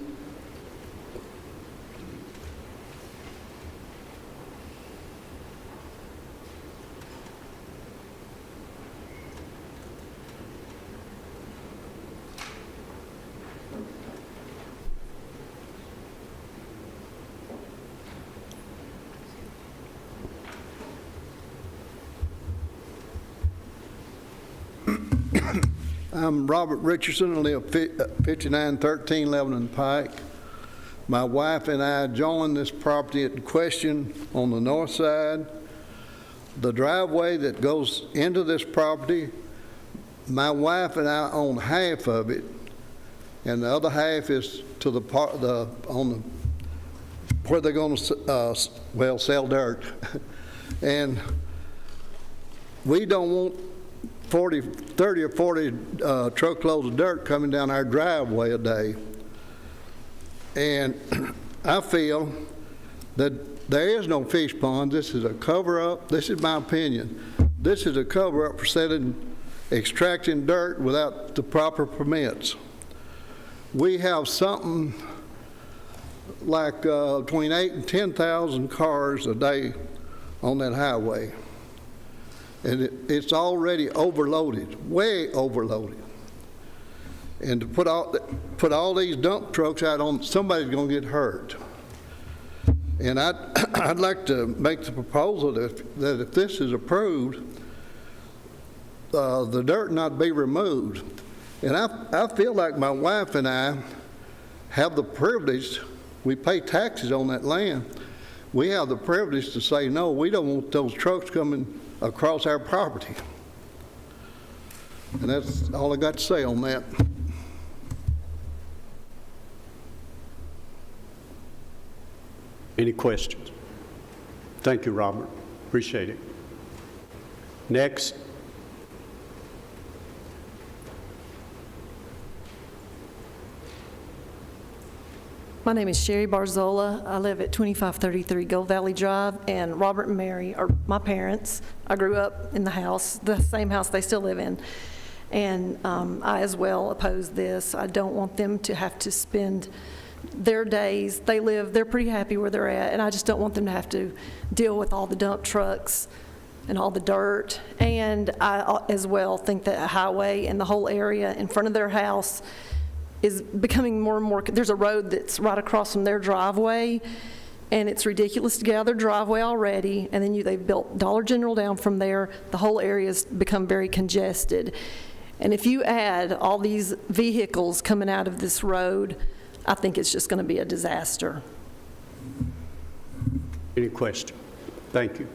I'm Robert Richardson. I live 5913 Lebanon Pike. My wife and I joined this property in question on the north side. The driveway that goes into this property, my wife and I own half of it, and the other half is to the part where they're going to sell dirt. And we don't want 30 or 40 truckloads of dirt coming down our driveway a day. And I feel that there is no fish pond. This is a cover-up. This is my opinion. This is a cover-up for extracting dirt without the proper permits. We have something like between 8,000 and 10,000 cars a day on that highway. And it's already overloaded, way overloaded. And to put all these dump trucks out on, somebody's going to get hurt. And I'd like to make the proposal that if this is approved, the dirt not be removed. And I feel like my wife and I have the privilege, we pay taxes on that land, we have the privilege to say, no, we don't want those trucks coming across our property. And that's all I got to say on that. Any questions? Thank you, Robert. Appreciate it. Next. My name is Sherry Barzola. I live at 2533 Gold Valley Drive, and Robert and Mary are my parents. I grew up in the house, the same house they still live in. And I as well oppose this. I don't want them to have to spend their days, they're pretty happy where they're at, and I just don't want them to have to deal with all the dump trucks and all the dirt. And I as well think that a highway and the whole area in front of their house is becoming more and more, there's a road that's right across from their driveway, and it's ridiculous to get out of their driveway already, and then they've built Dollar General down from there. The whole area's become very congested. And if you add all these vehicles coming out of this road, I think it's just going to be a disaster. Any question? Thank you.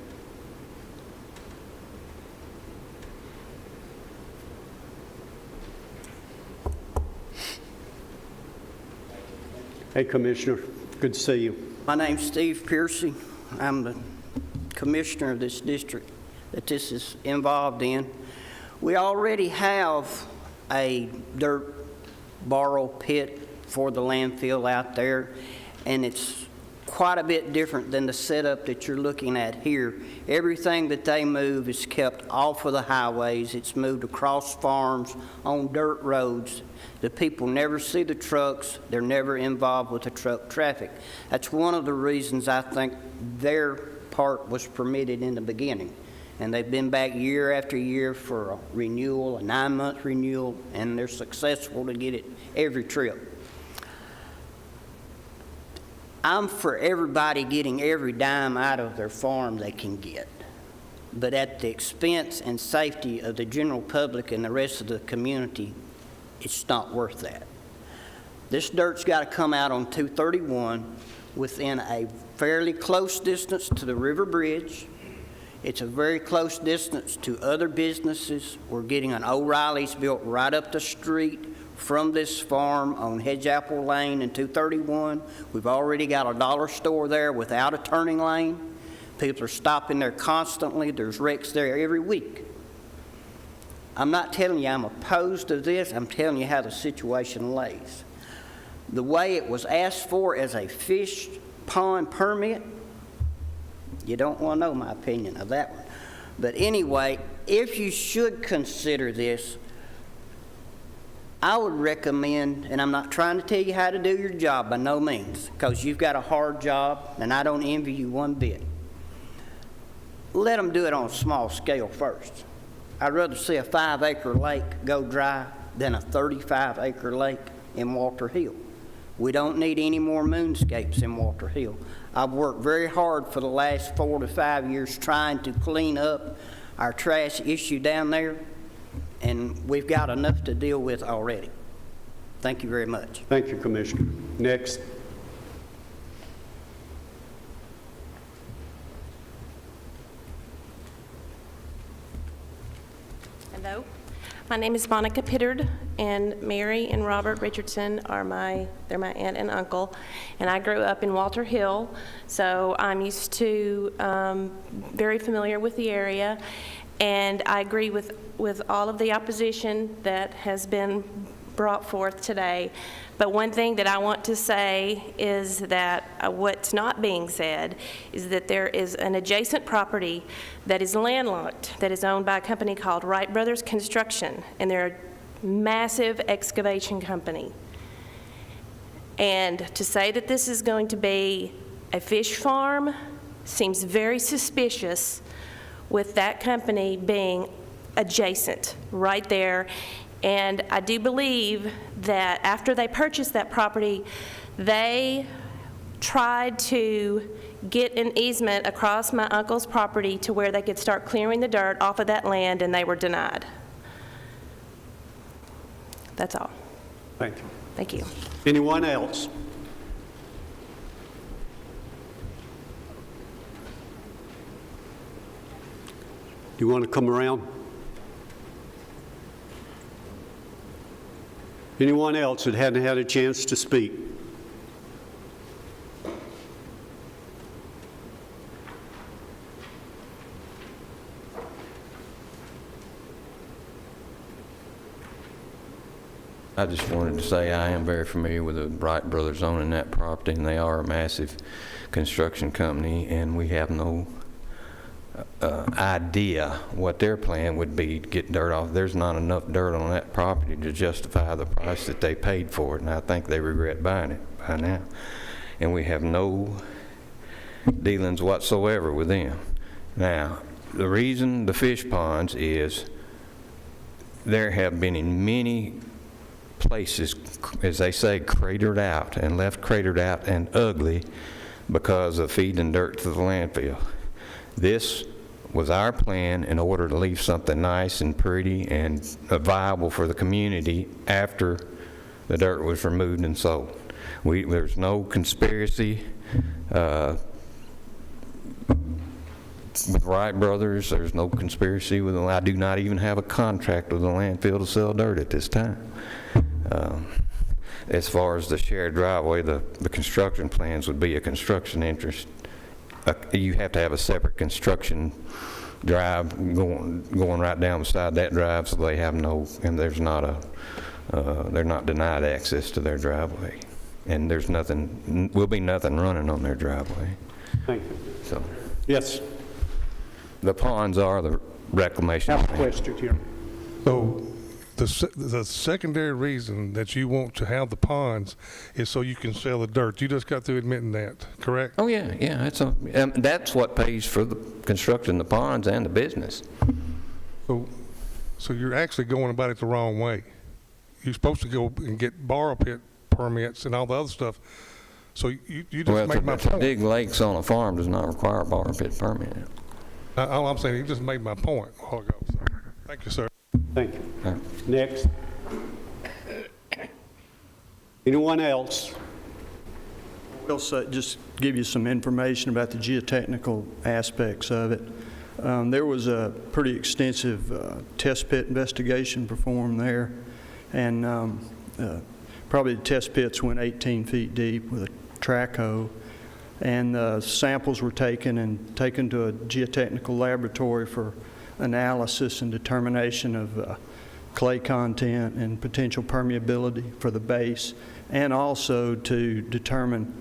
Hey, Commissioner, good to see you. My name's Steve Piercy. I'm the commissioner of this district that this is involved in. We already have a dirt borrow pit for the landfill out there, and it's quite a bit different than the setup that you're looking at here. Everything that they move is kept off of the highways. It's moved across farms on dirt roads. The people never see the trucks. They're never involved with the truck traffic. That's one of the reasons I think their part was permitted in the beginning. And they've been back year after year for a renewal, a 9-month renewal, and they're successful to get it every trip. I'm for everybody getting every dime out of their farm they can get, but at the expense and safety of the general public and the rest of the community, it's not worth that. This dirt's got to come out on 231 within a fairly close distance to the river bridge. It's a very close distance to other businesses. We're getting an O'Reilly's built right up the street from this farm on Hedgeapple Lane and 231. We've already got a dollar store there without a turning lane. People are stopping there constantly. There's wrecks there every week. I'm not telling you I'm opposed to this. I'm telling you how the situation lays. The way it was asked for as a fish pond permit, you don't want to know my opinion of that one. But anyway, if you should consider this, I would recommend, and I'm not trying to tell you how to do your job by no means, because you've got a hard job, and I don't envy you one bit. Let them do it on a small scale first. I'd rather see a 5-acre lake go dry than a 35-acre lake in Walter Hill. We don't need any more moonscapes in Walter Hill. I've worked very hard for the last 4 to 5 years trying to clean up our trash issue down there, and we've got enough to deal with already. Thank you very much. Thank you, Commissioner. Next. Hello. My name is Monica Pittard, and Mary and Robert Richardson are they're my aunt and uncle, and I grew up in Walter Hill, so I'm used to, very familiar with the area, and I agree with all of the opposition that has been brought forth today. But one thing that I want to say is that what's not being said is that there is an adjacent property that is landlocked that is owned by a company called Wright Brothers Construction, and they're a massive excavation company. And to say that this is going to be a fish farm seems very suspicious with that company being adjacent right there. And I do believe that after they purchased that property, they tried to get an easement across my uncle's property to where they could start clearing the dirt off of that land, and they were denied. That's all. Thank you. Thank you. Anyone else? Do you want to come around? Anyone else that hadn't had a chance to speak? I just wanted to say I am very familiar with the Wright brothers owning that property, and they are a massive construction company, and we have no idea what their plan would be to get dirt off. There's not enough dirt on that property to justify the price that they paid for it, and I think they regret buying it by now. And we have no dealings whatsoever with them. Now, the reason the fish ponds is there have been in many places, as they say, cratered out and left cratered out and ugly because of feeding dirt to the landfill. This was our plan in order to leave something nice and pretty and viable for the community after the dirt was removed and sold. There's no conspiracy with Wright Brothers. There's no conspiracy with them. I do not even have a contract with the landfill to sell dirt at this time. As far as the shared driveway, the construction plans would be a construction interest. You have to have a separate construction drive going right down beside that drive, so they have no, and there's not they're not denied access to their driveway. And there's nothing, will be nothing running on their driveway. Thank you. So, Yes. the ponds are the reclamation. I have a question here. So the secondary reason that you want to have the ponds is so you can sell the dirt. You just got through admitting that, correct? Oh, yeah, yeah. That's what pays for the constructing the ponds and the business. So you're actually going about it the wrong way. You're supposed to go and get borrow pit permits and all the other stuff. So you just made my point. To dig lakes on a farm does not require a borrow pit permit. All I'm saying, you just made my point a while ago. So, thank you, sir. Thank you. Next. Anyone else? We'll just give you some information about the geotechnical aspects of it. There was a pretty extensive test pit investigation performed there, and probably the test pits went 18 feet deep with a track hoe, and samples were taken to a geotechnical laboratory for analysis and determination of clay content and potential permeability for the base, and also to determine,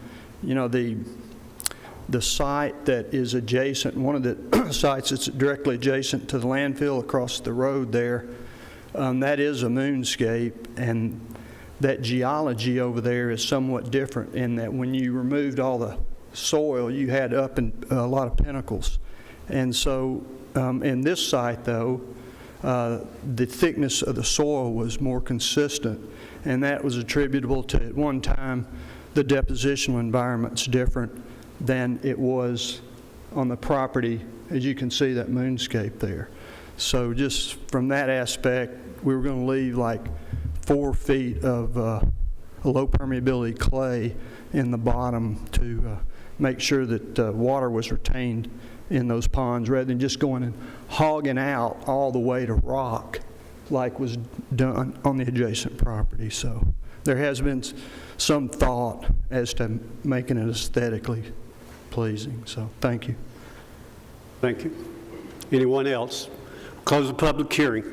the site that is adjacent, one of the sites that's directly adjacent to the landfill across the road there, that is a moonscape, and that geology over there is somewhat different in that when you removed all the soil, you had up and a lot of pinnacles. And so in this site, though, the thickness of the soil was more consistent, and that was attributable to, at one time, the depositional environment's different than it was on the property, as you can see that moonscape there. So just from that aspect, we were going to leave like 4 feet of low permeability clay in the bottom to make sure that water was retained in those ponds, rather than just going and hogging out all the way to rock like was done on the adjacent property. So there has been some thought as to making it aesthetically pleasing. So thank you. Thank you. Anyone else? Close the public hearing.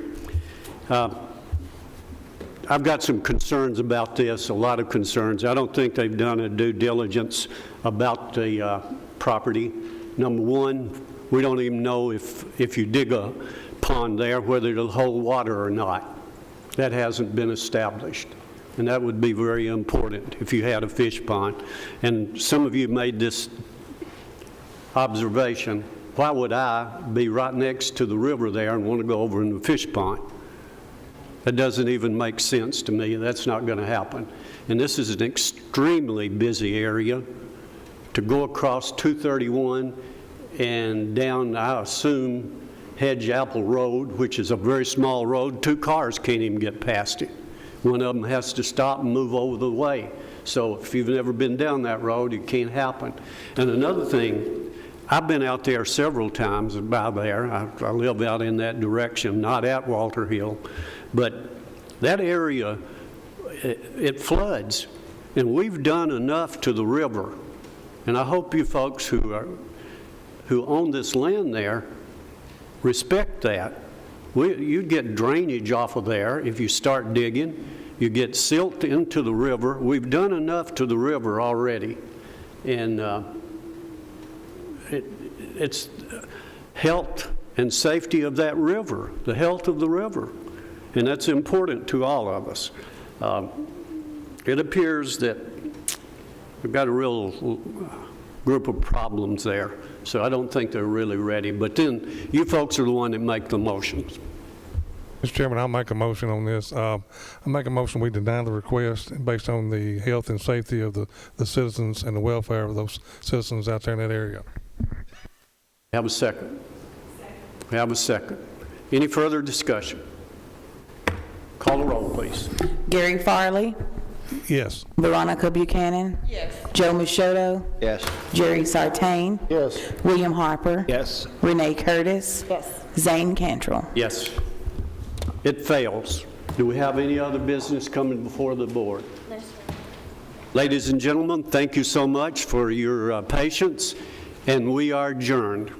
I've got some concerns about this, a lot of concerns. I don't think they've done a due diligence about the property. Number one, we don't even know if you dig a pond there, whether it'll hold water or not. That hasn't been established. And that would be very important if you had a fish pond. And some of you made this observation: why would I be right next to the river there and want to go over in the fish pond? That doesn't even make sense to me. That's not going to happen. And this is an extremely busy area. To go across 231 and down, I assume, Hedge Apple Road, which is a very small road, 2 cars can't even get past it. One of them has to stop and move over the way. So if you've never been down that road, it can't happen. And another thing, I've been out there several times by there. I live out in that direction, not at Walter Hill. But that area, it floods. And we've done enough to the river. And I hope you folks who own this land there respect that. You'd get drainage off of there if you start digging. You get silt into the river. We've done enough to the river already. And it's health and safety of that river, the health of the river. And that's important to all of us. It appears that we've got a real group of problems there, so I don't think they're really ready. But then you folks are the one that make the motions. Mr. Chairman, I'll make a motion on this. I'll make a motion we deny the request based on the health and safety of the citizens and the welfare of those citizens out there in that area. Have a second. Have a second. Any further discussion? Call the roll, please. Gary Farley. Yes. Veronica Buchanan. Yes. Joe Machado. Yes. Jerry Sartain. Yes. William Harper. Yes. Renee Curtis. Yes. Zane Cantrell. Yes. It fails. Do we have any other business coming before the board? No, sir. Ladies and gentlemen, thank you so much for your patience, and we are adjourned.